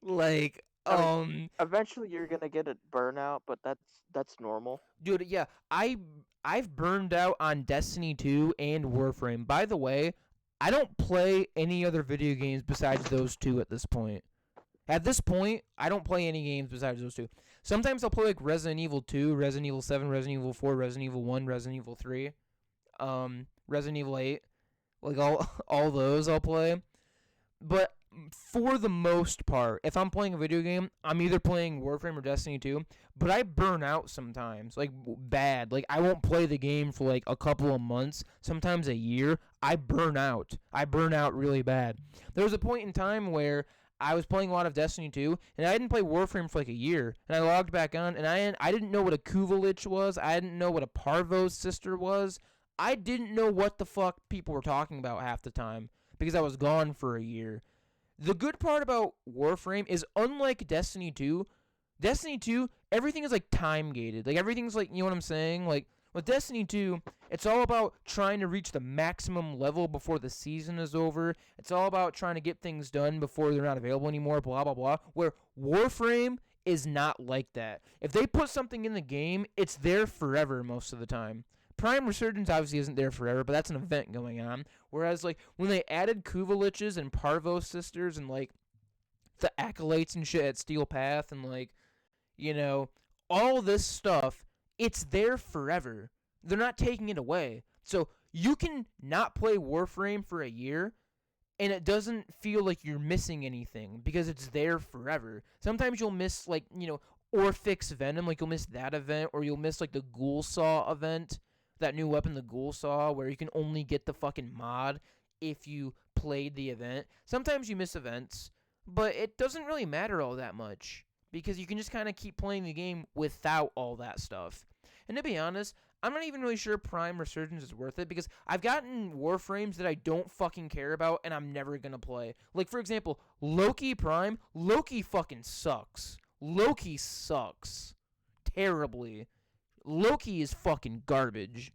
S1: Like,
S2: I mean, eventually you're gonna get a burnout, but that's normal.
S1: dude, yeah, I've burned out on Destiny 2 and Warframe. By the way, I don't play any other video games besides those two at this point. At this point, I don't play any games besides those two. Sometimes I'll play like Resident Evil 2, Resident Evil 7, Resident Evil 4, Resident Evil 1, Resident Evil 3, Resident Evil 8. Like all those I'll play. But for the most part, if I'm playing a video game, I'm either playing Warframe or Destiny 2, but I burn out sometimes, like bad. Like I won't play the game for like a couple of months, sometimes a year. I burn out. I burn out really bad. There was a point in time where I was playing a lot of Destiny 2, and I didn't play Warframe for like a year, and I logged back on, and I didn't know what a Kuvalich was. I didn't know what a Parvo's sister was. I didn't know what the fuck people were talking about half the time because I was gone for a year. The good part about Warframe is unlike Destiny 2, Destiny 2, everything is like time gated. Like everything's like, you know what I'm saying? Like with Destiny 2, it's all about trying to reach the maximum level before the season is over. It's all about trying to get things done before they're not available anymore, blah blah blah. Where Warframe is not like that. If they put something in the game, it's there forever most of the time. Prime Resurgence obviously isn't there forever, but that's an event going on. Whereas, like, when they added Kuvaliches and Parvo sisters and, like, the acolytes and shit at Steel Path and, like, you know, all this stuff, it's there forever. They're not taking it away. So you can not play Warframe for a year, and it doesn't feel like you're missing anything because it's there forever. Sometimes you'll miss, like, you know, Orphix Venom, like, you'll miss that event, or you'll miss, like, the Ghoul Saw event. That new weapon, the Ghoul Saw, where you can only get the fucking mod if you played the event. Sometimes you miss events, but it doesn't really matter all that much because you can just kind of keep playing the game without all that stuff. And to be honest, I'm not even really sure Prime Resurgence is worth it because I've gotten Warframes that I don't fucking care about and I'm never gonna play. Like, for example, Loki Prime. Loki fucking sucks. Loki sucks. Terribly. Loki is fucking garbage.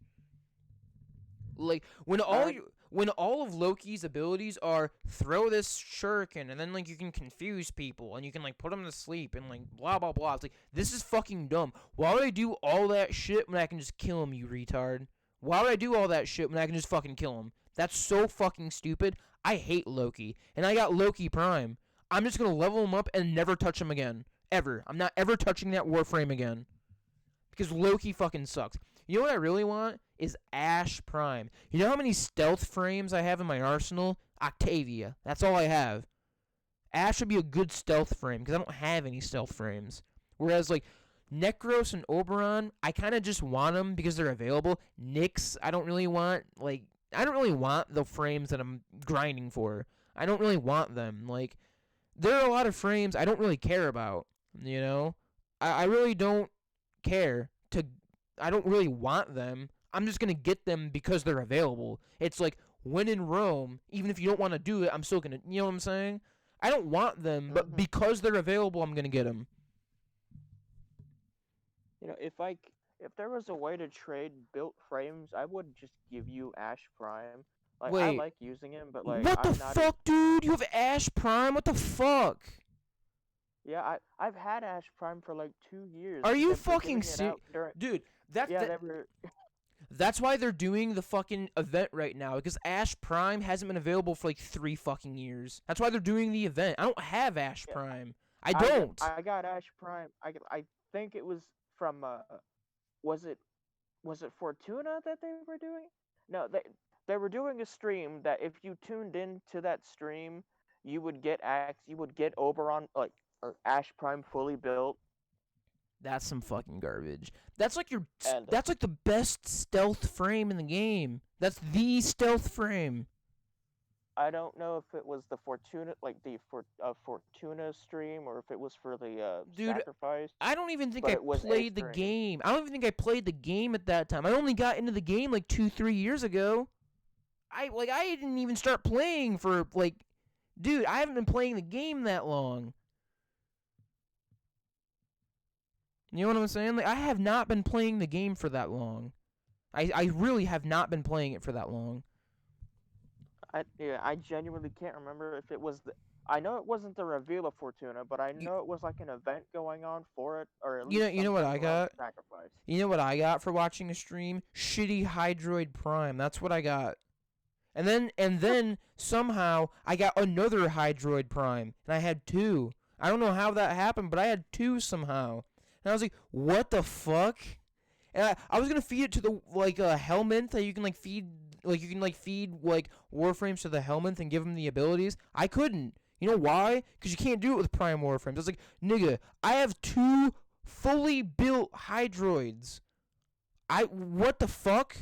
S1: Like when all of Loki's abilities are throw this shuriken and then like you can confuse people and you can like put them to sleep and like blah blah blah. It's like this is fucking dumb. Why would I do all that shit when I can just kill him, you retard? Why would I do all that shit when I can just fucking kill him? That's so fucking stupid. I hate Loki. And I got Loki Prime. I'm just gonna level him up and never touch him again. Ever. I'm not ever touching that Warframe again. Because Loki fucking sucks. You know what I really want? Is Ash Prime. You know how many stealth frames I have in my arsenal? Octavia. That's all I have. Ash would be a good stealth frame because I don't have any stealth frames. Whereas like Necros and Oberon, I kind of just want them because they're available. Nyx, I don't really want. Like, I don't really want the frames that I'm grinding for. I don't really want them. Like, there are a lot of frames I don't really care about. You know, I really don't care to. I don't really want them. I'm just gonna get them because they're available. It's like when in Rome, even if you don't want to do it, I'm still gonna. You know what I'm saying? I don't want them, but because they're available, I'm gonna get them.
S2: You know, if there was a way to trade built frames, I would just give you Ash Prime. Like, I
S1: Wait,
S2: like using him, but like
S1: what the
S2: I'm not.
S1: fuck, dude? You have Ash Prime? What the fuck?
S2: Yeah, I've had Ash Prime for like 2 years.
S1: Are
S2: 'cause
S1: you
S2: they're
S1: fucking
S2: giving it
S1: serious?
S2: out during.
S1: Dude, that's
S2: Yeah,
S1: that,
S2: they were.
S1: that's why they're doing the fucking event right now, because Ash Prime hasn't been available for like 3 fucking years. That's why they're doing the event. I don't have Ash
S2: Yeah,
S1: Prime. I don't.
S2: I got Ash Prime. I think it was from was it was it Fortuna that they were doing? No, they were doing a stream that if you tuned in to that stream, you would get Oberon like or Ash Prime fully built.
S1: That's some fucking garbage. That's like your
S2: And
S1: that's like the best stealth frame in the game. That's the stealth frame.
S2: I don't know if it was the Fortuna like the Fortuna stream or if it was for the
S1: Dude,
S2: sacrifice.
S1: I don't even think
S2: But
S1: I
S2: it was a
S1: played the
S2: stream.
S1: game. I don't even think I played the game at that time. I only got into the game like 2-3 years ago. I didn't even start playing for like, dude, I haven't been playing the game that long. You know what I'm saying? Like, I have not been playing the game for that long. I really have not been playing it for that long.
S2: I genuinely can't remember if it was the. I know it wasn't the reveal of Fortuna, but I know it was like an event going on for it, or at least
S1: You know what
S2: sometime
S1: I
S2: around
S1: got?
S2: Sacrifice.
S1: You know what I got for watching a stream? Shitty Hydroid Prime. That's what I got. And then somehow I got another Hydroid Prime, and I had 2. I don't know how that happened, but I had 2 somehow. And I was like, what the fuck? And I was gonna feed it to the like Helminth that you can like feed like Warframes to the Helminth and give them the abilities. I couldn't. You know why? Because you can't do it with Prime Warframes. I was like, nigga, I have 2 fully built Hydroids. What the fuck?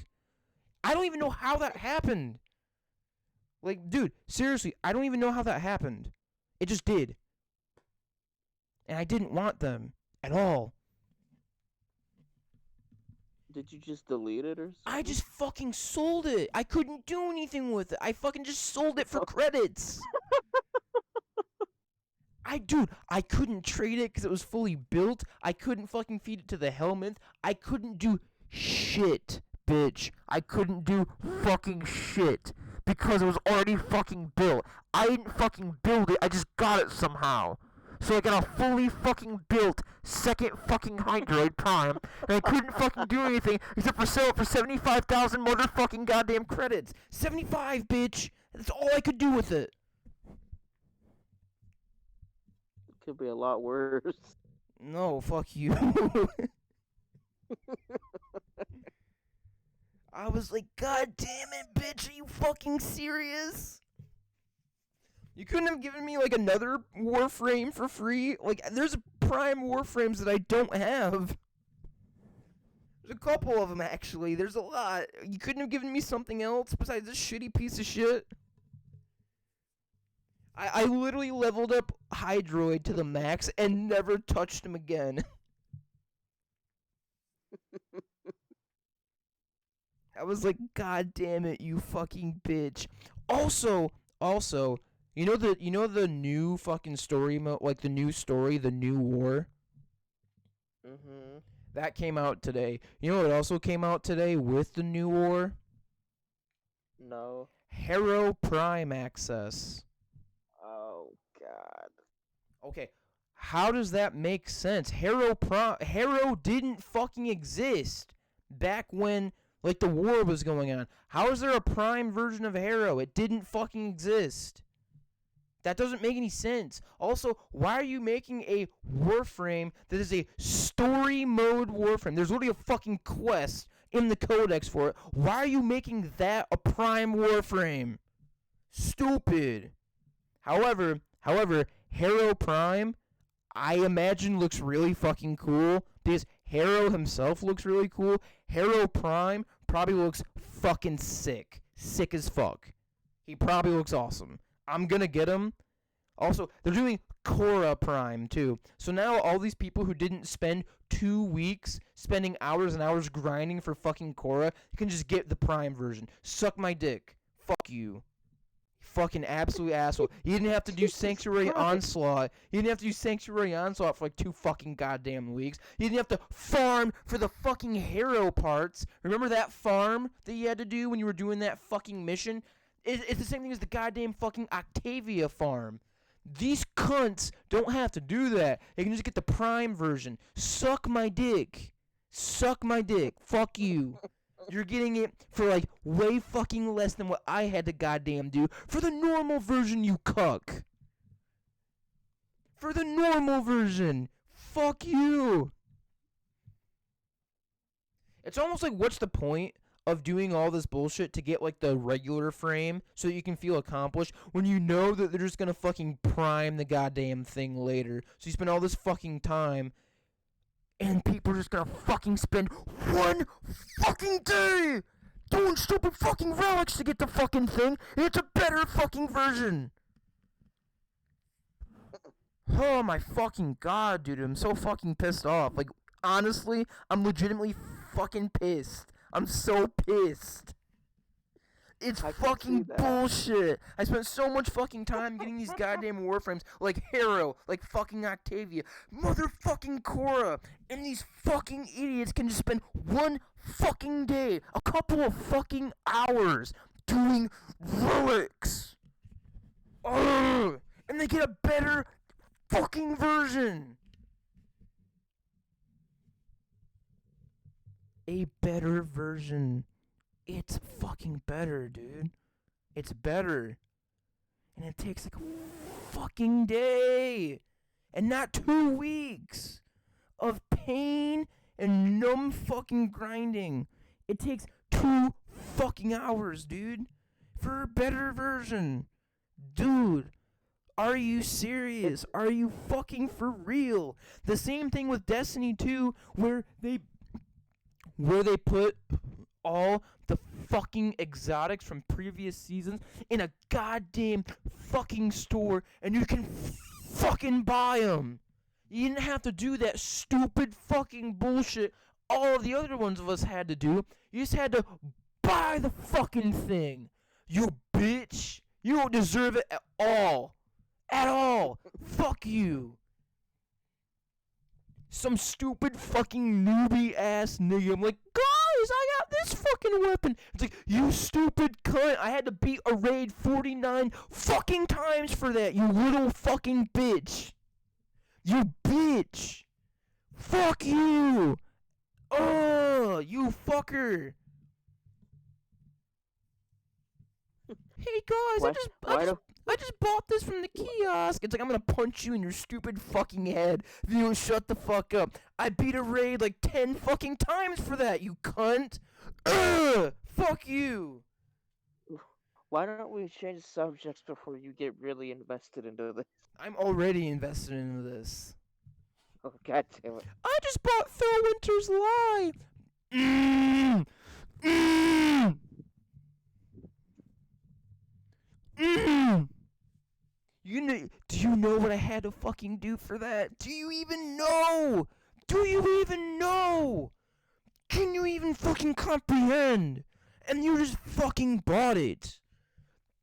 S1: I don't even know how that happened. Like, dude, seriously, I don't even know how that happened. It just did. And I didn't want them at all.
S2: Did you just delete it or something?
S1: I just fucking sold it. I couldn't do anything with it. I fucking just sold it for credits. I couldn't trade it because it was fully built. I couldn't fucking feed it to the Helminth. I couldn't do shit, bitch. I couldn't do fucking shit because it was already fucking built. I didn't fucking build it. I just got it somehow. So I got a fully fucking built second fucking Hydroid Prime, and I couldn't fucking do anything except for sell it for 75,000 motherfucking goddamn credits. 75, bitch. That's all I could do with it.
S2: It could be a lot worse.
S1: No, fuck you. I was like, God damn it, bitch, are you fucking serious? You couldn't have given me like another Warframe for free? Like, there's Prime Warframes that I don't have. There's a couple of them, actually. There's a lot. You couldn't have given me something else besides this shitty piece of shit? I literally leveled up Hydroid to the max and never touched him again. I was like, God damn it, you fucking bitch. Also, you know the new fucking story mode, like the new story, the new war?
S2: Mm-hmm.
S1: That came out today. You know what also came out today with the new war?
S2: No.
S1: Hero Prime access.
S2: Oh God.
S1: Okay, how does that make sense? Hero didn't fucking exist back when like the war was going on. How is there a Prime version of Hero? It didn't fucking exist. That doesn't make any sense. Also, why are you making a Warframe that is a story mode Warframe? There's literally a fucking quest in the codex for it. Why are you making that a Prime Warframe? Stupid. However, Harrow Prime, I imagine looks really fucking cool because Harrow himself looks really cool. Harrow Prime probably looks fucking sick. Sick as fuck. He probably looks awesome. I'm gonna get him. Also, they're doing Korra Prime too. So now all these people who didn't spend 2 weeks spending hours and hours grinding for fucking Korra can just get the Prime version. Suck my dick. Fuck you. Fucking absolute asshole. You didn't have to do Sanctuary Onslaught. You didn't have to do Sanctuary Onslaught for like 2 fucking goddamn weeks. You didn't have to farm for the fucking Harrow parts. Remember that farm that you had to do when you were doing that fucking mission? It's the same thing as the goddamn fucking Octavia farm. These cunts don't have to do that. They can just get the Prime version. Suck my dick. Suck my dick. Fuck you. You're getting it for like way fucking less than what I had to goddamn do for the normal version, you cuck. For the normal version. Fuck you. It's almost like, what's the point of doing all this bullshit to get like the regular frame so that you can feel accomplished when you know that they're just gonna fucking prime the goddamn thing later? So you spend all this fucking time and people are just gonna fucking spend 1 fucking day doing stupid fucking relics to get the fucking thing, and it's a better fucking version. Oh my fucking god, dude, I'm so fucking pissed off. Like, honestly, I'm legitimately fucking pissed. I'm so pissed. It's fucking bullshit. I spent so much fucking time getting these goddamn Warframes, like Harrow, like fucking Octavia, motherfucking Korra, and these fucking idiots can just spend 1 fucking day, a couple of fucking hours, doing relics. Ugh! And they get a better fucking version. A better version. It's fucking better, dude. It's better. And it takes like a fucking day. And not 2 weeks of pain and numb fucking grinding. It takes 2 fucking hours, dude. For a better version. Dude. Are you serious? Are you fucking for real? The same thing with Destiny 2 where they put all the fucking exotics from previous seasons in a goddamn fucking store and you can fucking buy them. You didn't have to do that stupid fucking bullshit all of the other ones of us had to do. You just had to buy the fucking thing. You bitch. You don't deserve it at all. At all. Fuck you. Some stupid fucking newbie ass nigga. I'm like, guys, I got this fucking weapon. It's like, you stupid cunt. I had to beat a raid 49 fucking times for that, you little fucking bitch. You bitch. Fuck you. You fucker. Hey guys, I just bought this from the kiosk. It's like, I'm gonna punch you in your stupid fucking head if you don't shut the fuck up. I beat a raid like 10 fucking times for that, you cunt. Fuck you.
S2: Why don't we change subjects before you get really invested into this?
S1: I'm already invested into this.
S2: Oh, god damn it.
S1: I just bought Phil Winter's Lie. Do you know what I had to fucking do for that? Do you even know? Do you even know? Can you even fucking comprehend? And you just fucking bought it.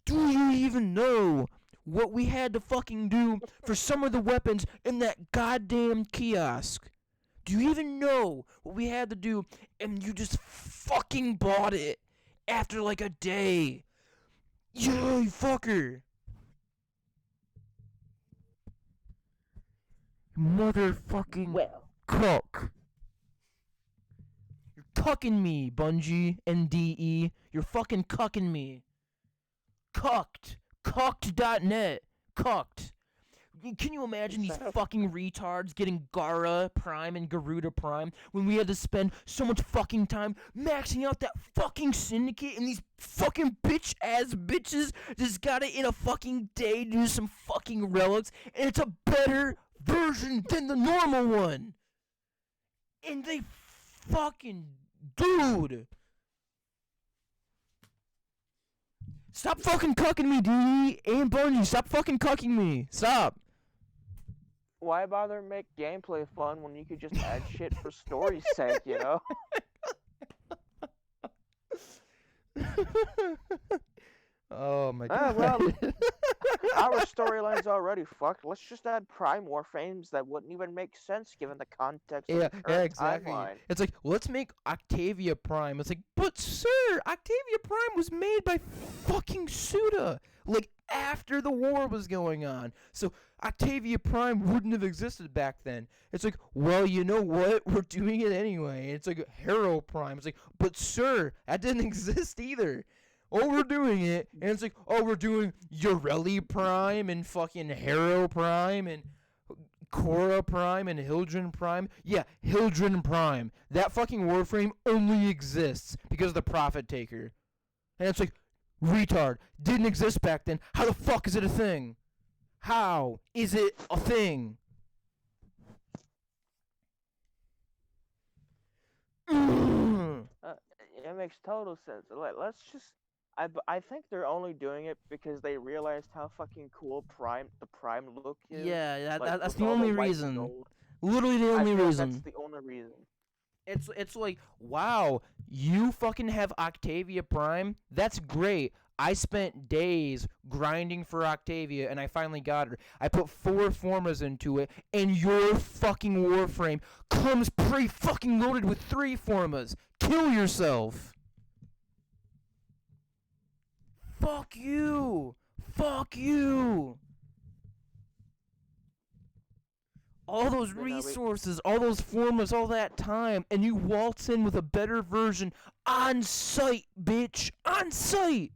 S1: Do you even know what we had to fucking do for some of the weapons in that goddamn kiosk? Do you even know what we had to do and you just fucking bought it after like a day? Yeah, you fucker. Motherfucking cuck. You're cucking me, Bungie and DE. You're fucking cucking me. Cucked. Cucked.net. Cucked. Can you imagine these fucking retards getting Gara Prime and Garuda Prime when we had to spend so much fucking time maxing out that fucking syndicate and these fucking bitch ass bitches just got it in a fucking day to do some fucking relics, and it's a better version than the normal one. And they fucking dude. Stop fucking cucking me, D and Bungie. Stop fucking cucking me. Stop.
S2: Why bother make gameplay fun when you could just add shit for story's sake, you know?
S1: Oh my god.
S2: Well, our storyline's already fucked. Let's just add Prime Warframes that wouldn't even make sense given the context of the current
S1: exactly.
S2: timeline.
S1: It's like, let's make Octavia Prime. It's like, but sir, Octavia Prime was made by fucking Suda, like after the war was going on. So Octavia Prime wouldn't have existed back then. It's like, well, you know what? We're doing it anyway. It's like Hero Prime. It's like, but sir, that didn't exist either. Oh, we're doing it, and it's like, oh, we're doing Ureli Prime and fucking Hero Prime and Korra Prime and Hildren Prime. Yeah, Hildren Prime. That fucking Warframe only exists because of the Profit Taker. And it's like, retard. Didn't exist back then. How the fuck is it a thing? How is it a thing?
S2: It makes total sense. Let's just. I think they're only doing it because they realized how fucking cool the Prime look is.
S1: Yeah,
S2: like,
S1: that's
S2: with
S1: the
S2: all
S1: only
S2: white and
S1: reason.
S2: gold.
S1: Literally the
S2: I
S1: only
S2: feel like
S1: reason.
S2: that's the only reason.
S1: It's like, wow, you fucking have Octavia Prime? That's great. I spent days grinding for Octavia, and I finally got her. I put 4 formas into it, and your fucking Warframe comes pre-fucking loaded with 3 formas. Kill yourself. Fuck you. Fuck you. All those resources, all those formas, all that time, and you waltz in with a better version on site, bitch. On site.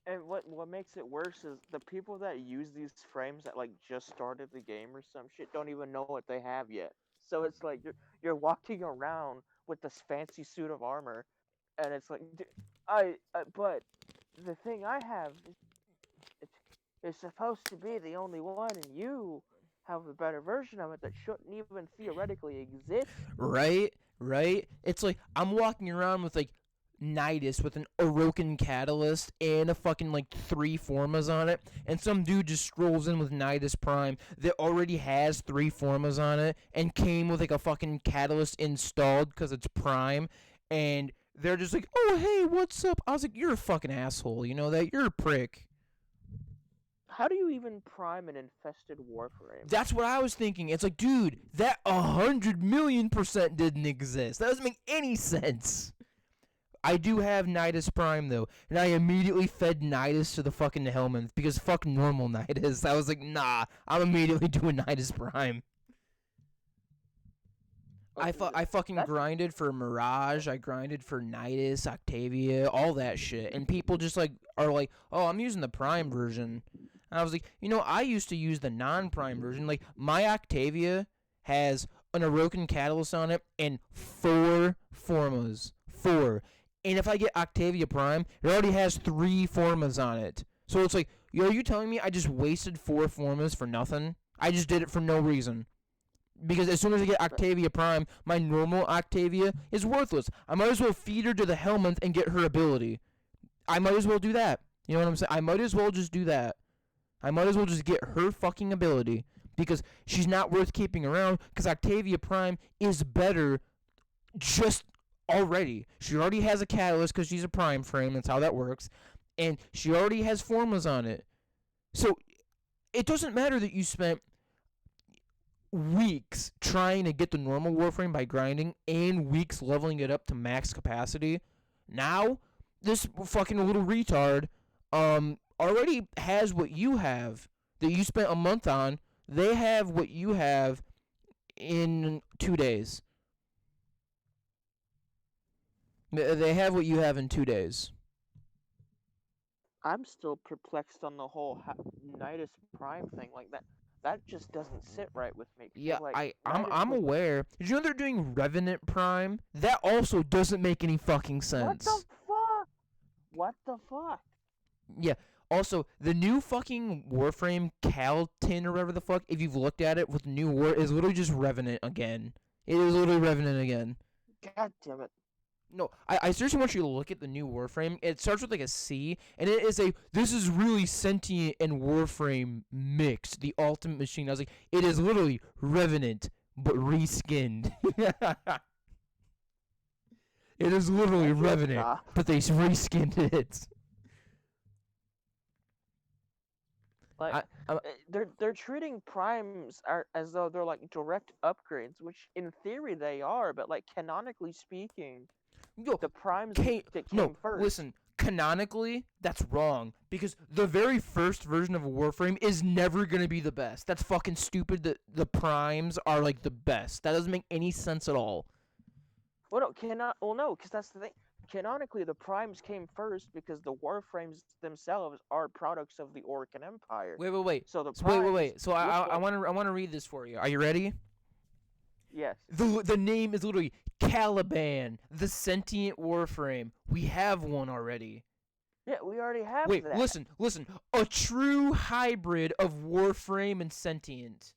S2: And what makes it worse is the people that use these frames that like just started the game or some shit don't even know what they have yet. So it's like you're walking around with this fancy suit of armor, and it's like, but the thing I have is supposed to be the only one, and you have a better version of it that shouldn't even theoretically exist.
S1: Right? It's like I'm walking around with like Nidus with an Orokin Catalyst and a fucking like 3 formas on it, and some dude just strolls in with Nidus Prime that already has 3 formas on it and came with like a fucking Catalyst installed because it's Prime, and they're just like, oh hey, what's up? I was like, you're a fucking asshole, you know that? You're a prick.
S2: How do you even prime an infested Warframe?
S1: That's what I was thinking. It's like, dude, that 100,000,000% didn't exist. That doesn't make any sense. I do have Nidus Prime, though, and I immediately fed Nidus to the fucking Helminth, because fuck normal Nidus. I was like, nah, I'm immediately doing Nidus Prime. I fucking grinded for Mirage, I grinded for Nidus, Octavia, all that shit, and people just like are like, oh, I'm using the Prime version. And I was like, you know, I used to use the non-Prime version. Like, my Octavia has an Orokin Catalyst on it and 4 formas. 4. And if I get Octavia Prime, it already has 3 formas on it. So it's like, yo, are you telling me I just wasted 4 formas for nothing? I just did it for no reason. Because as soon as I get Octavia Prime, my normal Octavia is worthless. I might as well feed her to the Helminth and get her ability. I might as well do that. You know what I'm saying? I might as well just do that. I might as well just get her fucking ability. Because she's not worth keeping around. Because Octavia Prime is better just already. She already has a catalyst because she's a Prime frame. That's how that works. And she already has formas on it. So it doesn't matter that you spent weeks trying to get the normal Warframe by grinding and weeks leveling it up to max capacity. Now, this fucking little retard already has what you have that you spent a month on. They have what you have in 2 days. They have what you have in 2 days.
S2: I'm still perplexed on the whole Nidus Prime thing. Like that just doesn't sit right with me. 'Cause,
S1: Yeah,
S2: like,
S1: I'm aware. Did you know they're doing Revenant Prime? That also doesn't make any fucking
S2: What the
S1: sense.
S2: fuck? What the fuck?
S1: Yeah. Also, the new fucking Warframe Calton or whatever the fuck, if you've looked at it with the new war, is literally just Revenant again. It is literally Revenant again.
S2: God damn it.
S1: No, I seriously want you to look at the new Warframe. It starts with like a C, and it is this is really sentient and Warframe mixed, the ultimate machine. I was like, it is literally Revenant, but reskinned. It is literally Revenant,
S2: Nah.
S1: but they reskinned it.
S2: Like, they're treating primes as though they're like direct upgrades, which in theory they are, but like canonically speaking,
S1: Yo,
S2: the primes that
S1: no,
S2: came first.
S1: listen. Canonically, that's wrong because the very first version of a Warframe is never gonna be the best. That's fucking stupid. That the primes are like the best. That doesn't make any sense at all.
S2: Well, no, because that's the thing. Canonically, the primes came first because the Warframes themselves are products of the Orcan Empire.
S1: Wait.
S2: So the
S1: Wait. So I want to read this for you. Are you ready?
S2: Yes.
S1: The name is literally Caliban, the sentient Warframe. We have one already.
S2: Yeah, we already have
S1: Wait,
S2: that.
S1: listen. A true hybrid of Warframe and sentient.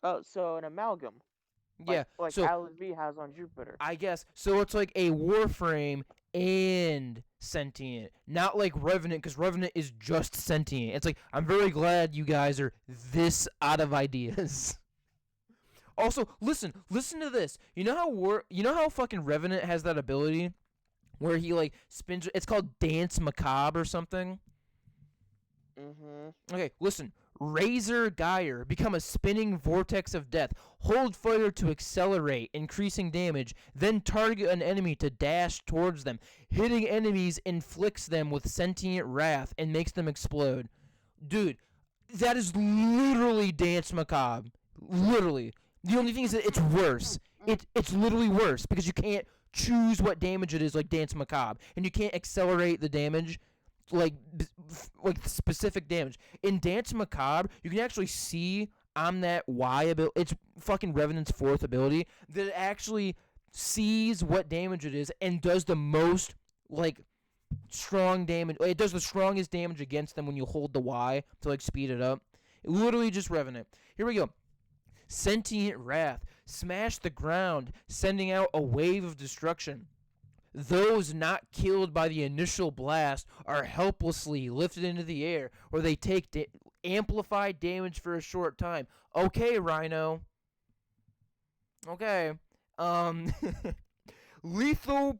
S2: Oh, so an amalgam.
S1: Yeah,
S2: Like
S1: so
S2: Alice V has on Jupiter.
S1: I guess so. It's like a Warframe and sentient, not like Revenant, because Revenant is just sentient. It's like I'm very glad you guys are this out of ideas. Also, listen to this. You know how fucking Revenant has that ability where he like spins. It's called Dance Macabre or something. Okay, listen. Razor Gyre, become a spinning vortex of death. Hold fire to accelerate, increasing damage. Then target an enemy to dash towards them. Hitting enemies inflicts them with sentient wrath and makes them explode. Dude, that is literally Dance Macabre. Literally. The only thing is that it's worse. It's literally worse because you can't choose what damage it is like Dance Macabre, and you can't accelerate the damage like specific damage. In Dance Macabre, you can actually see on that Y ability, it's fucking Revenant's fourth ability, that it actually sees what damage it is and does the most like strong damage. It does the strongest damage against them when you hold the Y to like speed it up. Literally just Revenant. Here we go. Sentient Wrath. Smash the ground, sending out a wave of destruction. Those not killed by the initial blast are helplessly lifted into the air, or they take amplified damage for a short time. Okay, Rhino. Okay. Lethal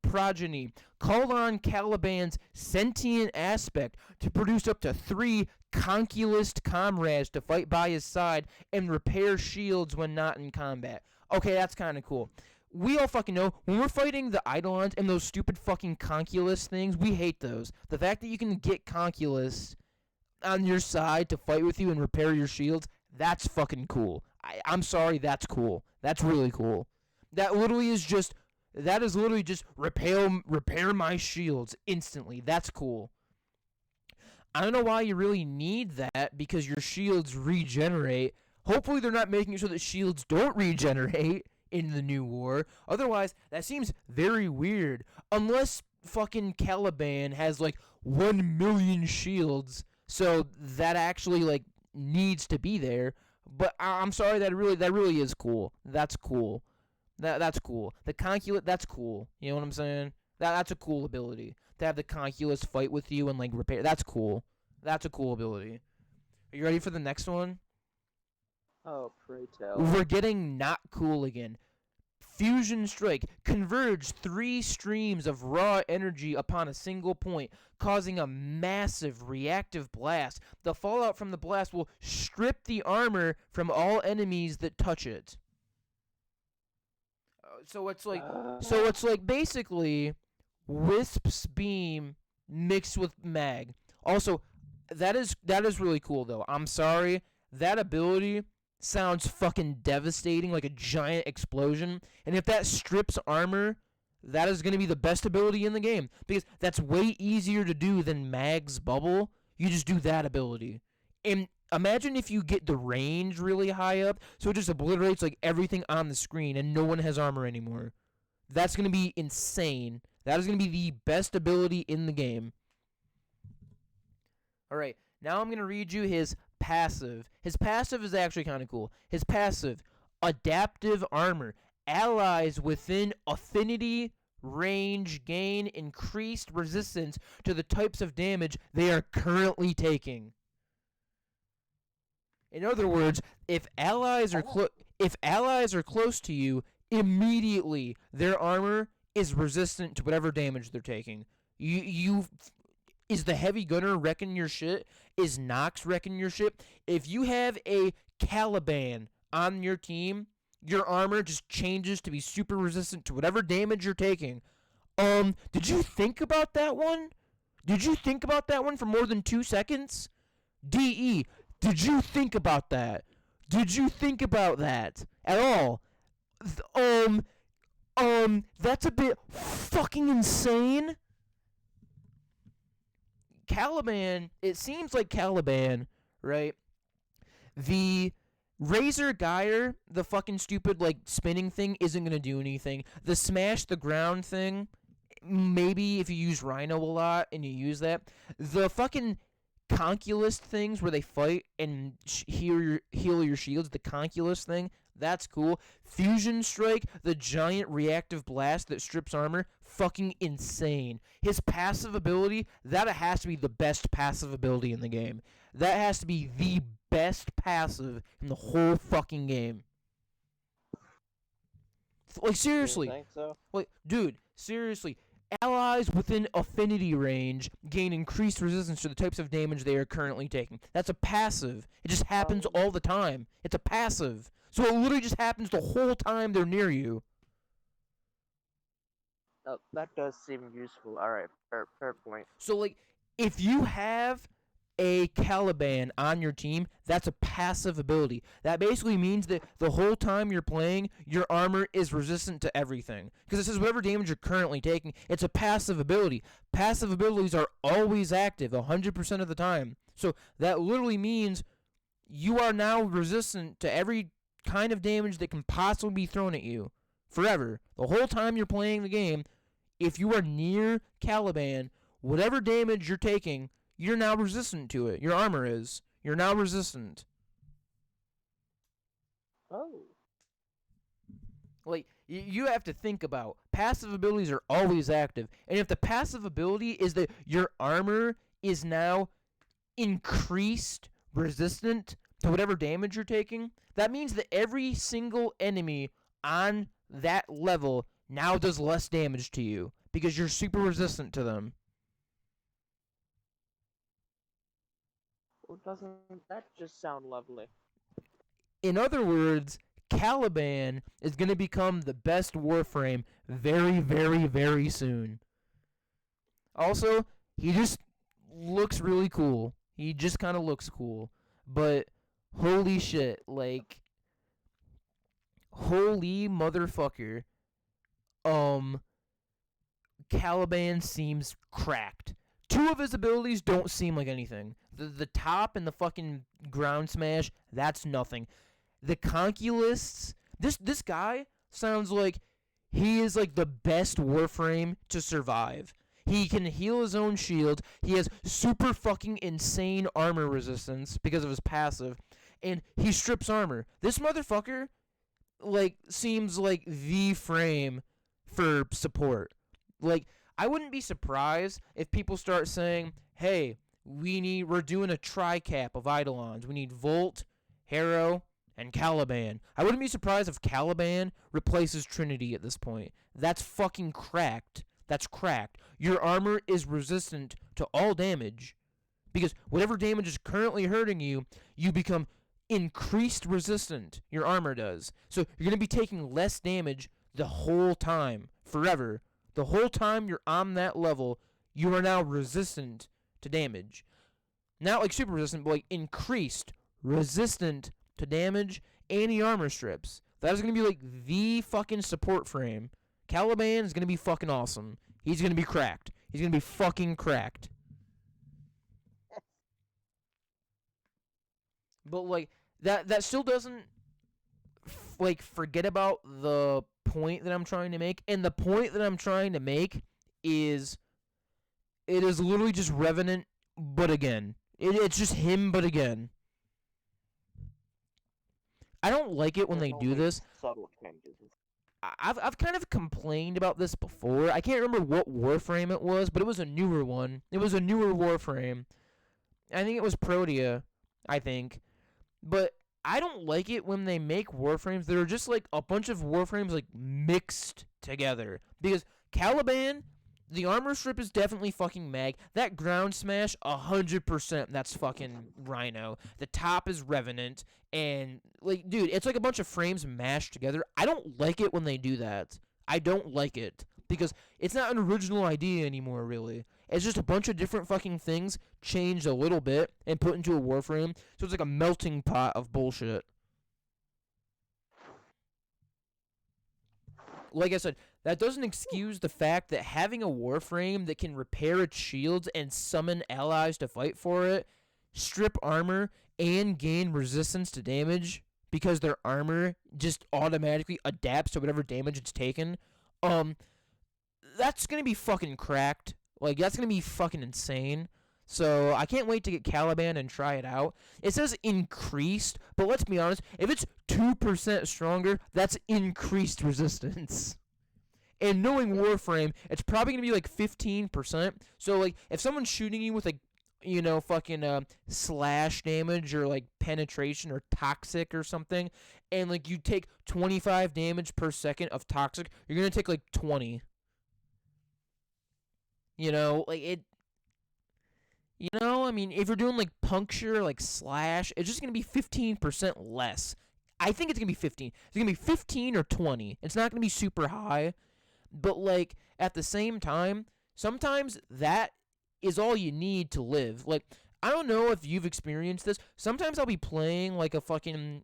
S1: progeny. Call on Caliban's sentient aspect to produce up to 3 conculist comrades to fight by his side and repair shields when not in combat. Okay, that's kind of cool. We all fucking know, when we're fighting the Eidolons and those stupid fucking conculist things, we hate those. The fact that you can get conculist on your side to fight with you and repair your shields, that's fucking cool. I'm sorry, that's cool. That's really cool. That is literally just repair my shields instantly. That's cool. I don't know why you really need that, because your shields regenerate. Hopefully they're not making it so that shields don't regenerate in the new war. Otherwise, that seems very weird. Unless fucking Caliban has like 1 million shields, so that actually like needs to be there. But I'm sorry, that really is cool. That's cool. That's cool. The conculate, that's cool. You know what I'm saying? That's a cool ability. To have the conculus fight with you and like repair. That's cool. That's a cool ability. Are you ready for the next one?
S2: Oh, pray tell.
S1: We're getting not cool again. Fusion Strike. Converge 3 streams of raw energy upon a single point, causing a massive reactive blast. The fallout from the blast will strip the armor from all enemies that touch it. So it's like basically Wisp's beam mixed with mag. Also, that is really cool though. I'm sorry, that ability sounds fucking devastating, like a giant explosion. And if that strips armor, that is going to be the best ability in the game, because that's way easier to do than Mag's bubble. You just do that ability, And imagine if you get the range really high up, so it just obliterates like everything on the screen and no one has armor anymore. That's going to be insane. That is going to be the best ability in the game. Alright, now I'm going to read you his passive. His passive is actually kind of cool. His passive, adaptive armor. Allies within affinity range gain increased resistance to the types of damage they are currently taking. In other words, if allies are close to you, immediately their armor is resistant to whatever damage they're taking. Is the heavy gunner wrecking your shit? Is Nox wrecking your shit? If you have a Caliban on your team, your armor just changes to be super resistant to whatever damage you're taking. Did you think about that one? Did you think about that one for more than 2 seconds? DE, did you think about that? Did you think about that at all? That's a bit fucking insane. Caliban, it seems like Caliban, right? The Razor Geyer, the fucking stupid, like, spinning thing, isn't gonna do anything. The smash the ground thing, maybe if you use Rhino a lot and you use that. The fucking Conculus things where they fight and heal your shields, the Conculus thing, that's cool. Fusion Strike, the giant reactive blast that strips armor, fucking insane. His passive ability, that has to be the best passive ability in the game. That has to be the best passive in the whole fucking game. Like, seriously.
S2: You think so?
S1: Like, dude, seriously. Allies within affinity range gain increased resistance to the types of damage they are currently taking. That's a passive. It just happens all the time. It's a passive. So it literally just happens the whole time they're near you.
S2: Oh, that does seem useful. Alright, fair point.
S1: So, like, if you have a Caliban on your team, that's a passive ability. That basically means that the whole time you're playing, your armor is resistant to everything. Because it says whatever damage you're currently taking, it's a passive ability. Passive abilities are always active 100% of the time. So that literally means you are now resistant to every kind of damage that can possibly be thrown at you. Forever. The whole time you're playing the game, if you are near Caliban, whatever damage you're taking, you're now resistant to it. Your armor is. You're now resistant.
S2: Oh.
S1: Like, you have to think about, passive abilities are always active. And if the passive ability is that your armor is now increased resistant to whatever damage you're taking, that means that every single enemy on that level now does less damage to you because you're super resistant to them.
S2: Well, doesn't that just sound lovely?
S1: In other words, Caliban is going to become the best Warframe very, very, very soon. Also, he just looks really cool. He just kind of looks cool. But holy shit, like, holy motherfucker. Caliban seems cracked. Two of his abilities don't seem like anything. The top and the fucking ground smash, that's nothing. The Conculists, this guy sounds like he is like the best Warframe to survive. He can heal his own shield. He has super fucking insane armor resistance because of his passive. And he strips armor. This motherfucker, like, seems like the frame for support. Like, I wouldn't be surprised if people start saying, hey, we're doing a tri-cap of Eidolons. We need Volt, Harrow, and Caliban. I wouldn't be surprised if Caliban replaces Trinity at this point. That's fucking cracked. That's cracked. Your armor is resistant to all damage. Because whatever damage is currently hurting you, you become increased resistant. Your armor does. So you're going to be taking less damage the whole time. Forever. The whole time you're on that level, you are now resistant to damage. Not like super resistant, but like increased resistant to damage and the armor strips. That is going to be like the fucking support frame. Caliban is going to be fucking awesome. He's going to be cracked. He's going to be fucking cracked. But like that still doesn't like forget about the point that I'm trying to make. And the point that I'm trying to make is it is literally just Revenant, but again. It's just him, but again. I don't like it when
S2: There's
S1: they do
S2: only
S1: this.
S2: subtle changes.
S1: I've kind of complained about this before. I can't remember what Warframe it was, but it was a newer one. It was a newer Warframe. I think it was Protea, I think. But I don't like it when they make Warframes that are just like a bunch of Warframes like mixed together. Because Caliban, the armor strip is definitely fucking Mag. That ground smash, 100% that's fucking Rhino. The top is Revenant. And, like, dude, it's like a bunch of frames mashed together. I don't like it when they do that. I don't like it. Because it's not an original idea anymore, really. It's just a bunch of different fucking things changed a little bit and put into a Warframe. So it's like a melting pot of bullshit. Like I said, that doesn't excuse the fact that having a Warframe that can repair its shields and summon allies to fight for it, strip armor, and gain resistance to damage because their armor just automatically adapts to whatever damage it's taken, that's gonna be fucking cracked. Like, that's gonna be fucking insane. So I can't wait to get Caliban and try it out. It says increased, but let's be honest, if it's 2% stronger, that's increased resistance. And knowing Warframe, it's probably gonna be like 15%. So like, if someone's shooting you with like, you know, fucking slash damage or like penetration or toxic or something, and like you take 25 damage per second of toxic, you're gonna take like 20. You know, like it. You know, I mean, if you're doing like puncture, like slash, it's just gonna be 15% less. I think it's gonna be 15. It's gonna be 15 or 20. It's not gonna be super high, but like at the same time, sometimes that is all you need to live. Like, I don't know if you've experienced this. Sometimes I'll be playing like a fucking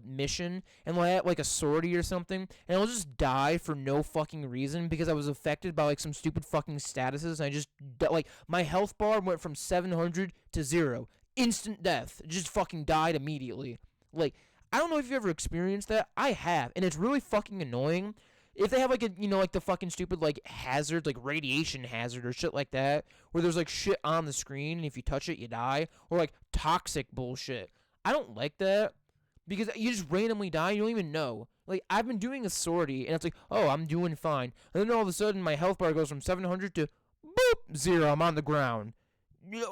S1: mission and like a sortie or something, and I'll just die for no fucking reason because I was affected by like some stupid fucking statuses. And I just like my health bar went from 700 to 0. Instant death. Just fucking died immediately. Like, I don't know if you've ever experienced that. I have, and it's really fucking annoying. If they have like a, you know, like the fucking stupid like hazard, like radiation hazard or shit like that, where there's like shit on the screen and if you touch it you die, or like toxic bullshit. I don't like that because you just randomly die, you don't even know. Like, I've been doing a sortie and it's like, oh, I'm doing fine, and then all of a sudden my health bar goes from 700 to boop 0. I'm on the ground.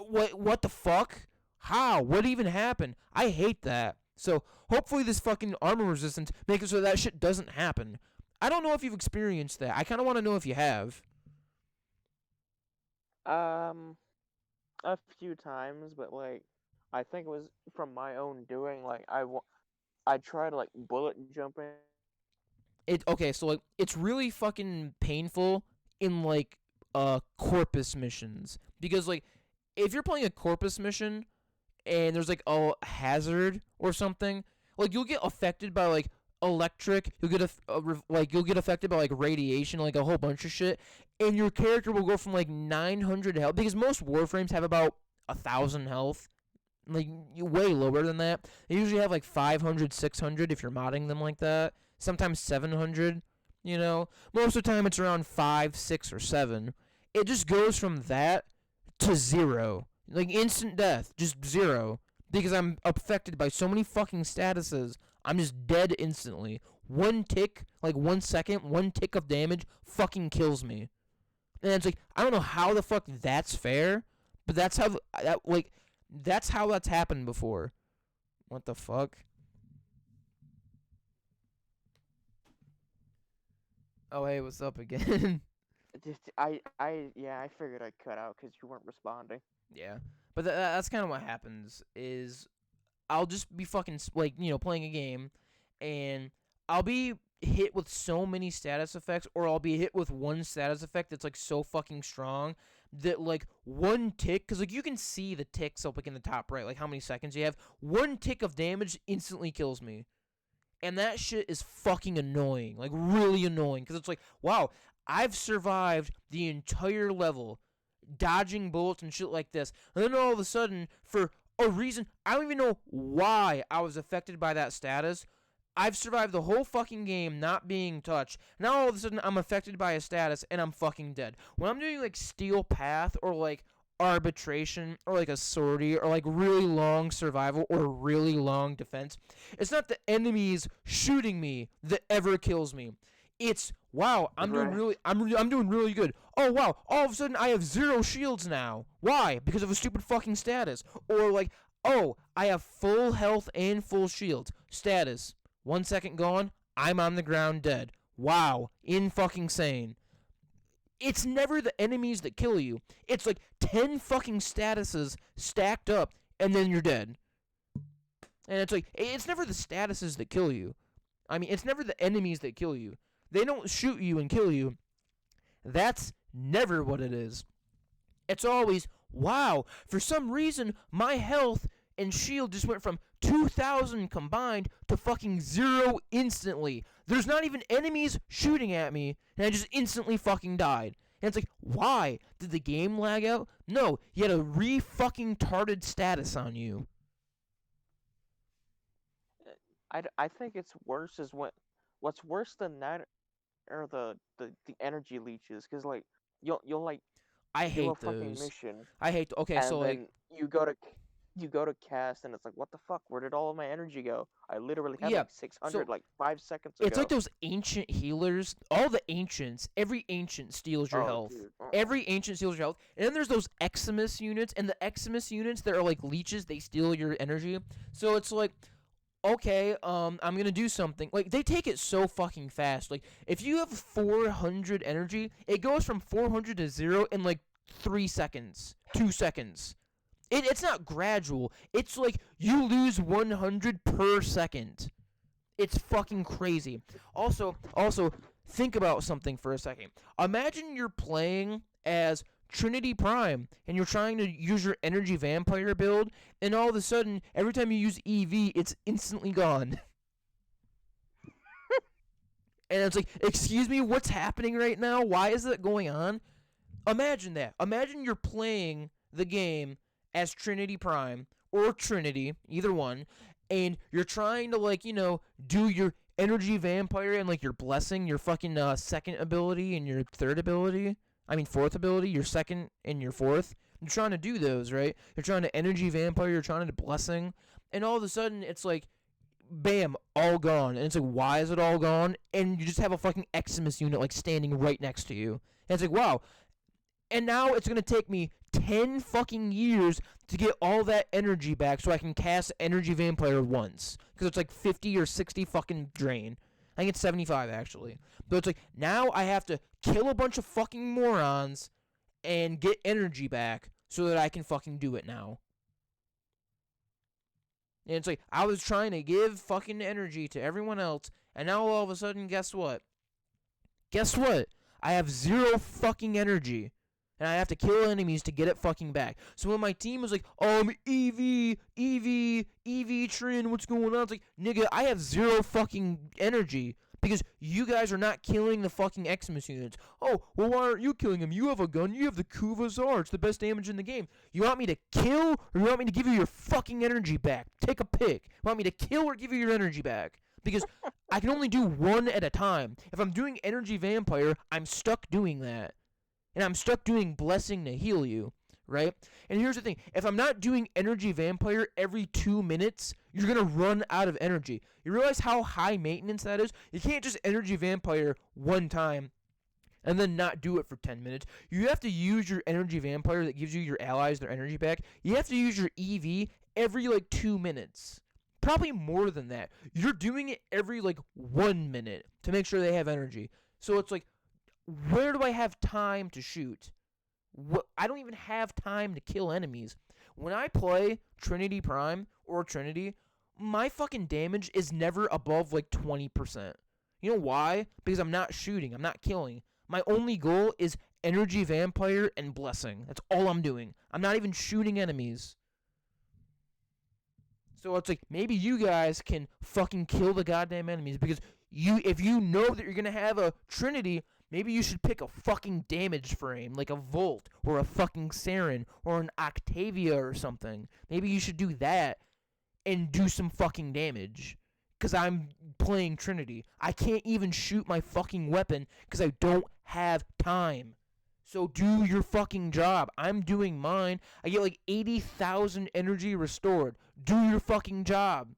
S1: What the fuck? How? What even happened? I hate that. So hopefully this fucking armor resistance makes it so that shit doesn't happen. I don't know if you've experienced that. I kind of want to know if you have.
S2: A few times, but like, I think it was from my own doing. Like, I tried like bullet jumping.
S1: Okay, so like it's really fucking painful in like corpus missions because like if you're playing a corpus mission and there's like a hazard or something, like you'll get affected by like electric, you'll get you'll get affected by like radiation, like a whole bunch of shit, and your character will go from like 900 health because most Warframes have about 1,000 health, like way lower than that. They usually have like 500, 600 if you're modding them like that. Sometimes 700. You know, most of the time it's around 5, 6, or 7. It just goes from that to 0, like instant death, just 0, because I'm affected by so many fucking statuses. I'm just dead instantly. One tick, like 1 second, one tick of damage fucking kills me. And it's like, I don't know how the fuck that's fair, but that's how that's how that's happened before. What the fuck? Oh, hey, what's up again?
S2: Yeah, I figured I'd cut out because you weren't responding.
S1: Yeah. But that's kind of what happens is I'll just be fucking like, you know, playing a game and I'll be hit with so many status effects, or I'll be hit with one status effect that's like so fucking strong that like one tick, because like you can see the ticks up like in the top right, like how many seconds you have. One tick of damage instantly kills me. And that shit is fucking annoying, like really annoying, because it's like, wow, I've survived the entire level dodging bullets and shit like this, and then all of a sudden, for a reason. I don't even know why I was affected by that status. I've survived the whole fucking game not being touched. Now all of a sudden I'm affected by a status and I'm fucking dead. When I'm doing like Steel Path or like Arbitration or like a sortie or like really long survival or really long defense, it's not the enemies shooting me that ever kills me. It's wow, I'm doing
S2: Right.
S1: I'm doing really good. Oh wow, all of a sudden I have 0 shields now. Why? Because of a stupid fucking status. Or like, oh, I have full health and full shields. Status. 1 second gone, I'm on the ground dead. Wow, in fucking sane. It's never the enemies that kill you. It's like 10 fucking statuses stacked up and then you're dead. And it's like it's never the statuses that kill you. I mean, it's never the enemies that kill you. They don't shoot you and kill you. That's never what it is. It's always, wow, for some reason my health and shield just went from 2,000 combined to fucking 0 instantly. There's not even enemies shooting at me, and I just instantly fucking died. And it's like, why? Did the game lag out? No, you had a re-fucking tarded status on you.
S2: I think it's worse is what's worse than that are the energy leeches, because like you'll like
S1: I
S2: do a
S1: hate
S2: fucking
S1: those.
S2: mission
S1: Okay, so
S2: and
S1: like,
S2: then you go to cast and it's like, what the fuck, where did all of my energy go? I literally had
S1: yeah,
S2: like 600
S1: so
S2: like 5 seconds
S1: it's like
S2: ago.
S1: those ancient healers. All the ancients, every ancient steals your
S2: Oh
S1: health.
S2: dude.
S1: Every ancient steals your health. And then there's those Eximus units, and the Eximus units that are like leeches, they steal your energy. So it's like, okay, I'm gonna do something. Like, they take it so fucking fast. Like, if you have 400 energy, it goes from 400 to 0 in like 3 seconds, 2 seconds. It's not gradual. It's like you lose 100 per second. It's fucking crazy. Also, think about something for a second. Imagine you're playing as Trinity Prime and you're trying to use your energy vampire build, and all of a sudden, every time you use EV, it's instantly gone. And it's like, excuse me, what's happening right now? Why is that going on? Imagine that. Imagine you're playing the game as Trinity Prime or Trinity, either one, and you're trying to, like, do your energy vampire and like your blessing, your fucking second ability and your third ability. I mean fourth ability, your second and your fourth. You're trying to do those, right? You're trying to energy vampire, you're trying to blessing, and all of a sudden it's like, bam, all gone. And it's like, why is it all gone? And you just have a fucking Eximus unit like standing right next to you. And it's like, wow, and now it's going to take me 10 fucking years to get all that energy back so I can cast Energy Vampire once. Because it's like 50 or 60 fucking drain. I think it's 75 actually. But it's like, now I have to kill a bunch of fucking morons and get energy back so that I can fucking do it now. And it's like, I was trying to give fucking energy to everyone else, and now all of a sudden, guess what? Guess what? I have 0 fucking energy. And I have to kill enemies to get it fucking back. So when my team was like, EV, Trin, what's going on? It's like, nigga, I have 0 fucking energy because you guys are not killing the fucking Eximus units. Oh, well, why aren't you killing them? You have a gun. You have the Kuvazar. It's the best damage in the game. You want me to kill, or you want me to give you your fucking energy back? Take a pick. You want me to kill or give you your energy back? Because I can only do one at a time. If I'm doing Energy Vampire, I'm stuck doing that. And I'm stuck doing Blessing to heal you, right? And here's the thing. If I'm not doing Energy Vampire every 2 minutes, you're going to run out of energy. You realize how high maintenance that is? You can't just Energy Vampire one time and then not do it for 10 minutes. You have to use your Energy Vampire that gives you your allies their energy back. You have to use your EV every, 2 minutes. Probably more than that. You're doing it every, 1 minute to make sure they have energy. So it's like, where do I have time to shoot? I don't even have time to kill enemies. When I play Trinity Prime or Trinity, my fucking damage is never above 20%. You know why? Because I'm not shooting. I'm not killing. My only goal is Energy Vampire and Blessing. That's all I'm doing. I'm not even shooting enemies. So it's like, maybe you guys can fucking kill the goddamn enemies, because if you know that you're going to have a Trinity, Maybe you should pick a fucking damage frame, like a Volt, or a fucking Saren, or an Octavia or something. Maybe you should do that and do some fucking damage. Because I'm playing Trinity. I can't even shoot my fucking weapon because I don't have time. So do your fucking job. I'm doing mine. I get like 80,000 energy restored. Do your fucking job.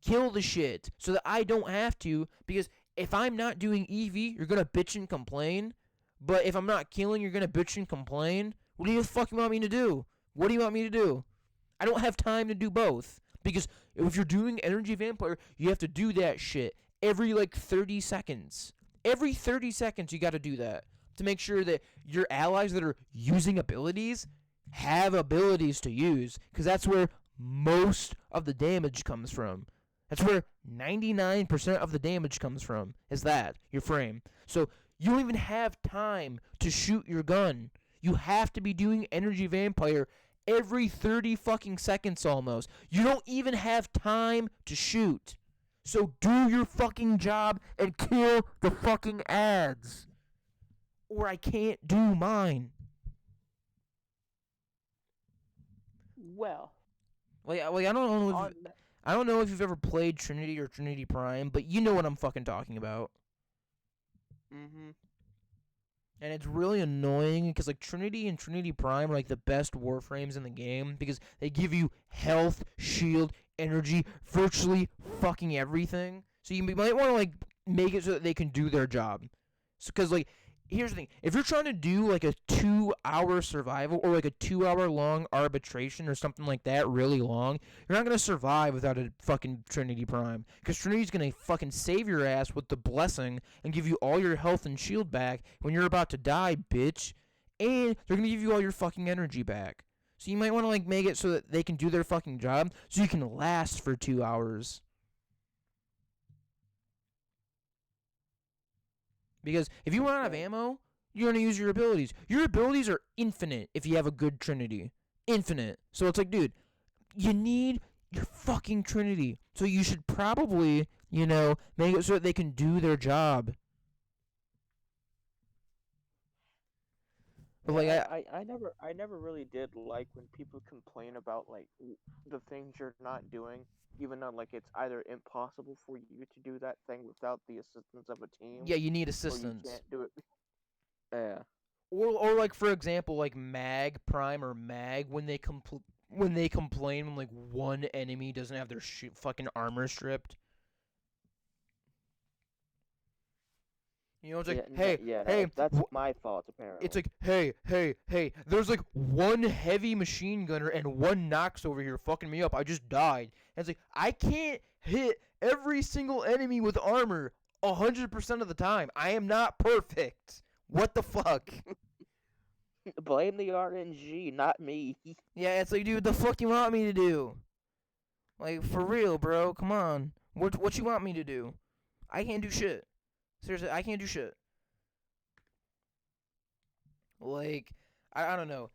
S1: Kill the shit so that I don't have to, because if I'm not doing EV, you're gonna bitch and complain. But if I'm not killing, you're gonna bitch and complain. What do you fucking want me to do? What do you want me to do? I don't have time to do both. Because if you're doing Energy Vampire, you have to do that shit every like 30 seconds. Every 30 seconds you gotta do that to make sure that your allies that are using abilities have abilities to use. Because that's where most of the damage comes from. That's where 99% of the damage comes from, is that, your frame. So you don't even have time to shoot your gun. You have to be doing Energy Vampire every 30 fucking seconds almost. You don't even have time to shoot. So do your fucking job and kill the fucking ads. Or I can't do mine.
S2: Well,
S1: I don't know if you've ever played Trinity or Trinity Prime, but you know what I'm fucking talking about.
S2: mm-hmm.
S1: And it's really annoying because like Trinity and Trinity Prime are like the best Warframes in the game because they give you health, shield, energy, virtually fucking everything. So you might want to like make it so that they can do their job. Because like here's the thing, if you're trying to do like a 2-hour survival or like a 2-hour long arbitration or something like that really long, you're not gonna survive without a fucking Trinity Prime. Because Trinity's gonna fucking save your ass with the blessing and give you all your health and shield back when you're about to die, bitch. And they're gonna give you all your fucking energy back. So you might want to like make it so that they can do their fucking job so you can last for 2 hours. Because if you run out of ammo, you're going to use your abilities. Your abilities are infinite if you have a good Trinity. Infinite. So it's like, dude, you need your fucking Trinity. So you should probably, make it so that they can do their job. But like
S2: I never really did like when people complain about like the things you're not doing, even though like it's either impossible for you to do that thing without the assistance of a team.
S1: Yeah, you need
S2: Or
S1: assistance.
S2: you can't do it. Yeah.
S1: Or like for example, like Mag Prime or Mag when they complain when like one enemy doesn't have their fucking armor stripped. It's like, hey,
S2: that's my fault apparently.
S1: It's like, hey, there's like one heavy machine gunner and one Nox over here fucking me up. I just died. And it's like, I can't hit every single enemy with armor 100% of the time. I am not perfect. What the fuck?
S2: Blame the RNG, not me.
S1: Yeah, it's like, dude, the fuck you want me to do? Like, for real, bro. Come on. What you want me to do? I can't do shit. Seriously, I can't do shit. Like, I don't know.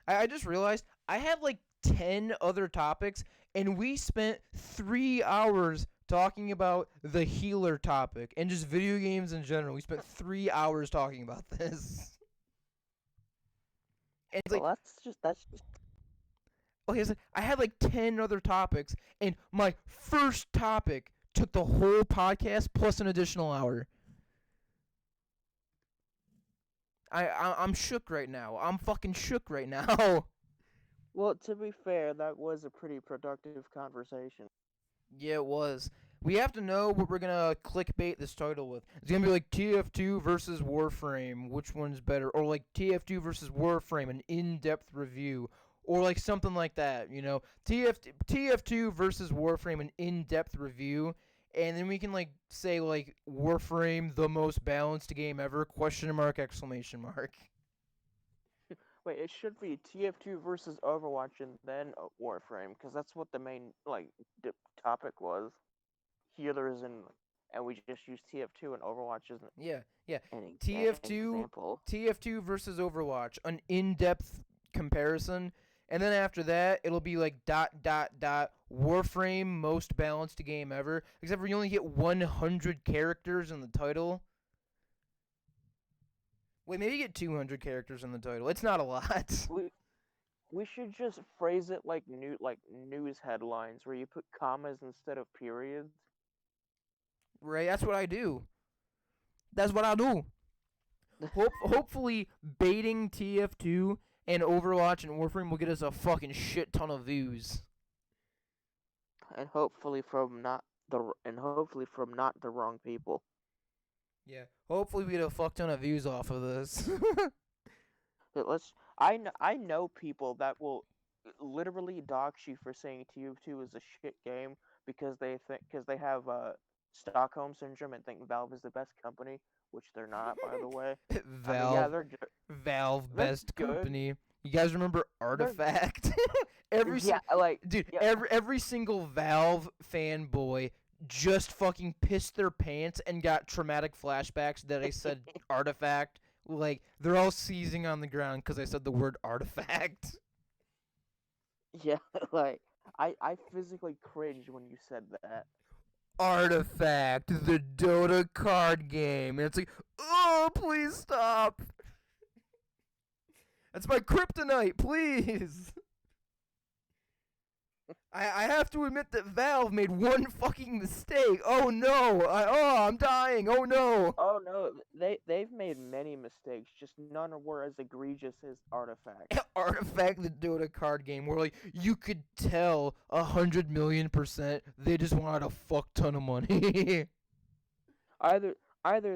S1: I just realized I have like 10 other topics, and we spent 3 hours talking about the healer topic and just video games in general. We spent 3 hours talking about this. And it's like,
S2: that's just.
S1: Okay, so I had like 10 other topics, and my first topic took the whole podcast plus an additional hour. I'm shook right now. I'm fucking shook right now.
S2: Well, to be fair, that was a pretty productive conversation.
S1: Yeah, it was. We have to know what we're gonna clickbait this title with. It's gonna be like TF2 versus Warframe, which one's better? Or like TF2 versus Warframe, an in-depth review. Or like something like that, TF2 versus Warframe, an in-depth review. And then we can like say like Warframe, the most balanced game ever, ?
S2: Wait, it should be TF2 versus Overwatch and then Warframe, because that's what the main topic was. Healers and we just use TF2 and Overwatch isn't.
S1: Yeah. TF2 versus Overwatch, an in-depth comparison, and then after that it'll be like ... Warframe most balanced game ever, except for you only get 100 characters in the title. Wait, maybe you get 200 characters in the title. It's not a lot.
S2: We should just phrase it like news headlines where you put commas instead of periods.
S1: Right, that's what I do. That's what I do. Hopefully, baiting TF2 and Overwatch and Warframe will get us a fucking shit ton of views.
S2: And hopefully from not the wrong people.
S1: Yeah. Hopefully we get a fuck ton of views off of this.
S2: I know people that will literally dox you for saying TF2 is a shit game because they have Stockholm syndrome and think Valve is the best company, which they're not, by the way.
S1: Valve.
S2: I mean, yeah,
S1: Valve
S2: they're
S1: best
S2: good.
S1: company. You guys remember Artifact? Every single Valve fanboy just fucking pissed their pants and got traumatic flashbacks that I said Artifact. Like, they're all seizing on the ground because I said the word Artifact.
S2: Yeah, like, I physically cringed when you said that.
S1: Artifact, the Dota card game. And it's like, oh, please stop. That's my kryptonite, please. I have to admit that Valve made one fucking mistake. Oh no! I'm dying. Oh no!
S2: Oh no, they've made many mistakes. Just none were as egregious as Artifact.
S1: Artifact, the Dota card game, where like you could tell 100,000,000% they just wanted a fuck ton of money.
S2: Either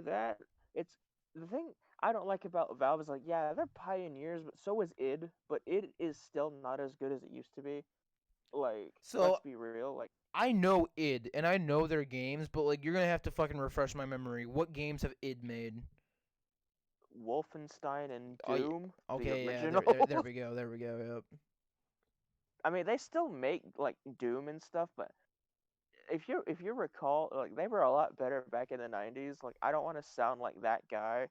S2: that, it's the thing I don't like about Valve is like, yeah, they're pioneers, but so is id, but id is still not as good as it used to be. Like,
S1: so,
S2: let's be real. Like,
S1: I know id and I know their games, but like you're gonna have to fucking refresh my memory. What games have id made?
S2: Wolfenstein and Doom.
S1: Okay,
S2: the
S1: yeah,
S2: original.
S1: there we go. Yep.
S2: I mean, they still make like Doom and stuff, but if you recall, like they were a lot better back in the 90s. Like, I don't want to sound like that guy,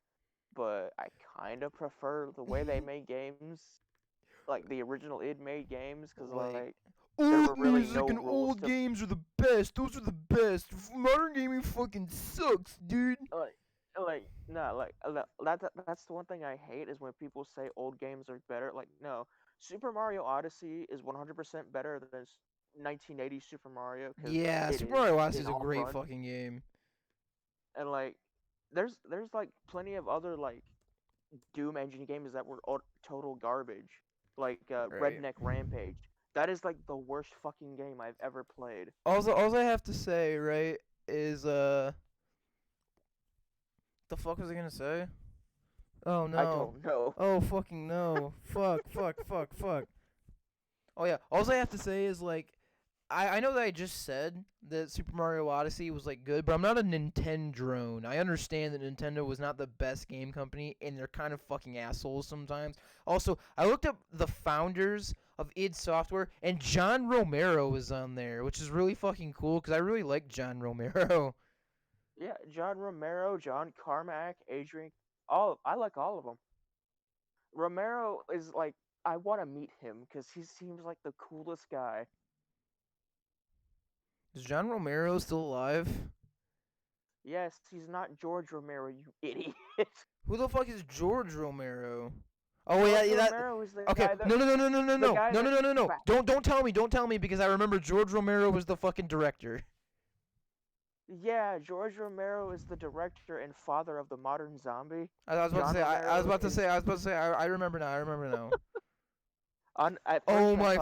S2: but I kind of prefer the way they made games, like the original id made games, because like
S1: old
S2: really
S1: music and old games are the best. Those are the best. Modern gaming fucking sucks, dude.
S2: That's the one thing I hate is when people say old games are better. Like, no, Super Mario Odyssey is 100% better than 1980 Super Mario.
S1: Yeah, Super Mario Odyssey is a great fucking game.
S2: And like, there's like plenty of other like Doom engine games that were total garbage, like Redneck Rampage. That is like the worst fucking game I've ever played.
S1: All I have to say, right, is the fuck was I gonna say? Oh no.
S2: I don't know.
S1: Oh fucking no. fuck. Oh yeah. All I have to say is like I know that I just said that Super Mario Odyssey was like good, but I'm not a Nintendo drone. I understand that Nintendo was not the best game company and they're kind of fucking assholes sometimes. Also, I looked up the founders of id Software and John Romero was on there, which is really fucking cool because I really like John Romero.
S2: Yeah, John Romero, John Carmack, Adrian. I like all of them. Romero is like, I want to meet him because he seems like the coolest guy.
S1: Is John Romero still alive?
S2: Yes, he's not George Romero, you idiot.
S1: Who the fuck is George Romero? Oh yeah, that.
S2: Romero is the
S1: Okay,
S2: guy that,
S1: no. Don't tell me because I remember George Romero was the fucking director.
S2: Yeah, George Romero is the director and father of the modern zombie.
S1: I was about to say. I remember now. Oh my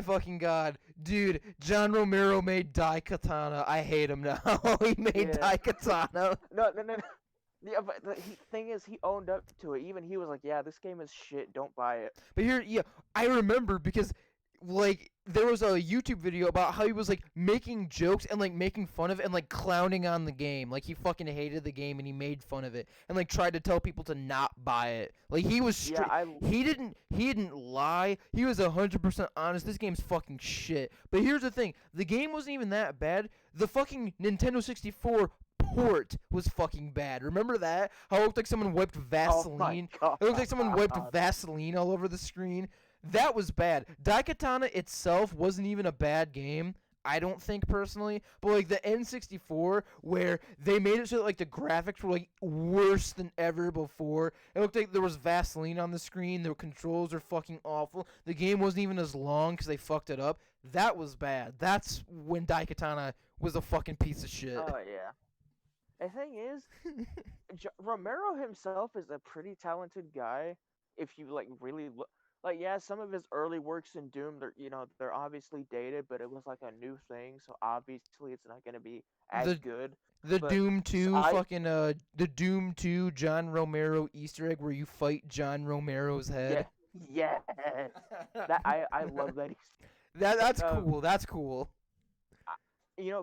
S1: fucking god, dude! John Romero made Daikatana. I hate him now. He made Daikatana.
S2: No. Yeah, but the thing is, he owned up to it. Even he was like, "Yeah, this game is shit. Don't buy it."
S1: But I remember because like there was a YouTube video about how he was like making jokes and like making fun of it and like clowning on the game. Like he fucking hated the game and he made fun of it and like tried to tell people to not buy it. Like he was he didn't lie. He was 100% honest. This game's fucking shit. But here's the thing. The game wasn't even that bad. The fucking Nintendo 64 port was fucking bad. Remember that? How it looked like someone wiped Vaseline?
S2: Oh my God.
S1: It looked like someone wiped Vaseline all over the screen. That was bad. Daikatana itself wasn't even a bad game. I don't think personally, but like the N64 where they made it so that like the graphics were like worse than ever before. It looked like there was Vaseline on the screen. The controls are fucking awful. The game wasn't even as long because they fucked it up. That was bad. That's when Daikatana was a fucking piece of shit.
S2: Oh yeah. The thing is, Romero himself is a pretty talented guy. If you like really look, like yeah, some of his early works in Doom, they're obviously dated, but it was like a new thing, so obviously it's not gonna be as
S1: the
S2: good.
S1: the
S2: But
S1: Doom 2
S2: I
S1: fucking the Doom 2 John Romero Easter egg where you fight John Romero's
S2: yeah
S1: head.
S2: yes that I love that.
S1: That's
S2: Um,
S1: cool. That's cool.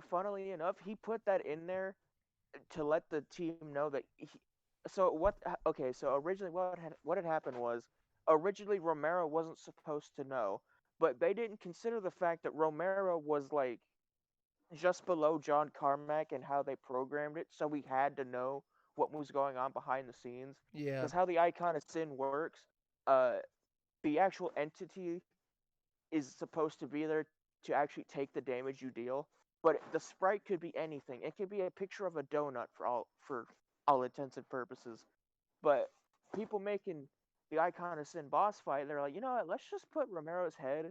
S2: Funnily enough, he put that in there to let the team know that so what okay so originally what had happened was originally Romero wasn't supposed to know, but they didn't consider the fact that Romero was like just below John Carmack and how they programmed it, so we had to know what was going on behind the scenes.
S1: Yeah.
S2: Because how the Icon of Sin works, uh the actual entity is supposed to be there to actually take the damage you deal. But the sprite could be anything. It could be a picture of a donut for all intents and purposes. But people making the Icon of Sin boss fight, they're like, you know what? Let's just put Romero's head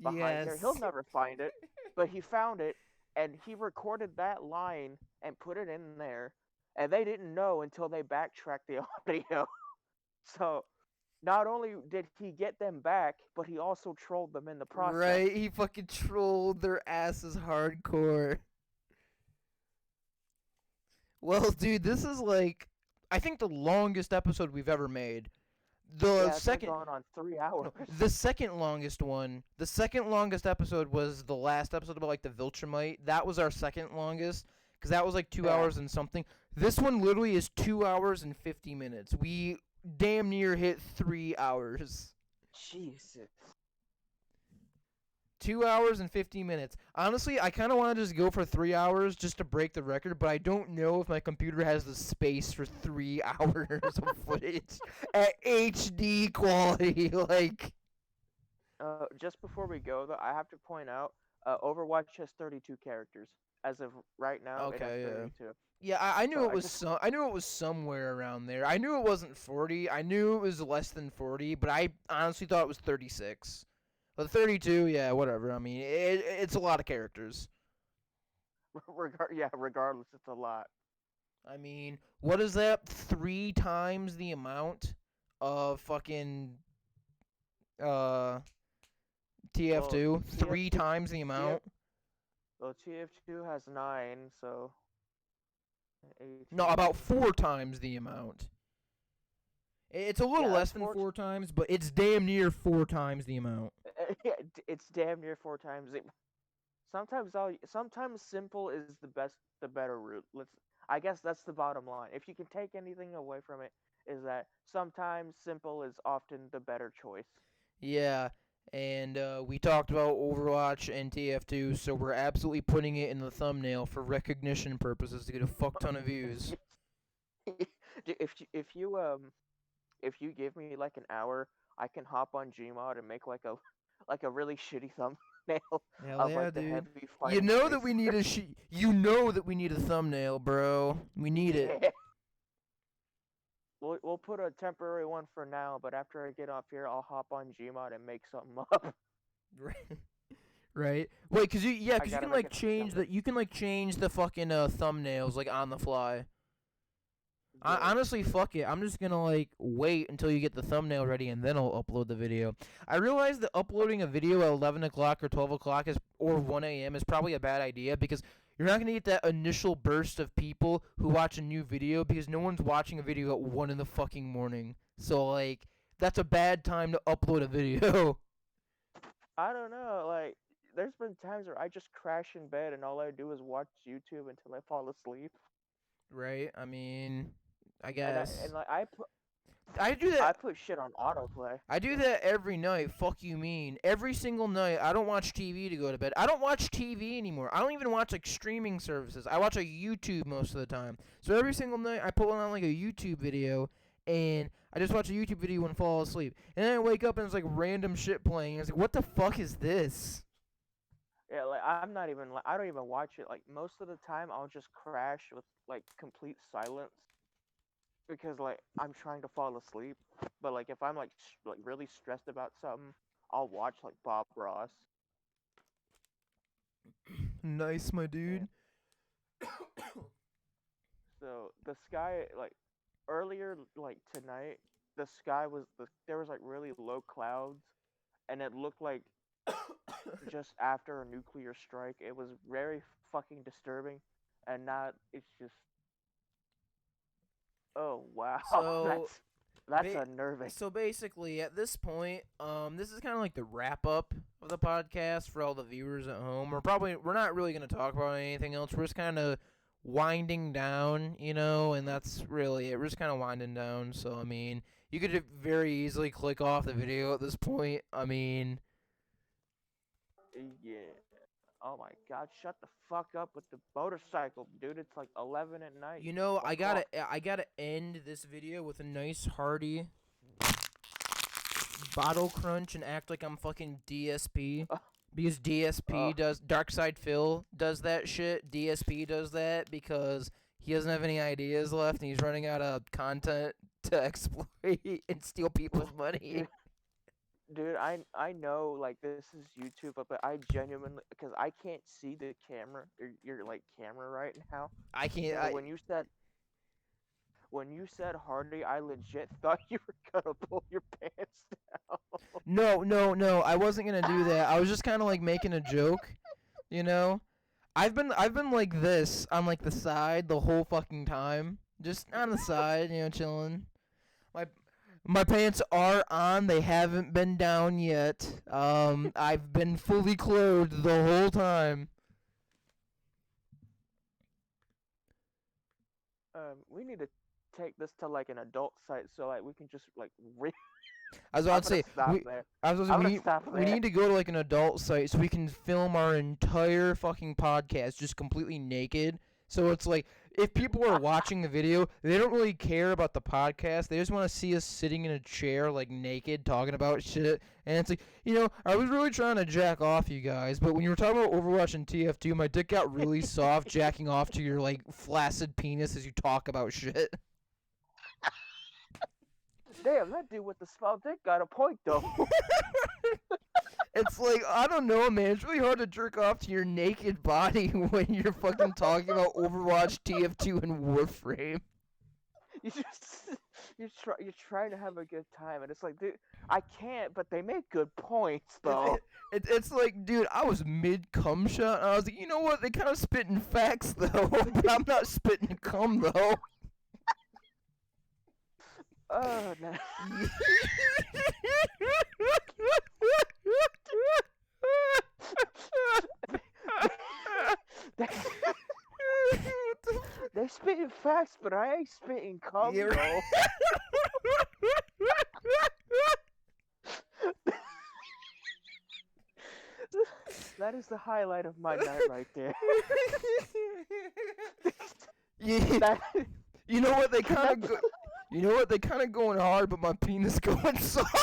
S2: behind there. He'll
S1: Yes.
S2: never find it, but he found it, and he recorded that line and put it in there. And they didn't know until they backtracked the audio. So not only did he get them back, but he also trolled them in the process.
S1: Right, he fucking trolled their asses hardcore. Well, dude, this is like I think the longest episode we've ever made. The
S2: Yeah, it's been
S1: second
S2: going on 3 hours.
S1: no, the second longest one, the second longest episode was the last episode about like the Viltrumite. That was our second longest because that was like 2 hours and something. This one literally is 2 hours and 50 minutes. We damn near hit 3 hours.
S2: Jesus.
S1: 2 hours and 50 minutes. Honestly, I kind of want to just go for 3 hours just to break the record, but I don't know if my computer has the space for 3 hours of footage at HD quality. Like,
S2: Just before we go, though, I have to point out, Overwatch has 32 characters as of right now. It has
S1: okay, yeah.
S2: 32.
S1: Yeah, I knew
S2: So
S1: it was I knew it was somewhere around there. I knew it wasn't 40. I knew it was less than 40, but I honestly thought it was 36. But 32, yeah, whatever. I mean, it's a lot of characters.
S2: Regardless, it's a lot.
S1: I mean, what is that? 3 times the amount of fucking uh TF2?
S2: Well,
S1: Three times the amount?
S2: Well, TF2 has 9, so 18.
S1: No, about 4 times the amount. It's a little
S2: Yeah,
S1: less than 4 times, but it's damn near 4 times the amount.
S2: Yeah, it's damn near 4 times. Sometimes simple is the better route. I guess that's the bottom line. If you can take anything away from it, is that sometimes simple is often the better choice.
S1: Yeah, and we talked about Overwatch and TF2, so we're absolutely putting it in the thumbnail for recognition purposes to get a fuck ton of views.
S2: If you give me like an hour, I can hop on Gmod and make like a really shitty thumbnail
S1: Hell
S2: of
S1: yeah,
S2: like the
S1: dude.
S2: heavy
S1: You
S2: fighting
S1: know that
S2: face.
S1: we need you know that we need a thumbnail, bro. We need it.
S2: Yeah. We'll put a temporary one for now, but after I get off here, I'll hop on Gmod and make something up.
S1: Right. Right. Wait, cause you
S2: I
S1: can
S2: gotta
S1: like
S2: make it
S1: change
S2: something.
S1: you can like change the fucking thumbnails like on the fly.
S2: Good.
S1: Honestly, fuck it. I'm just gonna like wait until you get the thumbnail ready and then I'll upload the video. I realize that uploading a video at 11 o'clock or 12 o'clock or 1 a.m. is probably a bad idea because you're not gonna get that initial burst of people who watch a new video because no one's watching a video at 1 in the fucking morning. So like that's a bad time to upload a video.
S2: I don't know. Like, there's been times where I just crash in bed and all I do is watch YouTube until I fall asleep.
S1: Right? I mean, I
S2: And
S1: guess
S2: like
S1: I do
S2: I
S1: that.
S2: put shit on autoplay.
S1: I do that every night. Fuck you mean. Every single night. I don't watch TV to go to bed. I don't watch TV anymore. I don't even watch like streaming services. I watch like YouTube most of the time. So every single night I put one on like a YouTube video and I just watch a YouTube video and fall asleep. And then I wake up and it's like random shit playing. It's like, what the fuck is this?
S2: Yeah, like I'm not even I don't even watch it. Like most of the time, I'll just crash with like complete silence because like I'm trying to fall asleep. But like if I'm like like really stressed about something, I'll watch like Bob Ross.
S1: Nice, my dude.
S2: So the sky like earlier like tonight, the sky was there was like really low clouds, and it looked like just after a nuclear strike. It was very fucking disturbing, and not. It's just. Oh wow,
S1: So,
S2: that's unnerving.
S1: so basically, at this point, this is kind of like the wrap up of the podcast for all the viewers at home. We're not really gonna talk about anything else. We're just kind of winding down, and that's really it. We're just kind of winding down. So I mean, you could very easily click off the video at this point. I mean,
S2: Yeah. Oh my god, shut the fuck up with the motorcycle, dude. It's like 11 at night.
S1: I gotta end this video with a nice hearty bottle crunch and act like I'm fucking DSP. Because DSP does, Darkside Phil does that shit. DSP does that because he doesn't have any ideas left and he's running out of content to exploit and steal people's money.
S2: Dude, I know like this is YouTube, but I genuinely because I can't see the camera, your like camera right now.
S1: I can't.
S2: So when you said Hardy, I legit thought you were gonna pull your pants down.
S1: No. I wasn't gonna do that. I was just kind of like making a joke, I've been like this on like the side the whole fucking time, just on the side, chilling. My pants are on. They haven't been down yet. I've been fully clothed the whole time.
S2: We need to take this to like an adult site so like we can just like
S1: I was about to say, we
S2: need
S1: need to go to like an adult site so we can film our entire fucking podcast just completely naked. So it's like, if people are watching the video, they don't really care about the podcast. They just want to see us sitting in a chair, like, naked, talking about shit. And it's like, I was really trying to jack off, you guys, but when you were talking about Overwatch and TF2, my dick got really soft jacking off to your, like, flaccid penis as you talk about shit.
S2: Damn, that dude with the small dick got a point, though.
S1: It's like, I don't know, man. It's really hard to jerk off to your naked body when you're fucking talking about Overwatch, TF2, and Warframe.
S2: You're trying to have a good time, and it's like, dude, I can't. But they make good points, though.
S1: It's like, dude, I was mid cum shot, and I was like, you know what? They kind of spitting facts though, but I'm not spitting cum though.
S2: Oh no. They spitting facts, but I ain't spitting cum, though. That is the highlight of my night right there.
S1: Yeah. You know what? They kind of going hard, but my penis going soft.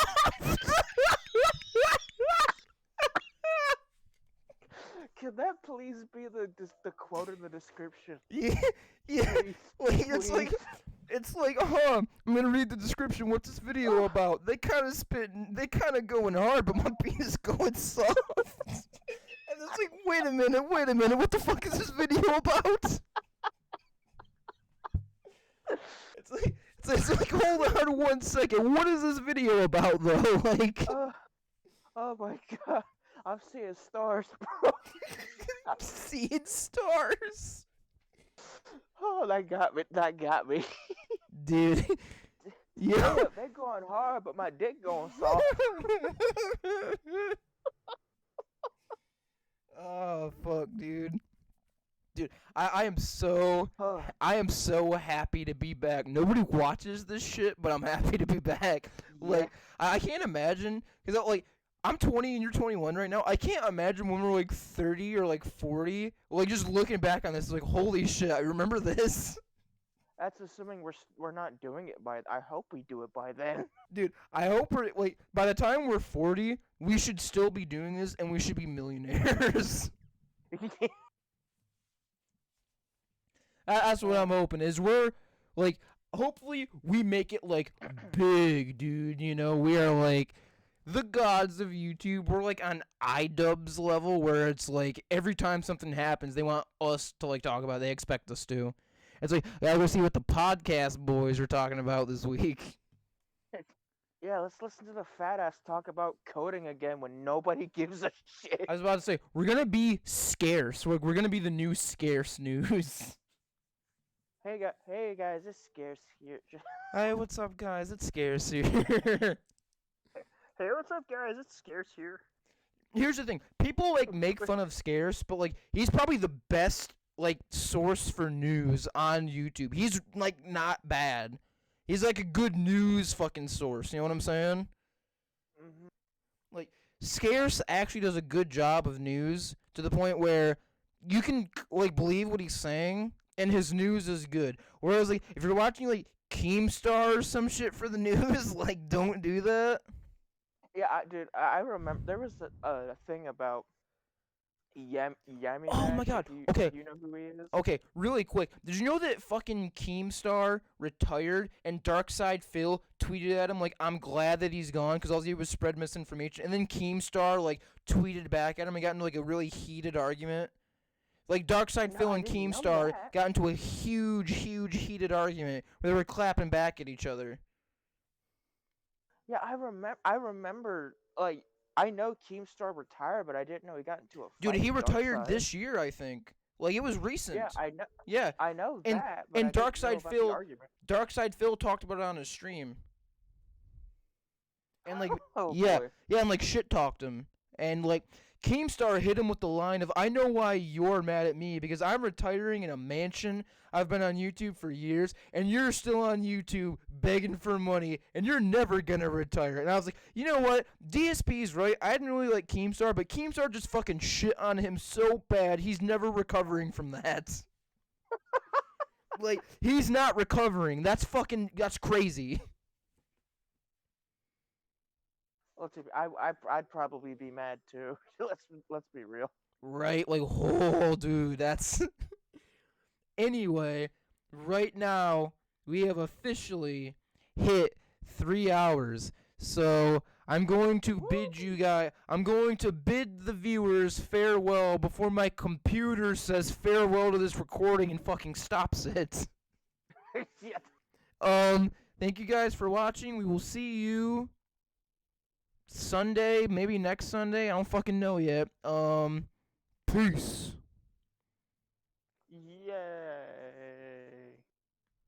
S2: Can that please be the quote in the description?
S1: Yeah.
S2: Please.
S1: It's like, I'm gonna read the description. What's this video about? They kind of going hard, but my penis going soft. And it's like, wait a minute, what the fuck is this video about? It's like, hold on 1 second. What is this video about, though? Like,
S2: oh my god, I'm seeing stars, bro.
S1: I'm seeing stars.
S2: Oh, that got me.
S1: Dude. Yeah.
S2: They going hard, but my dick going soft.
S1: Oh, fuck, dude. Dude, I am so happy to be back. Nobody watches this shit, but I'm happy to be back. Like, I can't imagine, because, like, I'm 20 and you're 21 right now. I can't imagine when we're, like, 30 or, like, 40, like, just looking back on this, like, holy shit, I remember this.
S2: That's assuming we're not doing it by. I hope we do it by then.
S1: Dude, I hope we're like by the time we're 40, we should still be doing this and we should be millionaires. That's what I'm hoping. Is we're like hopefully we make it like big, dude. You know, we are like the gods of YouTube. We're like on iDubbbz level where it's like every time something happens, they want us to like talk about it. They expect us to. It's like, I gotta go see what the podcast boys are talking about this week.
S2: Yeah, let's listen to the fat ass talk about coding again when nobody gives a shit.
S1: I was about to say, we're gonna be scarce. We're gonna be the new scarce news.
S2: Hey guys, it's scarce here.
S1: Hey, what's up, guys? It's scarce here.
S2: Hey, what's up, guys? It's scarce here.
S1: Here's the thing: people like make fun of scarce, but like he's probably the best like source for news on YouTube. He's like not bad. He's like a good news fucking source. You know what I'm saying?
S2: Mm-hmm.
S1: Like Scarce actually does a good job of news to the point where you can like believe what he's saying and his news is good. Whereas like if you're watching like Keemstar or some shit for the news, like don't do that.
S2: Yeah, dude, I remember there was a thing about Yami.
S1: Oh my god. Okay.
S2: You know who he is?
S1: Okay, really quick. Did you know that fucking Keemstar retired and Darkside Phil tweeted at him like, I'm glad that he's gone because all he did was spread misinformation. And then Keemstar like tweeted back at him and got into like a really heated argument. Like Darkside Phil and Keemstar got into a huge heated argument where they were clapping back at each other.
S2: Yeah, I remember like I know Keemstar retired, but I didn't know he got into a fight.
S1: Dude, he
S2: with
S1: retired
S2: Darkseid.
S1: this year, I think. Like it was recent.
S2: Yeah, I know.
S1: Yeah.
S2: I know
S1: And-
S2: that. But
S1: and
S2: I didn't know
S1: Darkside
S2: about
S1: Phil-
S2: the argument.
S1: Darkside Phil talked about it on his stream. And like
S2: Oh,
S1: yeah,
S2: boy.
S1: yeah, and like shit talked him. And like Keemstar hit him with the line of, I know why you're mad at me because I'm retiring in a mansion. I've been on YouTube for years, and you're still on YouTube begging for money, and you're never gonna retire. And I was like, you know what? DSP's right. I didn't really like Keemstar, but Keemstar just fucking shit on him so bad, he's never recovering from that. Like, he's not recovering. That's crazy.
S2: Let's see. I'd probably be mad too. Let's be real.
S1: Right? Like, oh, dude, that's... Anyway, right now, we have officially hit 3 hours. So, I'm going to bid the viewers farewell before my computer says farewell to this recording and fucking stops it.
S2: Yeah.
S1: Thank you guys for watching. We will see you Sunday, maybe next Sunday. I don't fucking know yet. Peace.
S2: Yeah.